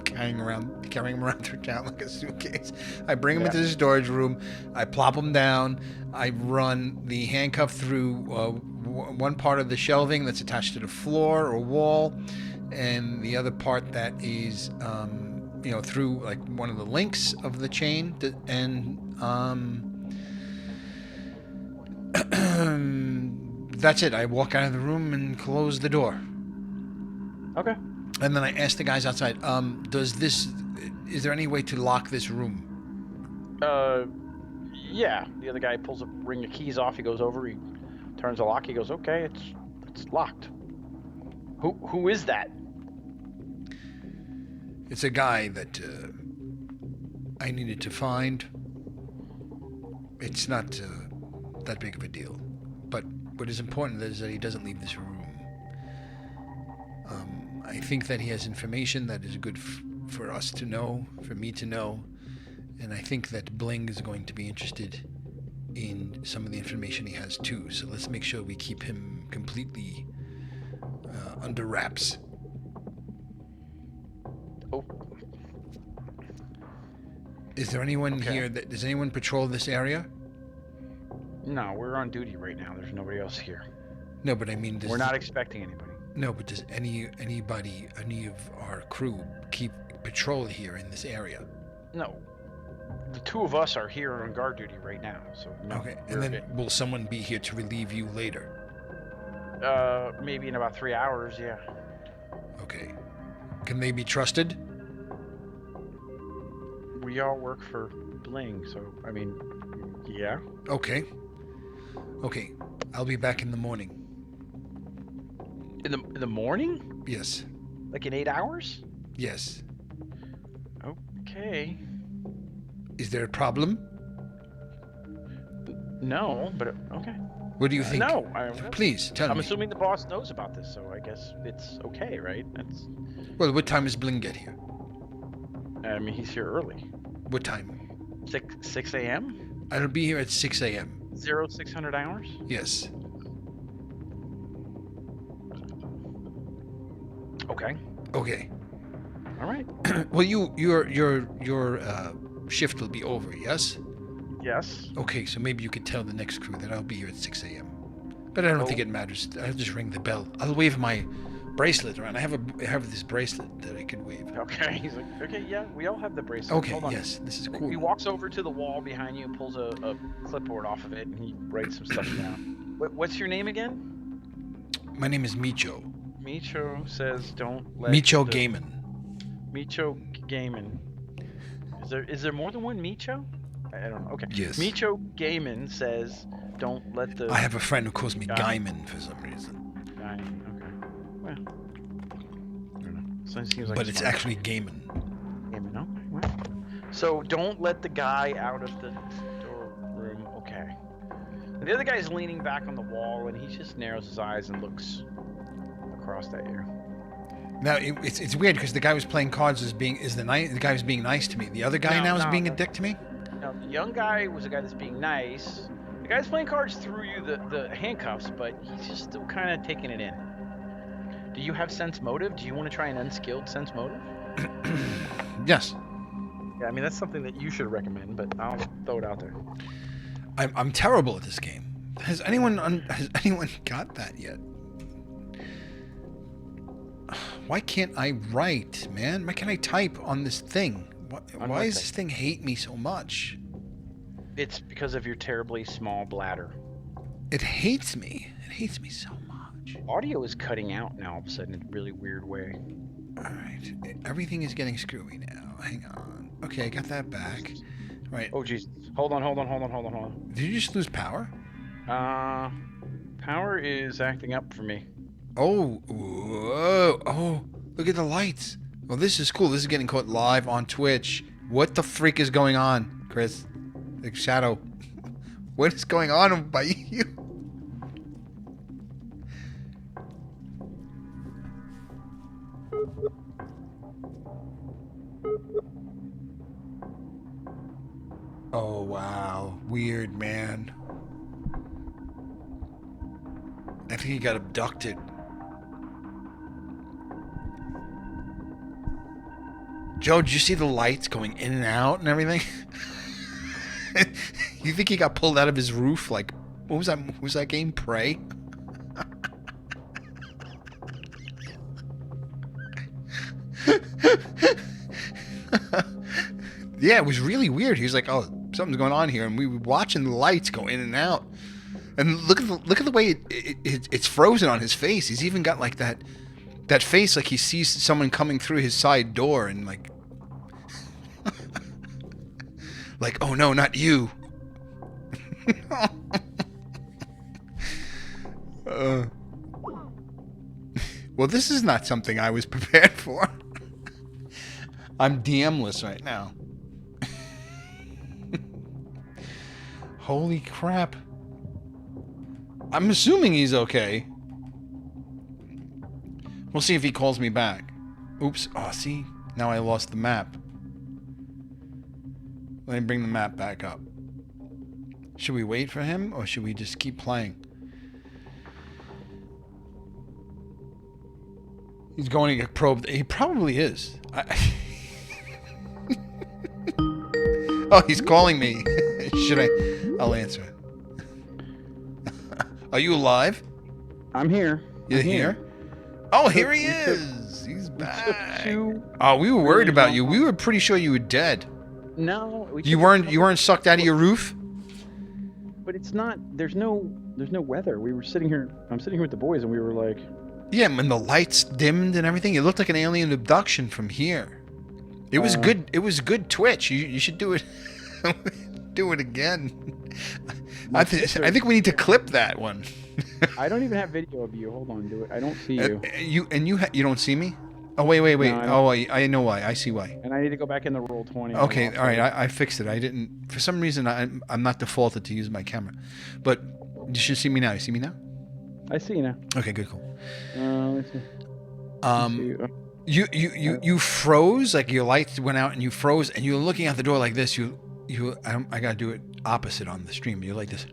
carrying him around through town like a suitcase. I bring him into the storage room. I plop him down. I run the handcuff through one part of the shelving that's attached to the floor or wall, and the other part that is through like one of the links of the chain, that's it. I walk out of the room and close the door. Okay. And then I ask the guys outside, is there any way to lock this room? Yeah. The other guy pulls a ring of keys off. He goes over. He turns the lock. He goes, okay, it's locked. Who is that? It's a guy that I needed to find. It's not that big of a deal. But what is important is that he doesn't leave this room. I think that he has information that is good for us to know, for me to know. And I think that Bling is going to be interested in some of the information he has too. So let's make sure we keep him completely under wraps. Oh. Is there anyone here does anyone patrol this area? No, we're on duty right now. There's nobody else here. No, but I mean, We're not expecting anybody. No, but does any of our crew keep patrol here in this area? No. The two of us are here on guard duty right now, so no. Okay, and then will someone be here to relieve you later? Maybe in about 3 hours, yeah. Okay. Can they be trusted? We all work for Bling, so, I mean, yeah. Okay. Okay, I'll be back in the morning. In the morning? Yes. Like in 8 hours? Yes. Okay. Is there a problem? No, but okay. What do you think? No, Please tell me. I'm assuming the boss knows about this, so I guess it's okay, right? Well, what time does Bling get here? I mean, he's here early. What time? 6 a.m. I'll be here at 6 a.m. 0600 hours. Yes. Okay. Okay. All right. Well, your shift will be over. Yes. Yes. Okay, so maybe you could tell the next crew that I'll be here at 6 a.m. But I don't think it matters. I'll just ring the bell. I'll wave my bracelet around. I have this bracelet that I can wave. Okay. He's like, okay, yeah, we all have the bracelet. Okay, Hold on. yes, this is cool. He walks over to the wall behind you, pulls a clipboard off of it, and he writes some stuff down. What's your name again? My name is Micho. Micho says, "Don't let." Micho Gaiman. Micho Gaiman. Is there more than one Micho? I don't know. Okay. Yes. Micho Gaiman says, "Don't let the." I have a friend who calls me Guy- Gaiman for some reason. Guy. Okay. Well. I don't know. So it seems like But it's smart. actually Gaiman. Gaiman. Okay. Well. So don't let the guy out of the storeroom. Okay. And the other guy's leaning back on the wall, and he just narrows his eyes and looks across at you. Now it's weird because the guy who's playing cards the guy who's being nice to me. The other guy now is being a dick to me. Now, the young guy was the guy that's being nice. The guy's playing cards threw you the handcuffs, but he's just still kind of taking it in. Do you have sense motive? Do you want to try an unskilled sense motive? Yes. Yeah, I mean, that's something that you should recommend, but I'll throw it out there. I'm terrible at this game. Has anyone got that yet? Why can't I write, man? Why can't I type on this thing? Why does this thing hate me so much? It's because of your terribly small bladder. It hates me. It hates me so much. Audio is cutting out now all of a sudden in a really weird way. All right. Everything is getting screwy now. Hang on. Okay, I got that back. Right. Oh, jeez. Hold on. Did you just lose power? Power is acting up for me. Oh, whoa. Oh, look at the lights. Well, this is cool. This is getting caught live on Twitch. What the freak is going on, Chris? Like Shadow. What is going on by you? Oh, wow. Weird, man. I think he got abducted. Joe, did you see the lights going in and out and everything? You think he got pulled out of his roof? Like, what was that? Was that game Prey? Yeah, it was really weird. He was like, "Oh, something's going on here," and we were watching the lights go in and out. And look at the way it's frozen on his face. He's even got like that face, like he sees someone coming through his side door, and like, like, oh no, not you. Well, this is not something I was prepared for. I'm DM-less right now. Holy crap. I'm assuming he's okay. We'll see if he calls me back. Oops. Oh, see? Now I lost the map. Let me bring the map back up. Should we wait for him, or should we just keep playing? He's going to get probed. He probably is. Oh, he's calling me. Should I? I'll answer. Are you alive? I'm here. You're here? Oh, here he is. He's back. Two. Oh, we were worried about you. We were pretty sure you were dead. No, You weren't sucked out of your roof? But it's not. There's no weather. We were sitting here. I'm sitting here with the boys, and we were like. Yeah, when the lights dimmed and everything, it looked like an alien abduction from here. It was good. It was good Twitch. You should do it. Do it again. I think we need to clip that one. I don't even have video of you. Hold on, do it. I don't see you. You don't see me? Oh wait. No, I know why. I see why. And I need to go back in the Roll20. Okay, all right. I fixed it. I didn't. For some reason, I'm not defaulted to use my camera. But you should see me now. You see me now? I see you now. Okay, good, cool. Let's see. You froze, like your lights went out and you froze, and you were looking out the door like this. I gotta do it opposite on the stream. You're like this,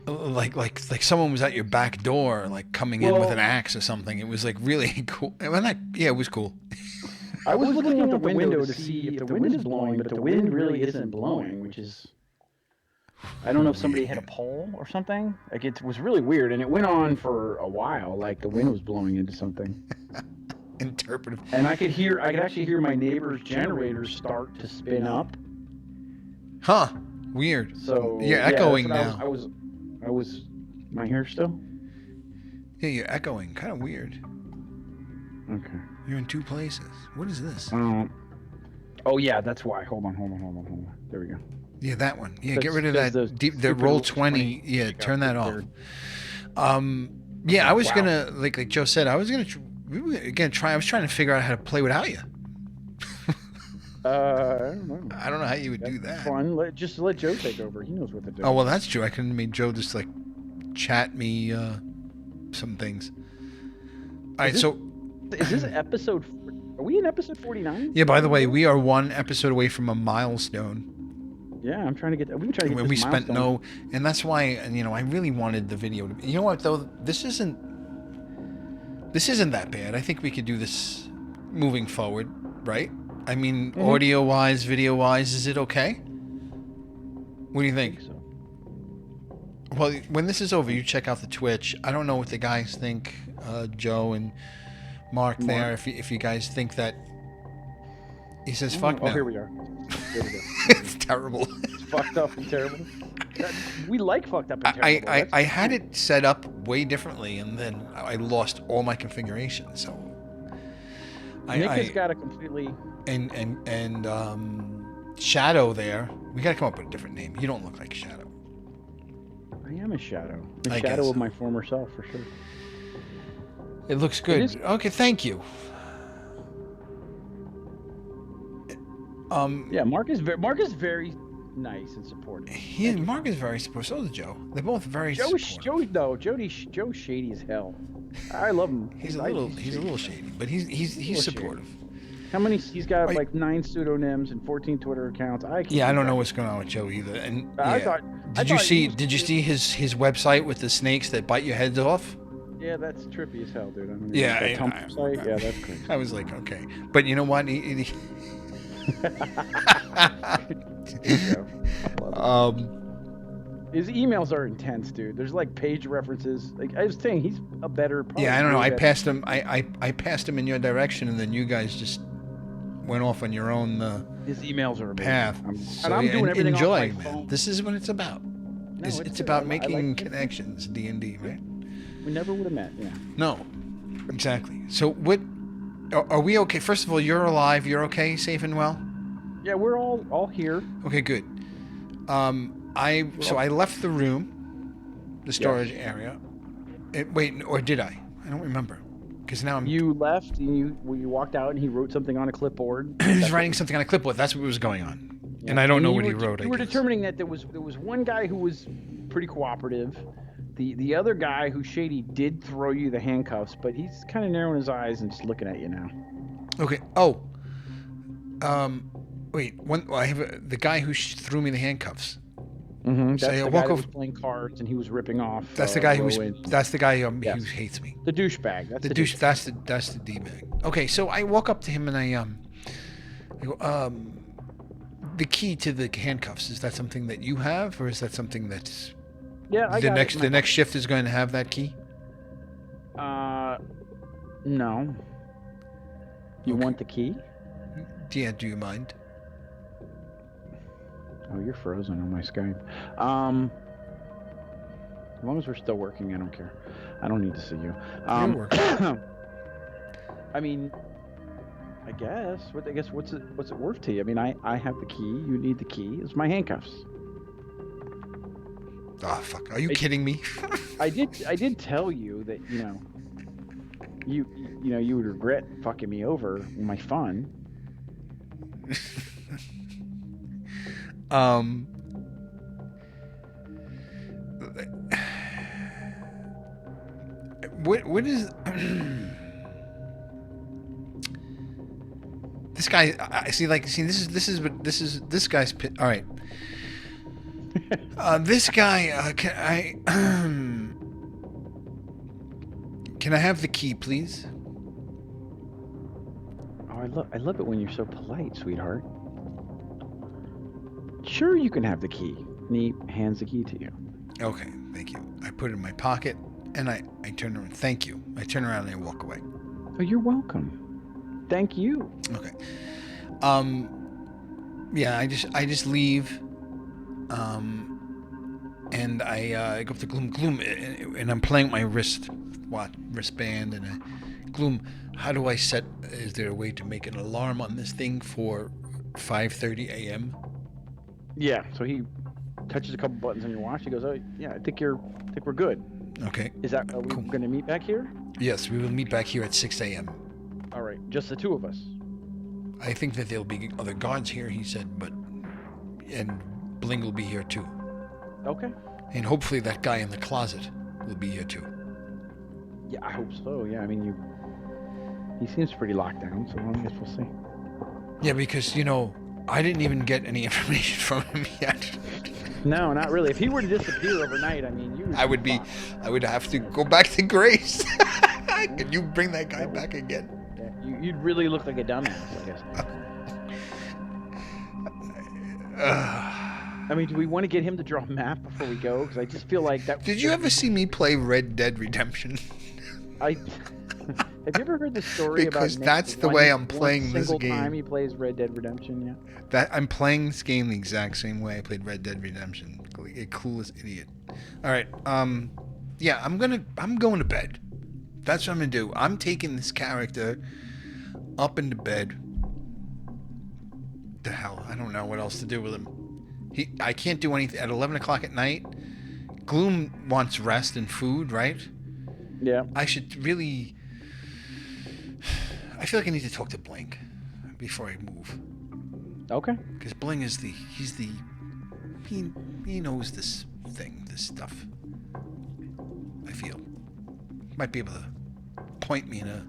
like someone was at your back door, like coming in with an axe or something. It was like really cool. Yeah, it was cool. I was looking out the window to see if the wind is blowing, but the wind really isn't blowing, which is, I don't know if somebody hit a pole or something. Like, it was really weird, and it went on for a while. Like, the wind was blowing into something. Interpretive. And I could actually hear my neighbor's generator start to spin up. Huh? Weird. So you're echoing now. I was. My hair still? Yeah, you're echoing. Kind of weird. Okay. You're in two places. What is this? Oh yeah, that's why. Hold on. There we go. Yeah, that one. Yeah, That's- get rid of that's that. the The roll 20. Yeah, turn that off. Yeah, I was gonna like Joe said. I was gonna try. I was trying to figure out how to play without you. I don't know. I don't know how you would do that. Fun. Just let Joe take over. He knows what to do. Oh well, that's true. I couldn't make Joe just like chat me some things. All right, so is this episode? Are we in episode 49? yeah. By the way, we are one episode away from a milestone. Yeah, I'm trying to get. We can try to get When this we spent milestone. and that's why, and I really wanted the video to. You know what though? This isn't that bad. I think we could do this moving forward, right? I mean, audio wise, video wise, is it okay? What do you think? So. Well, when this is over, you check out the Twitch. I don't know what the guys think, Joe and Mark there. If you guys think that, he says, "Fuck no." Oh, here we are. Here we go. It's terrible. It's fucked up and terrible. We like fucked up and terrible. I had it set up way differently, and then I lost all my configuration. So Nick has got a completely and Shadow there. We got to come up with a different name. You don't look like Shadow. I am a shadow. A I shadow guess. of my former self, for sure. It looks good. Okay, thank you. Yeah, Mark is very nice and supportive. Mark is very supportive. So is Joe. They're both very supportive. Joe's shady as hell. I love him. He's a little shady, but he's supportive. How many? He's got like 9 pseudonyms and 14 Twitter accounts. I don't know what's going on with Joe either. And did you see his website with the snakes that bite your heads off? Yeah, that's trippy as hell, dude. Yeah, site. Yeah, that's crazy. I was like, okay, but you know what? His emails are intense, dude. There's like page references. Like I was saying, he's a better. Yeah, I don't know. I passed him. I passed him in your direction, and then you guys just went off on your own his emails are amazing. path. I'm doing everything enjoy, off my man. phone. This is what it's about. No, it's about I making like connections. D&D, right? We never would have met. Yeah. No, exactly. So what? Are we okay? First of all, you're alive. You're okay, safe and well. Yeah, we're all here. Okay, good. I left the room, the storage area. Wait, or did I? I don't remember. Because now I'm. You left and you walked out and he wrote something on a clipboard. He was writing something on a clipboard. That's what was going on. Yeah. And I don't know what he wrote. You were determining that there was one guy who was pretty cooperative. The other guy who's shady did throw you the handcuffs, but he's kind of narrowing his eyes and just looking at you now. Okay. Oh. Wait. I have the guy who threw me the handcuffs. Mm-hmm. So That's the guy who was playing cards and he was ripping off. That's the guy who yes. who hates me. The douchebag. That's the douche. That's the d-bag. Okay, so I walk up to him and I go, the key to the handcuffs, is that something that you have, or is that something that's the next shift is going to have that key? No. You want the key? Yeah. Do you mind? Oh, you're frozen on my Skype. As long as we're still working, I don't care. I don't need to see you. You're working. I mean, I guess. What's it worth to you? I mean, I have the key. You need the key. It's my handcuffs. Oh fuck! Are you kidding me? I did tell you that you would regret fucking me over in my fun. What is guy. I see. Like, see, this guy's. All right. This guy. Can I have the key, please? Oh, I love it when you're so polite, sweetheart. Sure, you can have the key. And he hands the key to you. Okay, thank you. I put it in my pocket, and I turn around. Thank you. I turn around and I walk away. Oh, you're welcome. Thank you. Okay. Yeah, I just leave. And I go up to Gloom, and I'm playing my wristband, and Gloom, how do I set? Is there a way to make an alarm on this thing for 5:30 a.m.? Yeah. So he touches a couple buttons on your watch. He goes, "Oh, yeah, I think we're good." Okay. Are we Cool. going to meet back here? Yes, we will meet back here at 6 a.m. All right, just the two of us. I think that there'll be other guards here, he said, and Bling will be here too. Okay. And hopefully that guy in the closet will be here too. Yeah, I hope so. Yeah, I mean, he seems pretty locked down, so I guess we'll see. Yeah, because, I didn't even get any information from him yet. No, not really. If he were to disappear overnight, I mean, you. I would have to go back to Grace. Can you bring that guy back again? Yeah, you'd really look like a dumbass, I guess. I mean, do we want to get him to draw a map before we go? Because I just feel like that. Did you ever see me play Red Dead Redemption? Have you ever heard the story about Because Nick that's the way I'm playing this single game. time he plays Red Dead Redemption, yeah? That I'm playing this game the exact same way I played Red Dead Redemption. A coolest idiot. All right. Yeah, I'm going to bed. That's what I'm gonna do. I'm taking this character up into bed. The hell, I don't know what else to do with him. I can't do anything at 11 o'clock at night. Gloom wants rest and food, right? Yeah. I should really. I feel like I need to talk to Blink before I move. Okay. Because Bling is he knows this stuff. I feel. Might be able to point me in a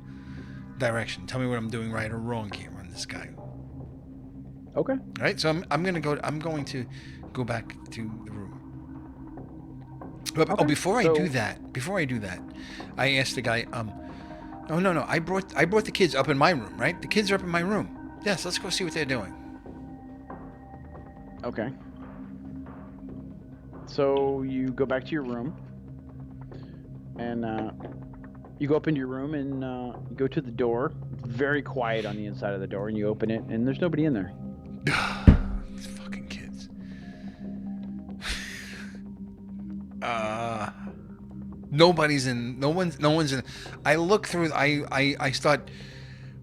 direction. Tell me what I'm doing right or wrong here on this guy. Okay. All right, so I'm going to go back to the room. But, Okay, before I do that, I asked the guy, oh no, I brought the kids up in my room, right? The kids are up in my room. Yes, let's go see what they're doing. Okay. So you go back to your room, and you go up into your room, and you go to the door. It's very quiet on the inside of the door, and you open it, and there's nobody in there. These fucking kids. Nobody's in. No one's in. I look through. I start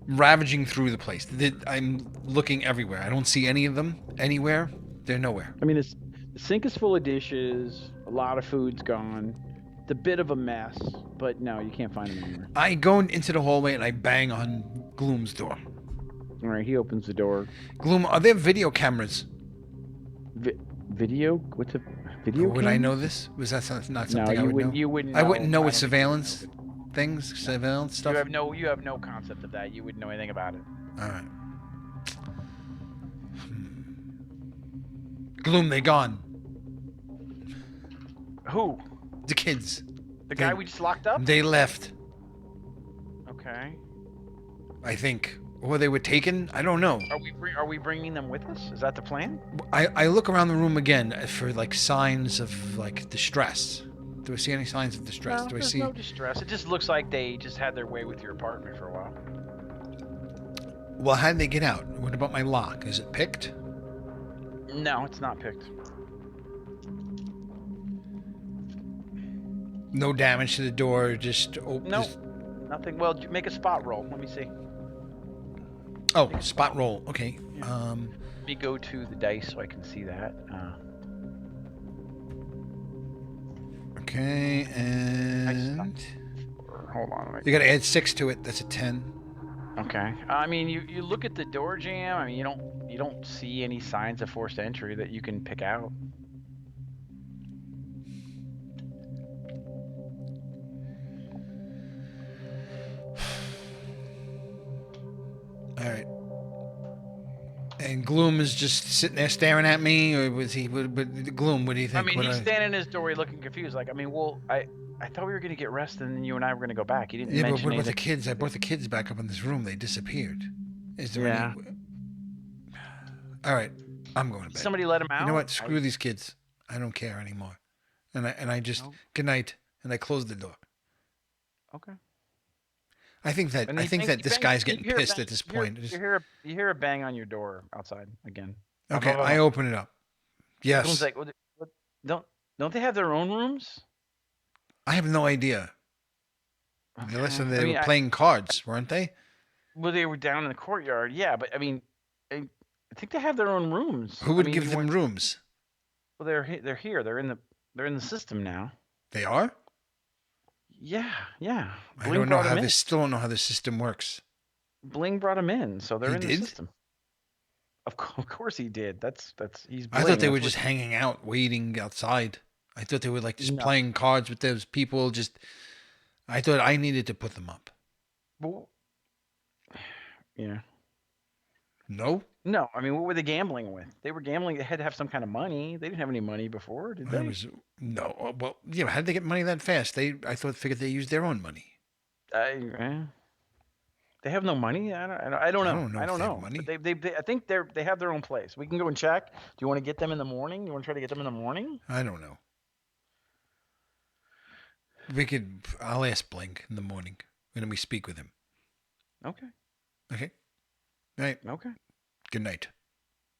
ravaging through the place. I'm looking everywhere. I don't see any of them anywhere. They're nowhere. I mean, the sink is full of dishes. A lot of food's gone. It's a bit of a mess, but no, you can't find them anywhere. I go into the hallway and I bang on Gloom's door. All right, he opens the door. Gloom, are there video cameras? Video? What's a video? Would I know this? Was that not something I would know? You wouldn't. I wouldn't know I with don't surveillance things, surveillance stuff. You have no concept of that. You wouldn't know anything about it. All right. Gloom, they gone. Who? The kids. The guy we just locked up? They left. Okay. I think, or they were taken. I don't know. Are we bringing them with us? Is that the plan? I look around the room again for like signs of like distress. Do I see any signs of distress? No, Do I there's see? no distress. It just looks like they just had their way with your apartment for a while. Well, how did they get out? What about my lock? Is it picked? No, it's not picked. No damage to the door. Just No, nothing. Well, make a spot roll. Let me see. Oh, spot roll. Okay. Yeah. Let me go to the dice so I can see that. Okay, and Hold on. you got to add 6 to it. That's a 10. Okay. I mean, you look at the door jam. I mean, you don't see any signs of forced entry that you can pick out. All right. And Gloom is just sitting there staring at me, or was he? Gloom, what do you I think? mean, he's standing in his doorway looking confused. Like, I mean, well, I thought we were gonna get rest, and then you and I were gonna go back. You didn't Yeah, but mention what about the anything. kids? I brought the kids back up in this room. They disappeared. Is there Yeah. any? All right, I'm going to bed. Somebody let him out. You know what? Screw these kids. I don't care anymore. And I just No? good night, and I close the door. Okay. I think that And I you think bang- that you this bang- guy's you getting hear a pissed bang- at this you hear- point. You hear a bang on your door outside again. Okay, I open it up. Yes. Someone's like, don't they have their own rooms? I have no idea. Okay. Listen, I they mean, were playing cards, weren't they? well, they were down in the courtyard. Yeah, but I mean, I think they have their own rooms. Who I would mean, give you them weren't- rooms? Well, they're here. They're in the system now. They are? Yeah, yeah. I don't know how this. Still don't know how the system works. Bling brought him in, so they're He in the did? system. Of course he did. That's he's. I Bling. thought they were That's just hanging out, waiting outside. I thought they were like just No. playing cards with those people. I thought I needed to put them up. Well, yeah. No, No, I mean, what were they gambling with? They were gambling. They had to have some kind of money. They didn't have any money before, did they? no. Well, yeah. How did they get money that fast? Figured they used their own money. They have no money. I don't know. I don't know I if don't they have know. money. But I think they have their own place. We can go and check. Do you want to get them in the morning? You want to try to get them in the morning? I don't know. I'll ask Blink in the morning when we speak with him. Okay. Okay. Right. Okay. Good night.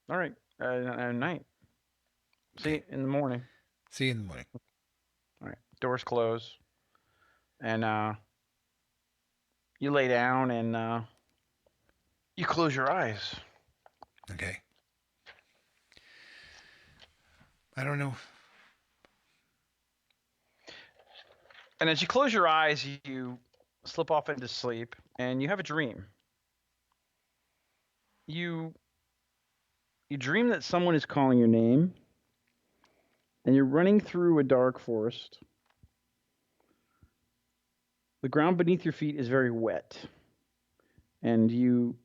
All right. Night. See you in the morning. See you in the morning. All right. Doors close. And you lay down and you close your eyes. Okay. I don't know. And as you close your eyes, you slip off into sleep and you have a dream. You dream that someone is calling your name and you're running through a dark forest. The ground beneath your feet is very wet. And you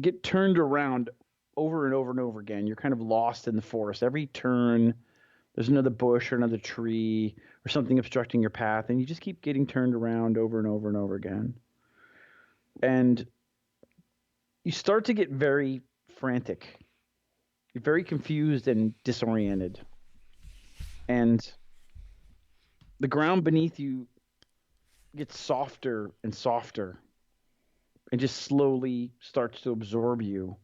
get turned around over and over and over again. You're kind of lost in the forest. Every turn, there's another bush or another tree or something obstructing your path, and you just keep getting turned around over and over and over again. And you start to get very frantic. You're very confused and disoriented. And the ground beneath you gets softer and softer and just slowly starts to absorb you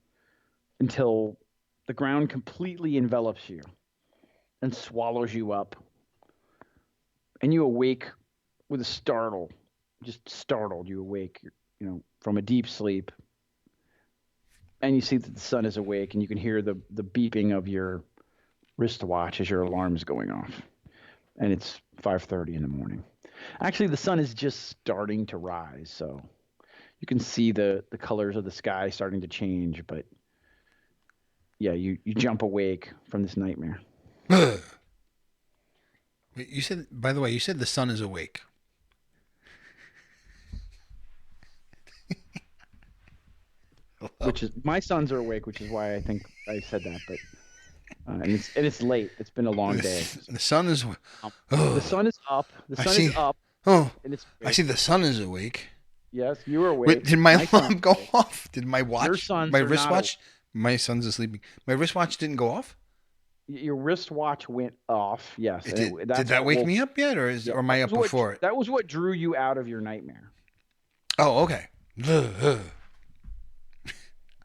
until the ground completely envelops you and swallows you up. And you awake with a startle, just startled. You awake, from a deep sleep. And you see that the sun is awake and you can hear the beeping of your wristwatch as your alarm is going off. And it's 5:30 in the morning. Actually, the sun is just starting to rise, so you can see the colors of the sky starting to change, but yeah, you jump awake from this nightmare. Wait, by the way, you said the sun is awake. Which is my sons are awake, which is why I think I said that. But and it's late. It's been a long day. The sun is. The sun is up. The sun is up. Oh, and it's. I see the sun is awake. Yes, you were awake. Wait, did my alarm son's go awake. off? Did my watch? Your sons my are not wristwatch? My son's sleeping. My wristwatch didn't go off. Your wristwatch went off. Yes. It did. Did that wake me up yet, or am I up before it? That was what drew you out of your nightmare. Oh, okay.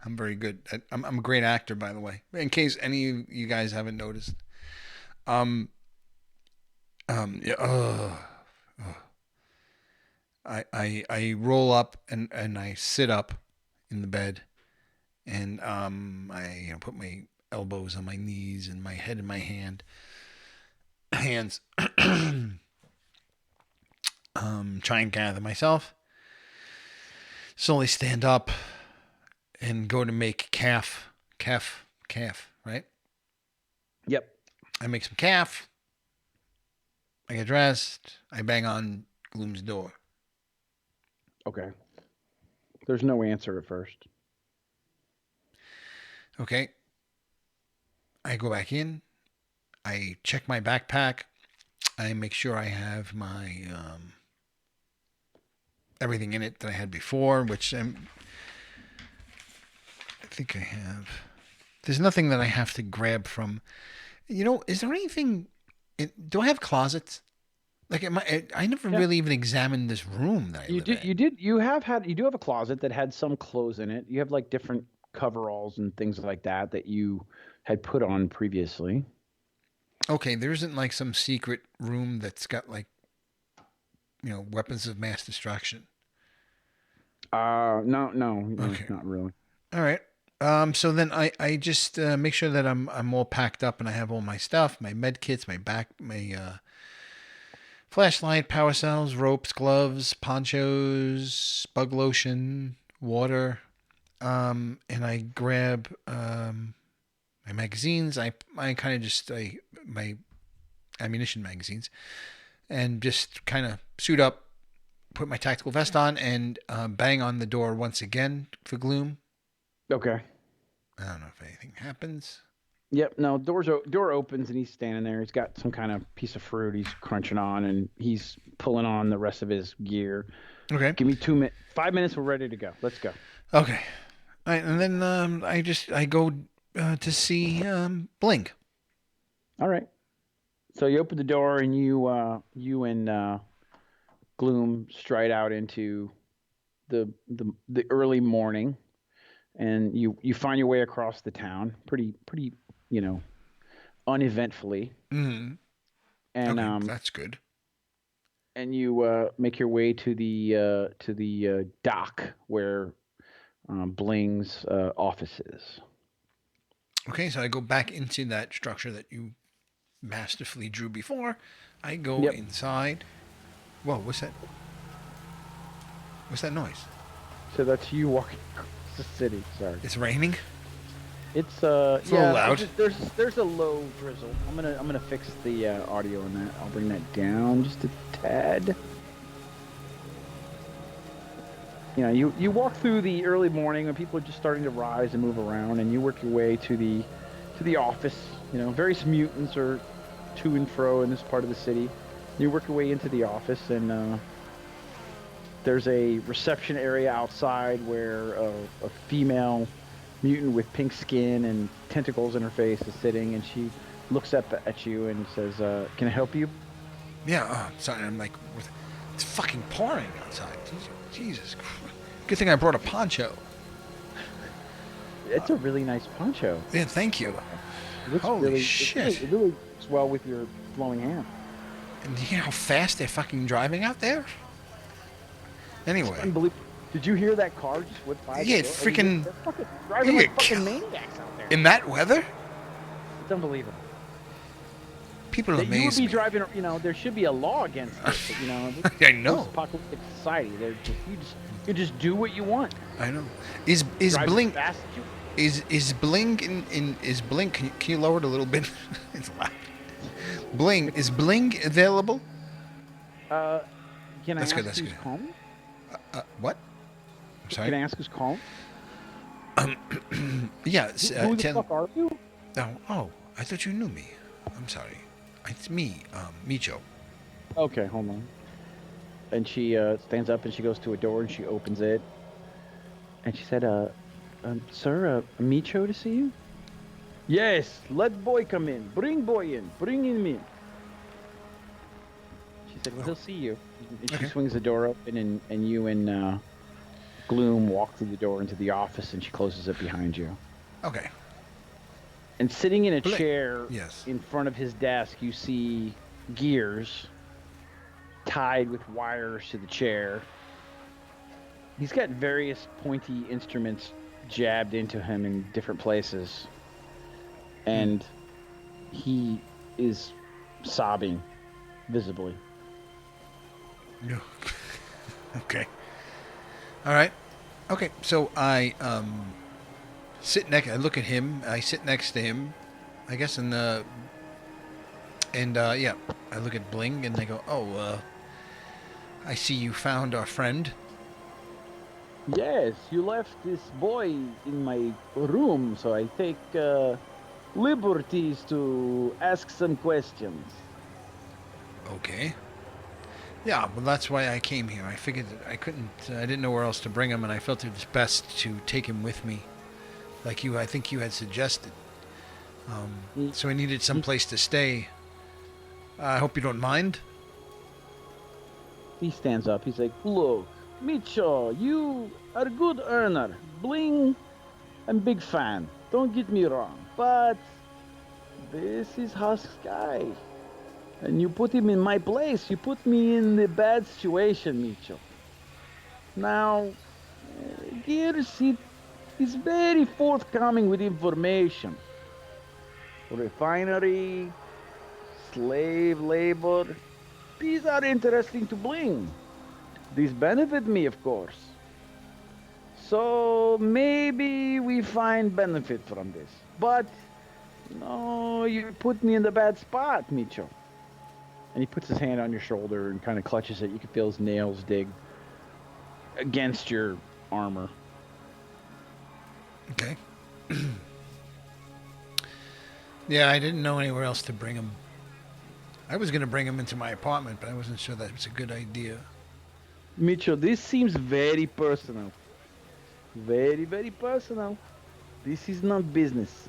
I'm very good. I'm a great actor, by the way. In case any of you guys haven't noticed. Yeah. I roll up and I sit up in the bed, and I put my elbows on my knees and my head in my hands. Try and gather myself. Slowly stand up and go to make calf, right? Yep. I make some calf. I get dressed. I bang on Gloom's door. Okay. There's no answer at first. Okay. I go back in. I check my backpack. I make sure I have my everything in it that I had before, which I think I have. There's nothing that I have to grab from. Is there anything? Do I have closets? Like, I never Yeah. really even examined this room that I live in. You do have a closet that had some clothes in it. You have like different coveralls and things like that you had put on previously. Okay, there isn't like some secret room that's got like weapons of mass destruction. No, Okay, not really. all right. So then I just make sure that I'm all packed up and I have all my stuff, my med kits, my flashlight, power cells, ropes, gloves, ponchos, bug lotion, water. And I grab my magazines. I kind of just my ammunition magazines and just kind of suit up, put my tactical vest on, and bang on the door once again for Gloom. Okay. I don't know if anything happens. Yep. No, door opens and he's standing there. He's got some kind of piece of fruit he's crunching on, and he's pulling on the rest of his gear. Okay. Give me 2 minutes. 5 minutes. We're ready to go. Let's go. Okay. All right, and then I go to see Bling. All right. So you open the door and you and Gloom stride out into the early morning, and you find your way across the town pretty uneventfully, Mm-hmm. and Okay, that's good. and you make your way to the dock where Bling's office is. Okay, so I go back into that structure that you masterfully drew before. I go Yep. inside. Whoa, what's that? What's that noise? So that's you walking across the city. Sorry. It's raining. It's a little loud. There's a low drizzle. I'm gonna fix the audio on that. I'll bring that down just a tad. You walk through the early morning when people are just starting to rise and move around, and you work your way to the office. Various mutants are to and fro in this part of the city. You work your way into the office, and there's a reception area outside where a female mutant with pink skin and tentacles in her face is sitting, and she looks up at you and says, "Can I help you?" Yeah. Sorry. I'm like, it's fucking pouring outside. Jesus. Good thing I brought a poncho. It's a really nice poncho. Yeah. Thank you. It looks Holy really, shit. It really looks well with your flowing hair. And you know how fast they're fucking driving out there? Anyway. Unbelievable. Did you hear that car just whip by? Yeah, the door? freaking. They're fucking driving Yeah, like fucking maniacs out there. In that weather? It's unbelievable. People That you would amaze be me. driving. There should be a law against this. But, I know. Post-apocalyptic society. You just do what you want. I know. Is Drive Bling as fast as you is Bling is Bling? Can you lower it a little bit? It's loud. Bling is Bling available? Can I That's ask good, that's who's good. calling? What? I'm Can sorry. I ask who's calling? Yeah. Who the fuck are you? Oh, I thought you knew me. I'm sorry. It's me, Micho. Okay, hold on. And she stands up and she goes to a door and she opens it. And she said, "Sir, Micho to see you?" "Yes, let boy come in. Bring boy in. Bring him in." She said, "Well, he'll see you." And she Okay. swings the door open, and you and Gloom walk through the door into the office, and she closes it behind you. Okay. And sitting in a Bling. chair Yes. in front of his desk, you see gears tied with wires to the chair. He's got various pointy instruments jabbed into him in different places. And he is sobbing visibly. No. Okay. All right. Okay. So I I look at him. I sit next to him. I guess yeah. I look at Bling and I go, "Oh, I see you found our friend." Yes, you left this boy in my room, so I take liberties to ask some questions. Okay. Yeah, well, that's why I came here. I figured that I didn't know where else to bring him, and I felt it was best to take him with me, like I think you had suggested. He, So I needed some he, place to stay. I hope you don't mind. he stands up. He's like, "Look, Micho, you are a good earner. Bling, I'm big fan. Don't get me wrong, but this is Husk's guy. And you put him in my place. You put me in the bad situation, Micho. Now, Gears, he's very forthcoming with information. Refinery, slave labor, these are interesting to Bling. These benefit me, of course. So maybe we find benefit from this. But no, you put me in the bad spot, Micho. And he puts his hand on your shoulder and kind of clutches it. You can feel his nails dig against your armor. Okay. Yeah, I didn't know anywhere else to bring him. I was going to bring him into my apartment, but I wasn't sure that was a good idea. Micho, this seems very personal. Very, very personal. This is not business.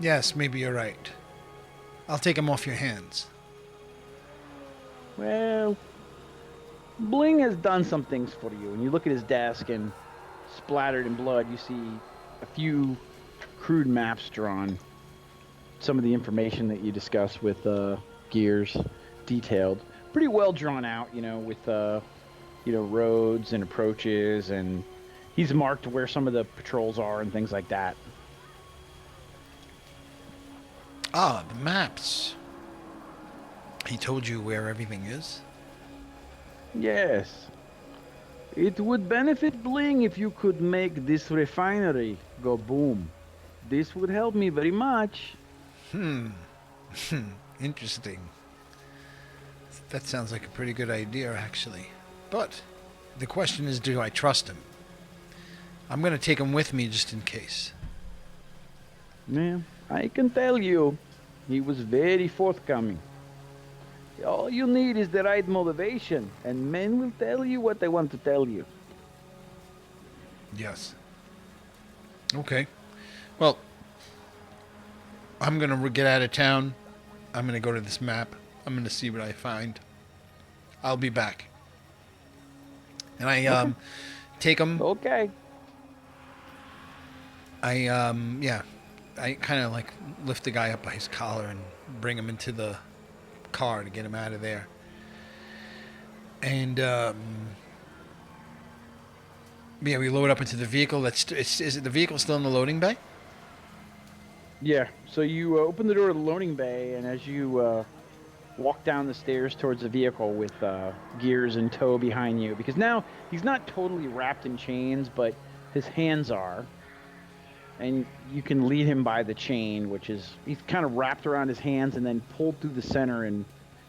Yes, maybe you're right. I'll take him off your hands. Well, Bling has done some things for you. And you look at his desk and splattered in blood, you see a few crude maps drawn. Some of the information that you discuss with Gears detailed. Pretty well drawn out, with roads and approaches, and he's marked where some of the patrols are and things like that. Ah, the maps. He told you where everything is? Yes. It would benefit Bling if you could make this refinery go boom. This would help me very much. Interesting. That sounds like a pretty good idea, actually. But the question is, do I trust him? I'm going to take him with me just in case. Yeah, I can tell you, he was very forthcoming. All you need is the right motivation, and men will tell you what they want to tell you. Yes. Okay. Well, I'm going to get out of town. I'm going to go to this map. I'm going to see what I find. I'll be back. And I Okay. take him. Okay. Yeah. I kind of like lift the guy up by his collar and bring him into the car to get him out of there. And yeah, we load up into the vehicle. Is it the vehicle still in the loading bay? Yeah. So you open the door of the loading bay, and as you walk down the stairs towards the vehicle with Gears in tow behind you, because now he's not totally wrapped in chains, but his hands are. And you can lead him by the chain, which is he's kind of wrapped around his hands and then pulled through the center, and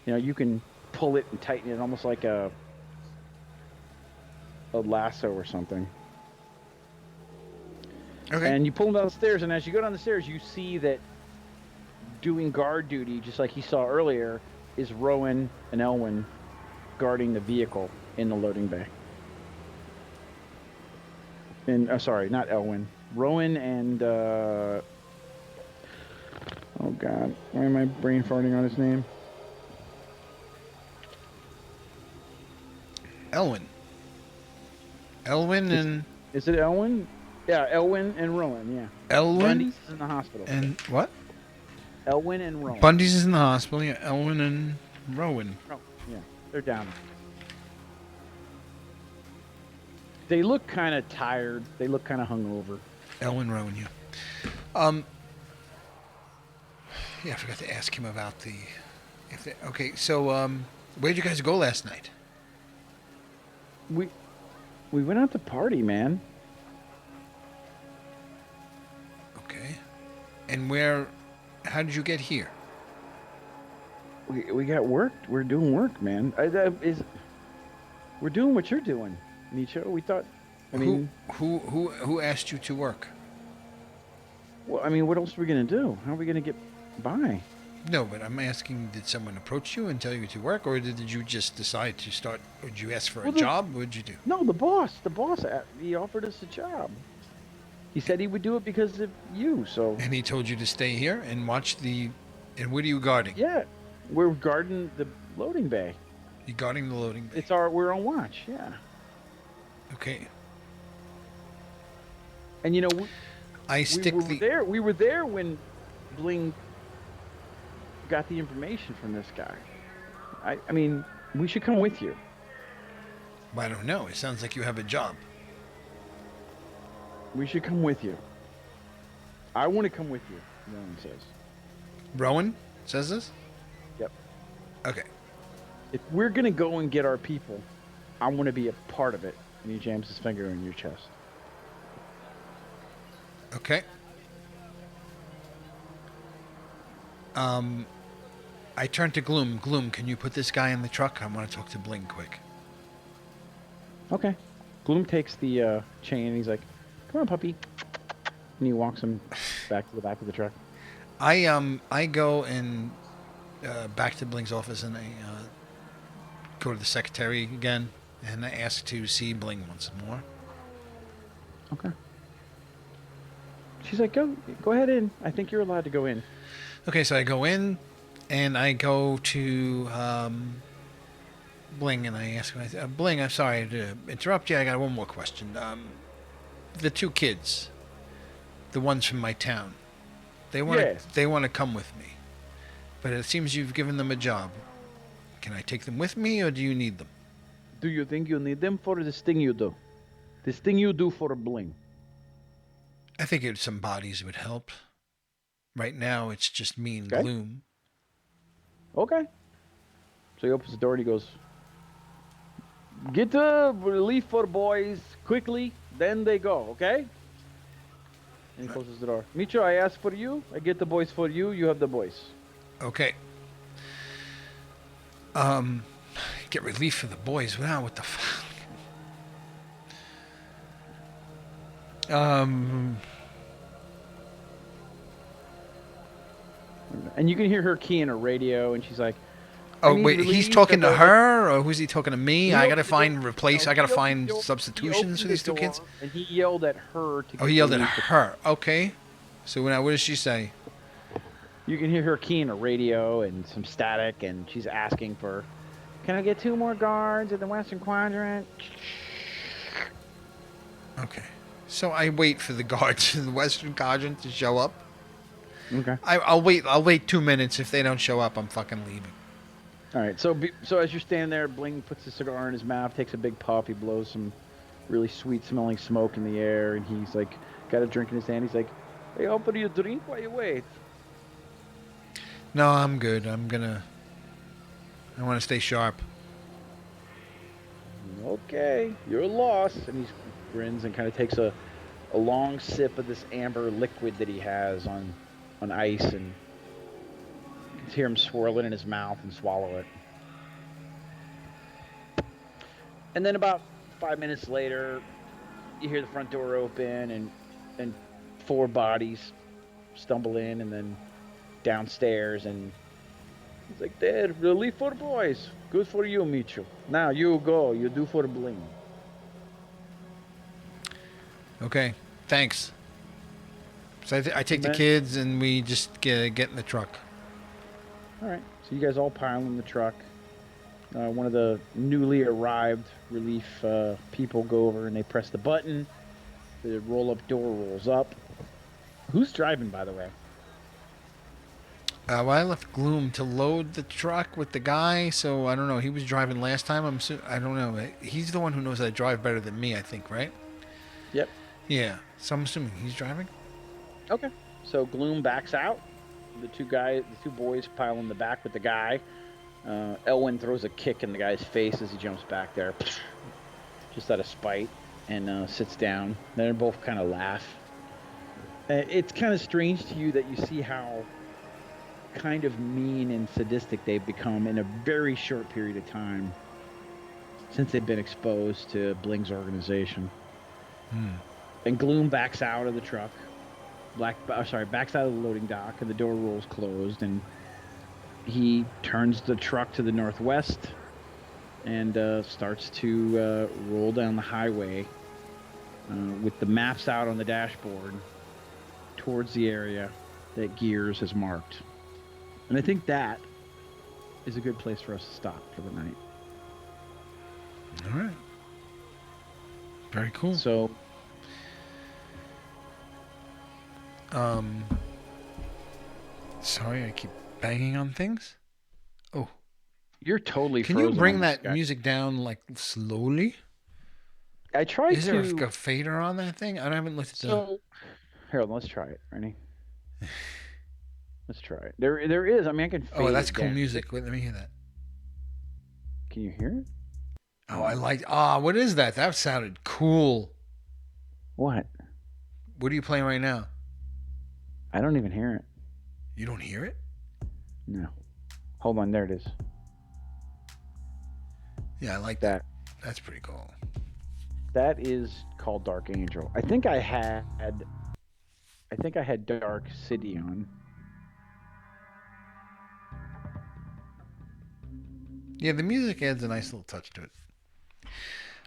you can pull it and tighten it almost like a lasso or something. Okay. And you pull him down the stairs, and as you go down the stairs, you see that doing guard duty, just like he saw earlier, is Rowan and Elwyn guarding the vehicle in the loading bay. And sorry, not Elwyn. Rowan and oh god, why am I brain farting on his name? Elwyn. Elwyn and Is it Elwyn? Yeah, Elwyn and Rowan. Yeah. Elwyn Bundy's is in the hospital. and what? Elwyn and Rowan. Bundy's is in the hospital. Yeah, Elwyn and Rowan. Oh, yeah, they're down. They look kind of tired. They look kind of hungover. Elwyn, Rowan. Yeah. Yeah, I forgot to ask him about the. Okay, so where'd you guys go last night? We went out to party, man. Okay, and where? How did you get here? We got work. We're doing work, man. We're doing what you're doing, Micho. We thought. I Who mean, who asked you to work? well, I mean, what else are we gonna do? How are we gonna get by? No, but I'm asking, did someone approach you and tell you to work, or did you just decide to start? Or did you ask for a Well, job? What did you do? no, the boss, he offered us a job. He said he would do it because of you. So And he told you to stay here and watch the. And what are you guarding? yeah, we're guarding the loading bay. You guarding the loading bay. We're on watch. Yeah, Okay. and you know I stick the. there. We were there when Bling got the information from this guy. I mean, we should come with you. I don't know. It sounds like you have a job. We should come with you. I want to come with you. Rowan says. Rowan says this. Yep. Okay. If we're gonna go and get our people, I want to be a part of it. And he jams his finger in your chest. Okay. I turn to Gloom. Gloom, can you put this guy in the truck? I want to talk to Bling quick. Okay. Gloom takes the chain and he's like, "Come on, puppy," and he walks him back to the back of the truck. I go and back to Bling's office and I go to the secretary again and I ask to see Bling once more. Okay. She's like, "Go ahead in. I think you're allowed to go in." Okay, so I go in and I go to Bling and I ask him, Bling, I'm sorry to interrupt you. I got one more question. The two kids, the ones from my town, they want to come with me, but it seems you've given them a job. Can I take them with me, or do you need them? Do you think you need them for this thing you do? This thing you do for Bling. I think some bodies would help. Right now, it's just me and Okay. Gloom. Okay. So he opens the door and he goes, "Get the relief for the boys quickly, then they go, okay?" And he closes the door. "Micho, I ask for you. I get the boys for you. You have the boys." Okay. Get relief for the boys. Wow, what the fuck? And you can hear her key in her radio, and she's like, Oh need wait, he's relief talking to for the- her, or who's he talking to me? I He gotta opened find the- replace. no, I gotta he opened find the door- substitutions he for opened these the two kids. door, and he yelled at her to. Oh, he yelled at her. Okay. So now, what does she say? You can hear her key in her radio and some static, and she's asking for, "Can I get 2 more guards at the Western Quadrant?" Okay. So I wait for the guards in the Western Quadrant to show up. Okay. I'll wait. I'll wait 2 minutes. If they don't show up, I'm fucking leaving. All right. So as you're standing there, Bling puts the cigar in his mouth, takes a big puff, he blows some really sweet-smelling smoke in the air, and he's like, got a drink in his hand. He's like, "Hey, I'll put you a drink while you wait." No, I'm good. I want to stay sharp. "Okay, you're lost." And he grins and kind of takes a long sip of this amber liquid that he has on ice, and you can hear him swirl it in his mouth and swallow it. And then about 5 minutes later, you hear the front door open and 4 bodies stumble in, and then downstairs, and he's like, "There, relief for the boys. Good for you, Mitchell. Now you go. You do for Bling." Okay. Thanks. So I take the then- kids and we just get in the truck. All right. So you guys all pile in the truck. One of the newly arrived relief people go over and they press the button. The roll-up door rolls up. Who's driving, by the way? Well, I left Gloom to load the truck with the guy, so I don't know. He was driving last time. I don't know. He's the one who knows how to drive better than me, I think, right? Yep. Yeah. So I'm assuming he's driving. Okay. So Gloom backs out. The two boys pile in the back with the guy. Elwyn throws a kick in the guy's face as he jumps back there, just out of spite, and sits down. They both kind of laugh. It's kind of strange to you that you see how kind of mean and sadistic they've become in a very short period of time. since they've been exposed to Bling's organization. Hmm. And Gloom backs out of the truck. Backs out of the loading dock, and the door rolls closed, and he turns the truck to the northwest and starts to roll down the highway with the maps out on the dashboard towards the area that Gears has marked. And I think that is a good place for us to stop for the night. All right. Very cool. So, Sorry, I keep banging on things. Oh, you're totally can you frozen bring on that this guy. music down like slowly? I tried Is there to. a fader on that thing? I haven't looked at the. So, Harold, let's try it. Ready? Let's try it. There is. I mean, I can. Oh, Fade that's it cool down. music. Wait, let me hear that. Can you hear it? Oh, I like. Ah, what is that? That sounded cool. What? What are you playing right now? I don't even hear it. You don't hear it? No. Hold on. There it is. Yeah, I like That. That's pretty cool. That is called Dark Angel. I think I had Dark City on. Yeah, the music adds a nice little touch to it.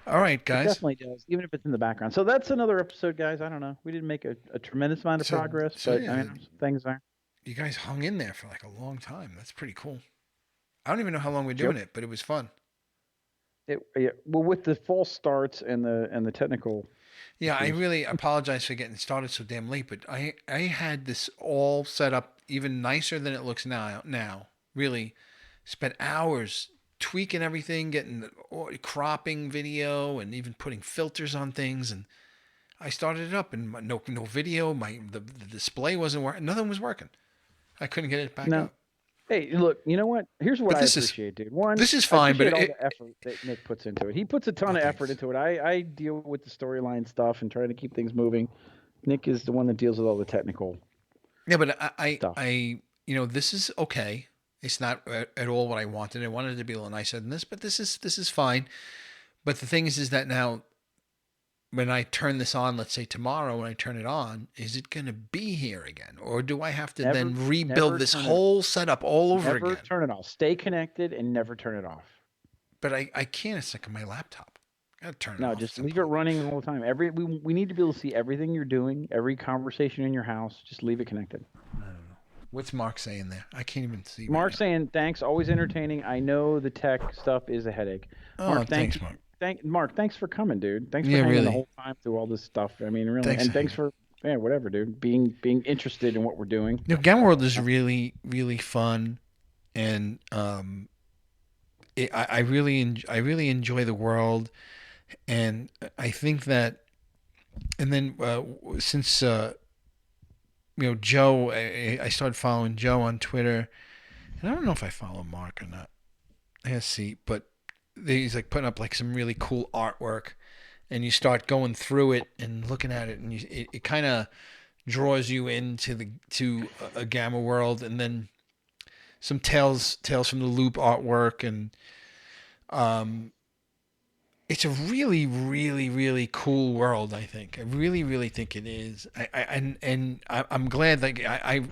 All right, It guys. definitely does, even if it's in the background. So that's another episode, guys. I don't know. We didn't make a tremendous amount of progress, but yeah, I mean, things are. you guys hung in there for like a long time. That's pretty cool. I don't even know how long we're Joe? doing it, but it was fun. Well, with the false starts and the technical. Yeah, I issues. really apologize for getting started so damn late, but I had this all set up even nicer than it looks now. Really spent hours tweaking everything, getting cropping video, and even putting filters on things. And I started it up, and no video. The display wasn't working. Nothing was working. I couldn't get it back No. up. Hey, look. You know what? Here's what But I this is appreciate, dude. One, this is I fine, but appreciate all the effort that Nick puts into it. He puts a ton of effort thanks. into it. I deal with the storyline stuff and trying to keep things moving. Nick is the one that deals with all the technical Yeah, but stuff. this is okay. It's not at all what I wanted. I wanted it to be a little nicer than this, but this is fine. But the thing is that now when I turn this on, let's say tomorrow, when I turn it on, is it going to be here again, or do I have to then rebuild this whole setup all over again? Never turn it off. Stay connected and never turn it off. But I can't. It's like on my laptop. I gotta turn it off. No, just leave it running all the time. We need to be able to see everything you're doing, every conversation in your house. Just leave it connected. I don't know. What's Mark saying there? I can't even see. Mark saying thanks, always entertaining. I know the tech stuff is a headache. Oh, Mark, thanks, Mark. Mark, thanks for coming, dude. Thanks for hanging the whole time through all this stuff. I mean, really, thanks for whatever, dude. Being interested in what we're doing. Gamma World is really fun, and I really enjoy the world, and I think that, and then since Joe, I started following Joe on Twitter, and I don't know if I follow Mark or not. I gotta see, but he's like putting up like some really cool artwork, and you start going through it and looking at it, and it kind of draws you into a Gamma World, and then some tales from the Loop artwork, and it's a really cool world. I think I really think it is. I'm glad that I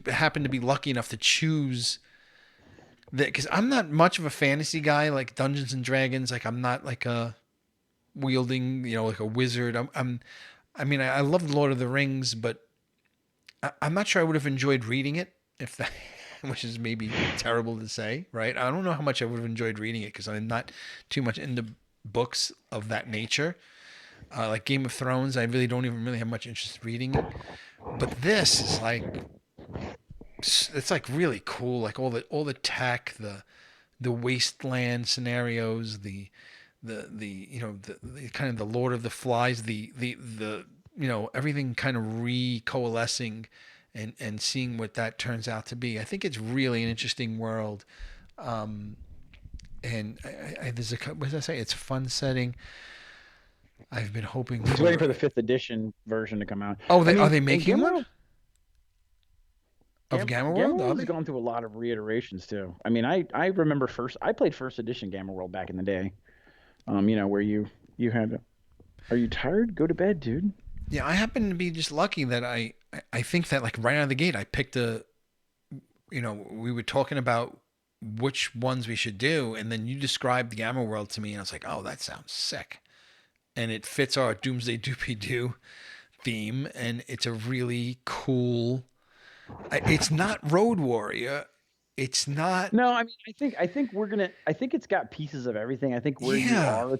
happen to be lucky enough to choose that, because I'm not much of a fantasy guy like Dungeons and Dragons. Like I'm not like a wielding, like a wizard. I love the Lord of the Rings, but I'm not sure I would have enjoyed reading it if that, which is maybe terrible to say, right? I don't know how much I would have enjoyed reading it because I'm not too much into books of that nature. Like Game of Thrones, I really don't even really have much interest in reading it. But this is like, it's like really cool. Like all the tech, the wasteland scenarios, the kind of the Lord of the Flies, the everything kind of coalescing and seeing what that turns out to be. I think it's really an interesting world. And what did I say? It's a fun setting. I've been hoping. He's waiting for the 5th edition version to come out. Oh, are they making one? Of Gamma World? Gamma World's gone through a lot of reiterations too. I mean, I remember I played 1st edition Gamma World back in the day. Where you had. Are you tired? Go to bed, dude. Yeah, I happen to be just lucky that I think that like right out of the gate I picked a we were talking about which ones we should do, and then you described the Gamma World to me, and I was like, oh, that sounds sick, and it fits our Doomsday Doopy Doo theme, and it's a really cool. It's not Road Warrior. It's not. No, I mean, I think we're gonna. I think it's got pieces of everything. I think where you Yeah, are,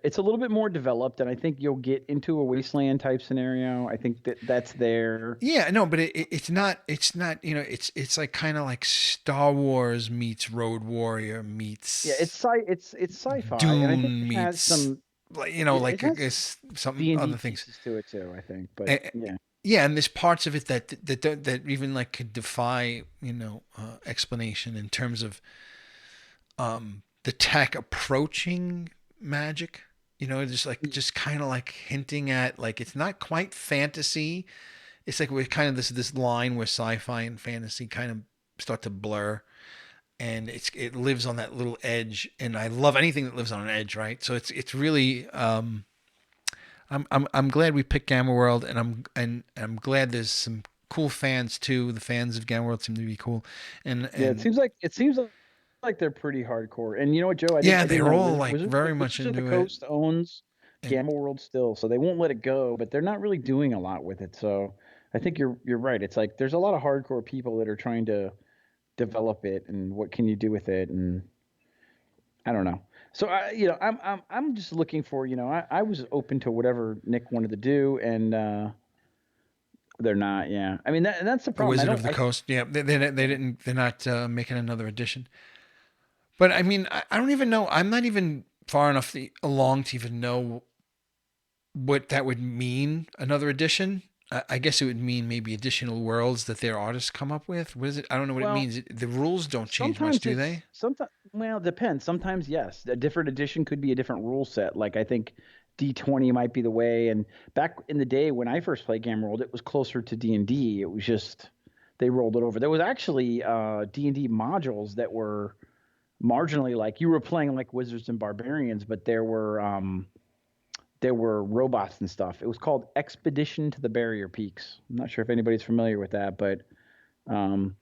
it's a little bit more developed, and I think you'll get into a wasteland type scenario. I think that's there. yeah, no, but it's not. It's not. It's like kind of like Star Wars meets Road Warrior Yeah, meets it's sci-fi, and I think Dune it has meets some. like It like I has guess some D and other D things. pieces to it too. I think, but Eh, yeah, yeah, and there's parts of it that even like could defy explanation in terms of the tech approaching magic. Just kind of like hinting at like it's not quite fantasy. It's like we're kind of this line where sci-fi and fantasy kind of start to blur, and it lives on that little edge. And I love anything that lives on an edge, right? So it's really I'm glad we picked Gamma World, and I'm glad there's some cool fans too. The fans of Gamma World seem to be cool, and yeah. It and seems like they're pretty hardcore. And you know what, Joe? yeah, I didn't they're know all like very much Wizards of the into it. Coast owns And Gamma World still, so they won't let it go. But they're not really doing a lot with it. So I think you're right. It's like there's a lot of hardcore people that are trying to develop it, and what can you do with it, and I don't know. So I'm just looking for I was open to whatever Nick wanted to do, and they're not. Yeah, I mean that's the a problem. I Wizard don't. of the Coast, yeah, they didn't they're not making another edition. But I mean, I don't even know. I'm not even far enough along to even know what that would mean. Another edition. I guess it would mean maybe additional worlds that their artists come up with. What is it? I don't know what it Well, means. The rules don't change much, do they? sometimes well, it depends. Sometimes yes, a different edition could be a different rule set. Like I think D20 might be the way. And back in the day when I first played Game World, it was closer to D&D. It was just they rolled it over. There was actually D&D modules that were marginally like you were playing like Wizards and Barbarians, but there were robots and stuff. It was called Expedition to the Barrier Peaks. I'm not sure if anybody's familiar with that, um,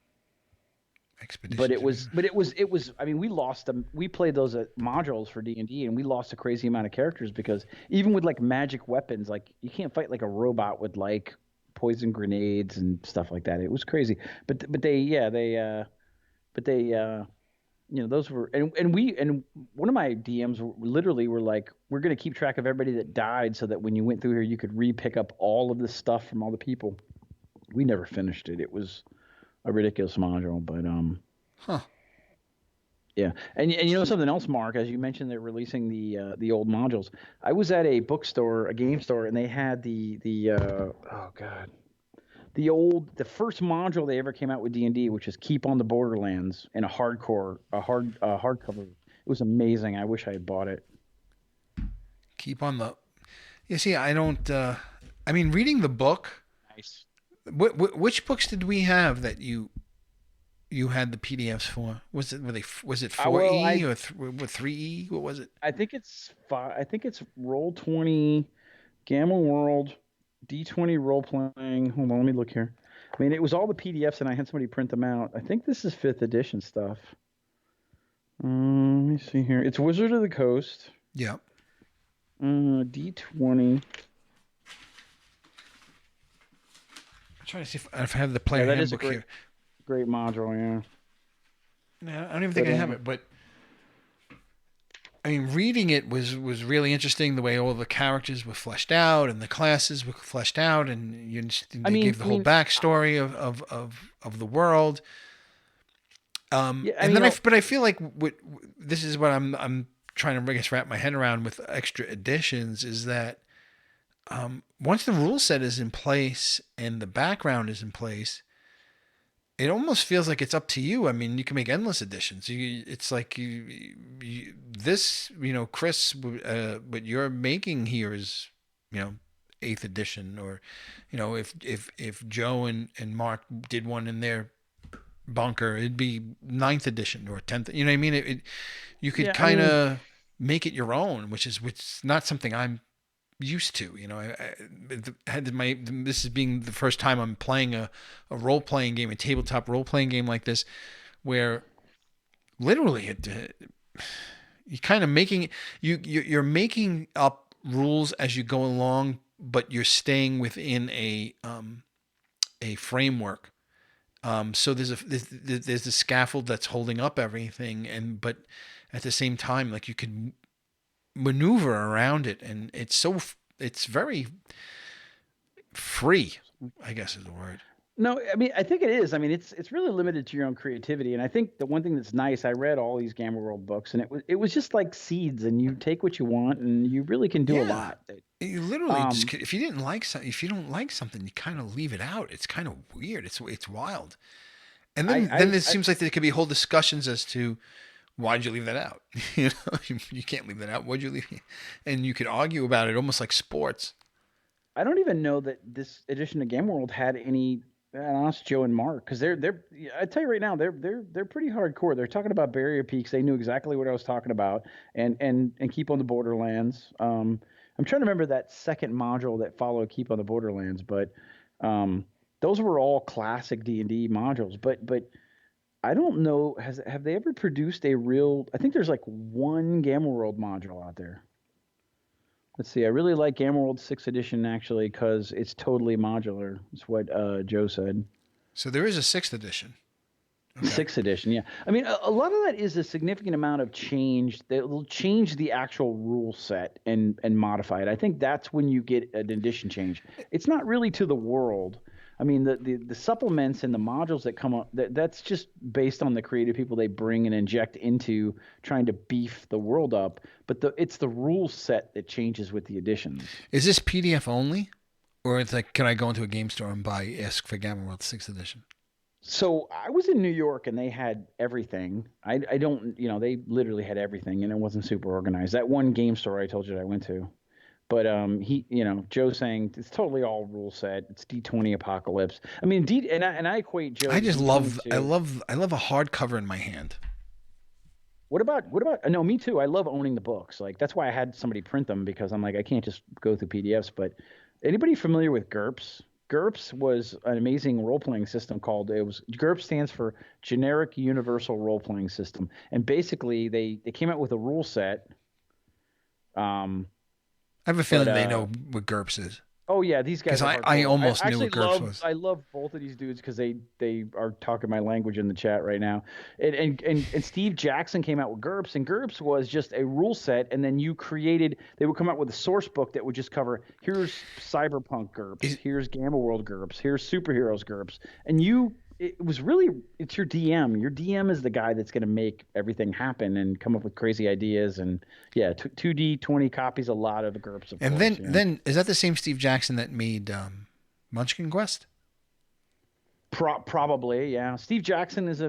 Expedition to the. it was. I mean, we lost them. We played those modules for D&D, and we lost a crazy amount of characters because even with like magic weapons, like you can't fight like a robot with like poison grenades and stuff like that. It was crazy. But they yeah they those were and one of my DMs literally were like, we're gonna keep track of everybody that died so that when you went through here, you could re-pick up all of the stuff from all the people. We never finished it. It was a ridiculous module, but Huh. yeah. And you know something else, Mark, as you mentioned, they're releasing the old modules. I was at a bookstore, a game store, and they had the oh god, the first module they ever came out with D&D, which is Keep on the Borderlands in a hardcover. It was amazing. I wish I had bought it. Keep on the. You see, I don't. I mean, reading the book. Nice. Which books did we have that you had the PDFs for? Was it four Well, E or 3E? What was it? I think it's I think it's Roll 20, Gamma World, D20 role playing. Hold on, let me look here. I mean, it was all the PDFs, and I had somebody print them out. I think this is fifth edition stuff. Let me see here. It's Wizard of the Coast. Yeah. D20. I'm trying to see if I have the player Yeah, that is a handbook here. great module. Yeah. Yeah, I don't even think But I have it, but I mean, reading it was really interesting. The way all the characters were fleshed out and the classes were fleshed out, and they gave the whole backstory of the world. Yeah, And then but I feel like this is what I'm trying to, I guess, wrap my head around with extra editions is that once the rule set is in place and the background is in place, it almost feels like it's up to you. I mean, you can make endless editions. It's like this, Chris, what you're making here is, eighth edition, or, if Joe and Mark did one in their bunker, it'd be ninth edition or tenth. You know what I mean? You could yeah, kind of. make it your own, which is not something I'm used to. You know, I had this is being the first time I'm playing a role playing game, a tabletop role playing game like this, where literally you kind of making you're making up rules as you go along, but you're staying within a framework. So there's a scaffold that's holding up everything, but at the same time, like you can maneuver around it, and it's very free, I guess is the word. No, I mean, I think it is. I mean, it's really limited to your own creativity. And I think the one thing that's nice, I read all these Gamma World books, and it was just like seeds, and you take what you want, and you really can do a Yeah. lot. You literally Um, if you didn't like something, if you don't like something, you kind of leave it out. It's kind of weird. It's wild. And I, then it I seems like there could be whole discussions as to why'd you leave that out? You know, you can't leave that out. Why'd you leave? And you could argue about it almost like sports. I don't even know that this edition of Gamma World had any. And honest Joe and Mark, because they're I tell you right now, they're pretty hardcore. They're talking about barrier peaks. They knew exactly what I was talking about, and keep on the Borderlands. I'm trying to remember that second module that followed Keep on the Borderlands, but um, those were all classic D&D modules. But I don't know, have they ever produced a real? I think there's like one Gamma World module out there. Let's see. I really like Gamma World 6th edition actually because it's totally modular. That's what Joe said. So there is a sixth edition. Okay. 6th edition, yeah. I mean, a lot of that is a significant amount of change that will change the actual rule set and modify it. I think that's when you get an edition change. It's not really to the world. I mean, the supplements and the modules that come up, that's just based on the creative people they bring and inject into trying to beef the world up. But it's the rule set that changes with the additions. Is this PDF only, or it's like can I go into a game store and ask for Gamma World sixth edition? So I was in New York and they had everything. I don't, they literally had everything and it wasn't super organized. That one game store I told you that I went to. But Joe saying it's totally all rule set. It's D20 Apocalypse. I mean, I equate Joe. I to just D22. I love a hardcover in my hand. What about? No, me too. I love owning the books. Like that's why I had somebody print them because I'm like I can't just go through PDFs. But anybody familiar with GURPS? GURPS was an amazing role playing system called GURPS stands for Generic Universal Role Playing System, and basically they came out with a rule set. I have a But feeling they know what GURPS is. Oh yeah, these guys Because are I hardcore. almost knew Actually what GURPS was. I love both of these dudes because they are talking my language in the chat right now. And Steve Jackson came out with GURPS, and GURPS was just a rule set, and then they would come out with a source book that would just cover here's cyberpunk GURPS, here's Gamma World GURPS, here's superheroes GURPS, and it's your DM. Your DM is the guy that's going to make everything happen and come up with crazy ideas. And yeah, 2D 20 copies, a lot of the GURPS. Of And course, then is that the same Steve Jackson that made Munchkin Quest? Probably, yeah. Steve Jackson he's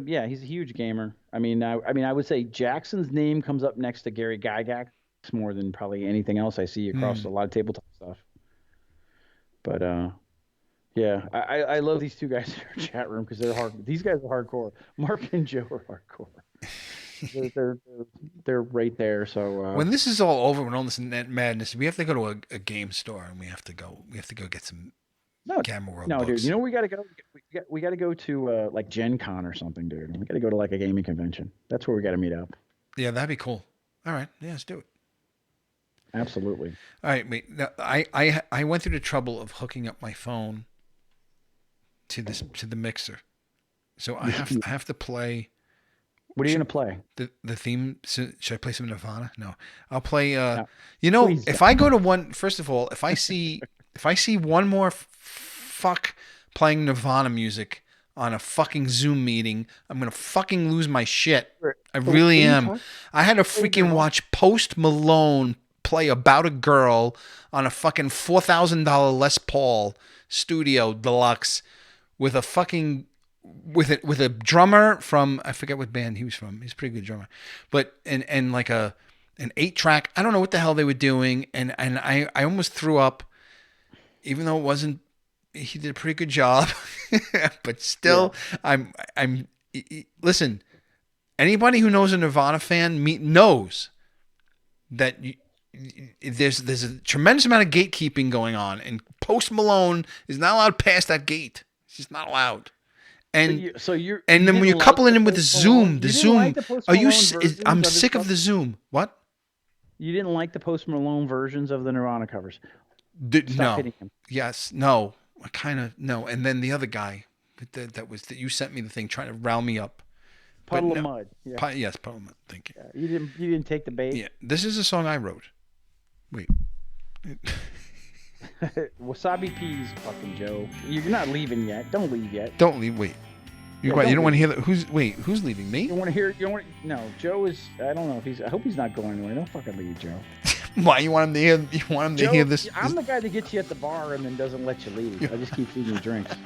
a huge gamer. I mean, I would say Jackson's name comes up next to Gary Gygax more than probably anything else I see across a lot of tabletop stuff. But yeah, I love these two guys in our chat room because they're hard. These guys are hardcore. Mark and Joe are hardcore. They're right there. So when this is all over, when all this net madness, we have to go to a game store and we have to go get some Gamma World books. Dude, you know we got to go. We got to go to like Gen Con or something, dude. We got to go to like a gaming convention. That's where we got to meet up. Yeah, that'd be cool. All right, yeah, let's do it. Absolutely. All right, wait. Now, I went through the trouble of hooking up my phone to the mixer, so I have to play. What are you gonna play? The theme. Should I play some Nirvana? No, I'll play. No, if I go to one, first of all, if I see one more fuck playing Nirvana music on a fucking Zoom meeting, I'm gonna fucking lose my shit. I really am. I had to freaking watch Post Malone play About a Girl on a fucking $4,000 Les Paul Studio Deluxe with a fucking with a drummer from I forget what band he was from. He's a pretty good drummer, but and like an 8-track. I don't know what the hell they were doing, and I almost threw up, even though it wasn't. He did a pretty good job, but still, yeah. I'm listen. Anybody who knows a Nirvana fan knows that there's a tremendous amount of gatekeeping going on, and Post Malone is not allowed past that gate. He's just not allowed. And and then when you couple it in with the Zoom, are you? I'm sick of the Zoom. What? You didn't like the Post Malone versions of the Nirvana covers. Stop No. hitting him. Yes. No. I kind of no. And then the other guy that you sent me the thing trying to rile me up. Puddle of Mud. Yeah. Yes, Puddle of Mud. Thank you. Yeah, you didn't take the bait. Yeah. This is a song I wrote. Wait. Wasabi peas, fucking Joe. You're not leaving yet. Don't leave yet. Don't leave. Wait. You don't want to hear that? Who's leaving? Me? You want to hear? No, Joe is. I don't know if he's. I hope he's not going anywhere. Don't fucking leave, Joe. Why you want him to hear? You want him to hear this? I'm the guy that gets you at the bar and then doesn't let you leave. I just keep feeding you drinks.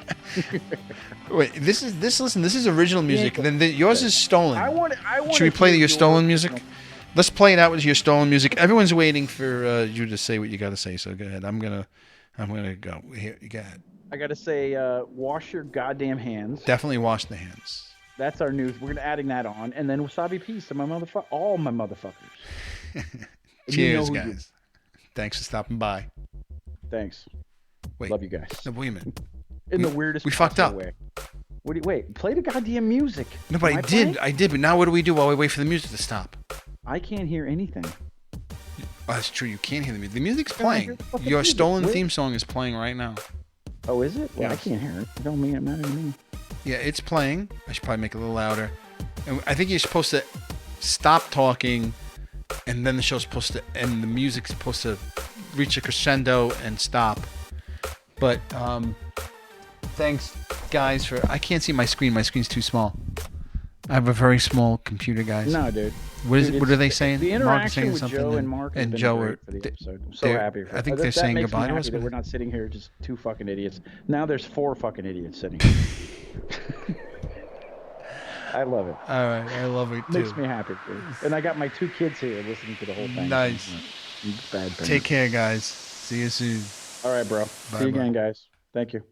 Wait, listen, this is original music. Then yours is stolen. I want. Should we play your stolen music? Let's play it out with your stolen music. Everyone's waiting for you to say what you got to say. So go ahead. I'm gonna go. Here, you go ahead. I gotta say, wash your goddamn hands. Definitely wash the hands. That's our news. We're gonna adding that on, and then wasabi peas to all my motherfuckers. Cheers, guys. Thanks for stopping by. Thanks. Wait. Love you guys. No, wait a minute. In the weirdest. We fucked up. Way. Wait. Play the goddamn music. No, but I did. But now what do we do while we wait for the music to stop? I can't hear anything. Oh, that's true. You can't hear the music. The music's playing. Your stolen theme song is playing right now. Oh, is it? Well, yeah. I can't hear it. It don't mean it matter to me. Yeah, it's playing. I should probably make it a little louder. And I think you're supposed to stop talking, and then the show's supposed to end. The music's supposed to reach a crescendo and stop. But thanks, guys, for. I can't see my screen. My screen's too small. I have a very small computer, guys. No, dude. What are they saying? The interaction with Joe and Mark and Joe are for the episode. I'm so happy for I think they're saying goodbye to us. That we're not sitting here just two fucking idiots. Now there's four fucking idiots sitting here. I love it. All right, I love it too. Makes me happy, dude. And I got my two kids here listening to the whole thing. Nice. Bad parents. Take care, guys. See you soon. All right, bro. See you again, guys. Thank you.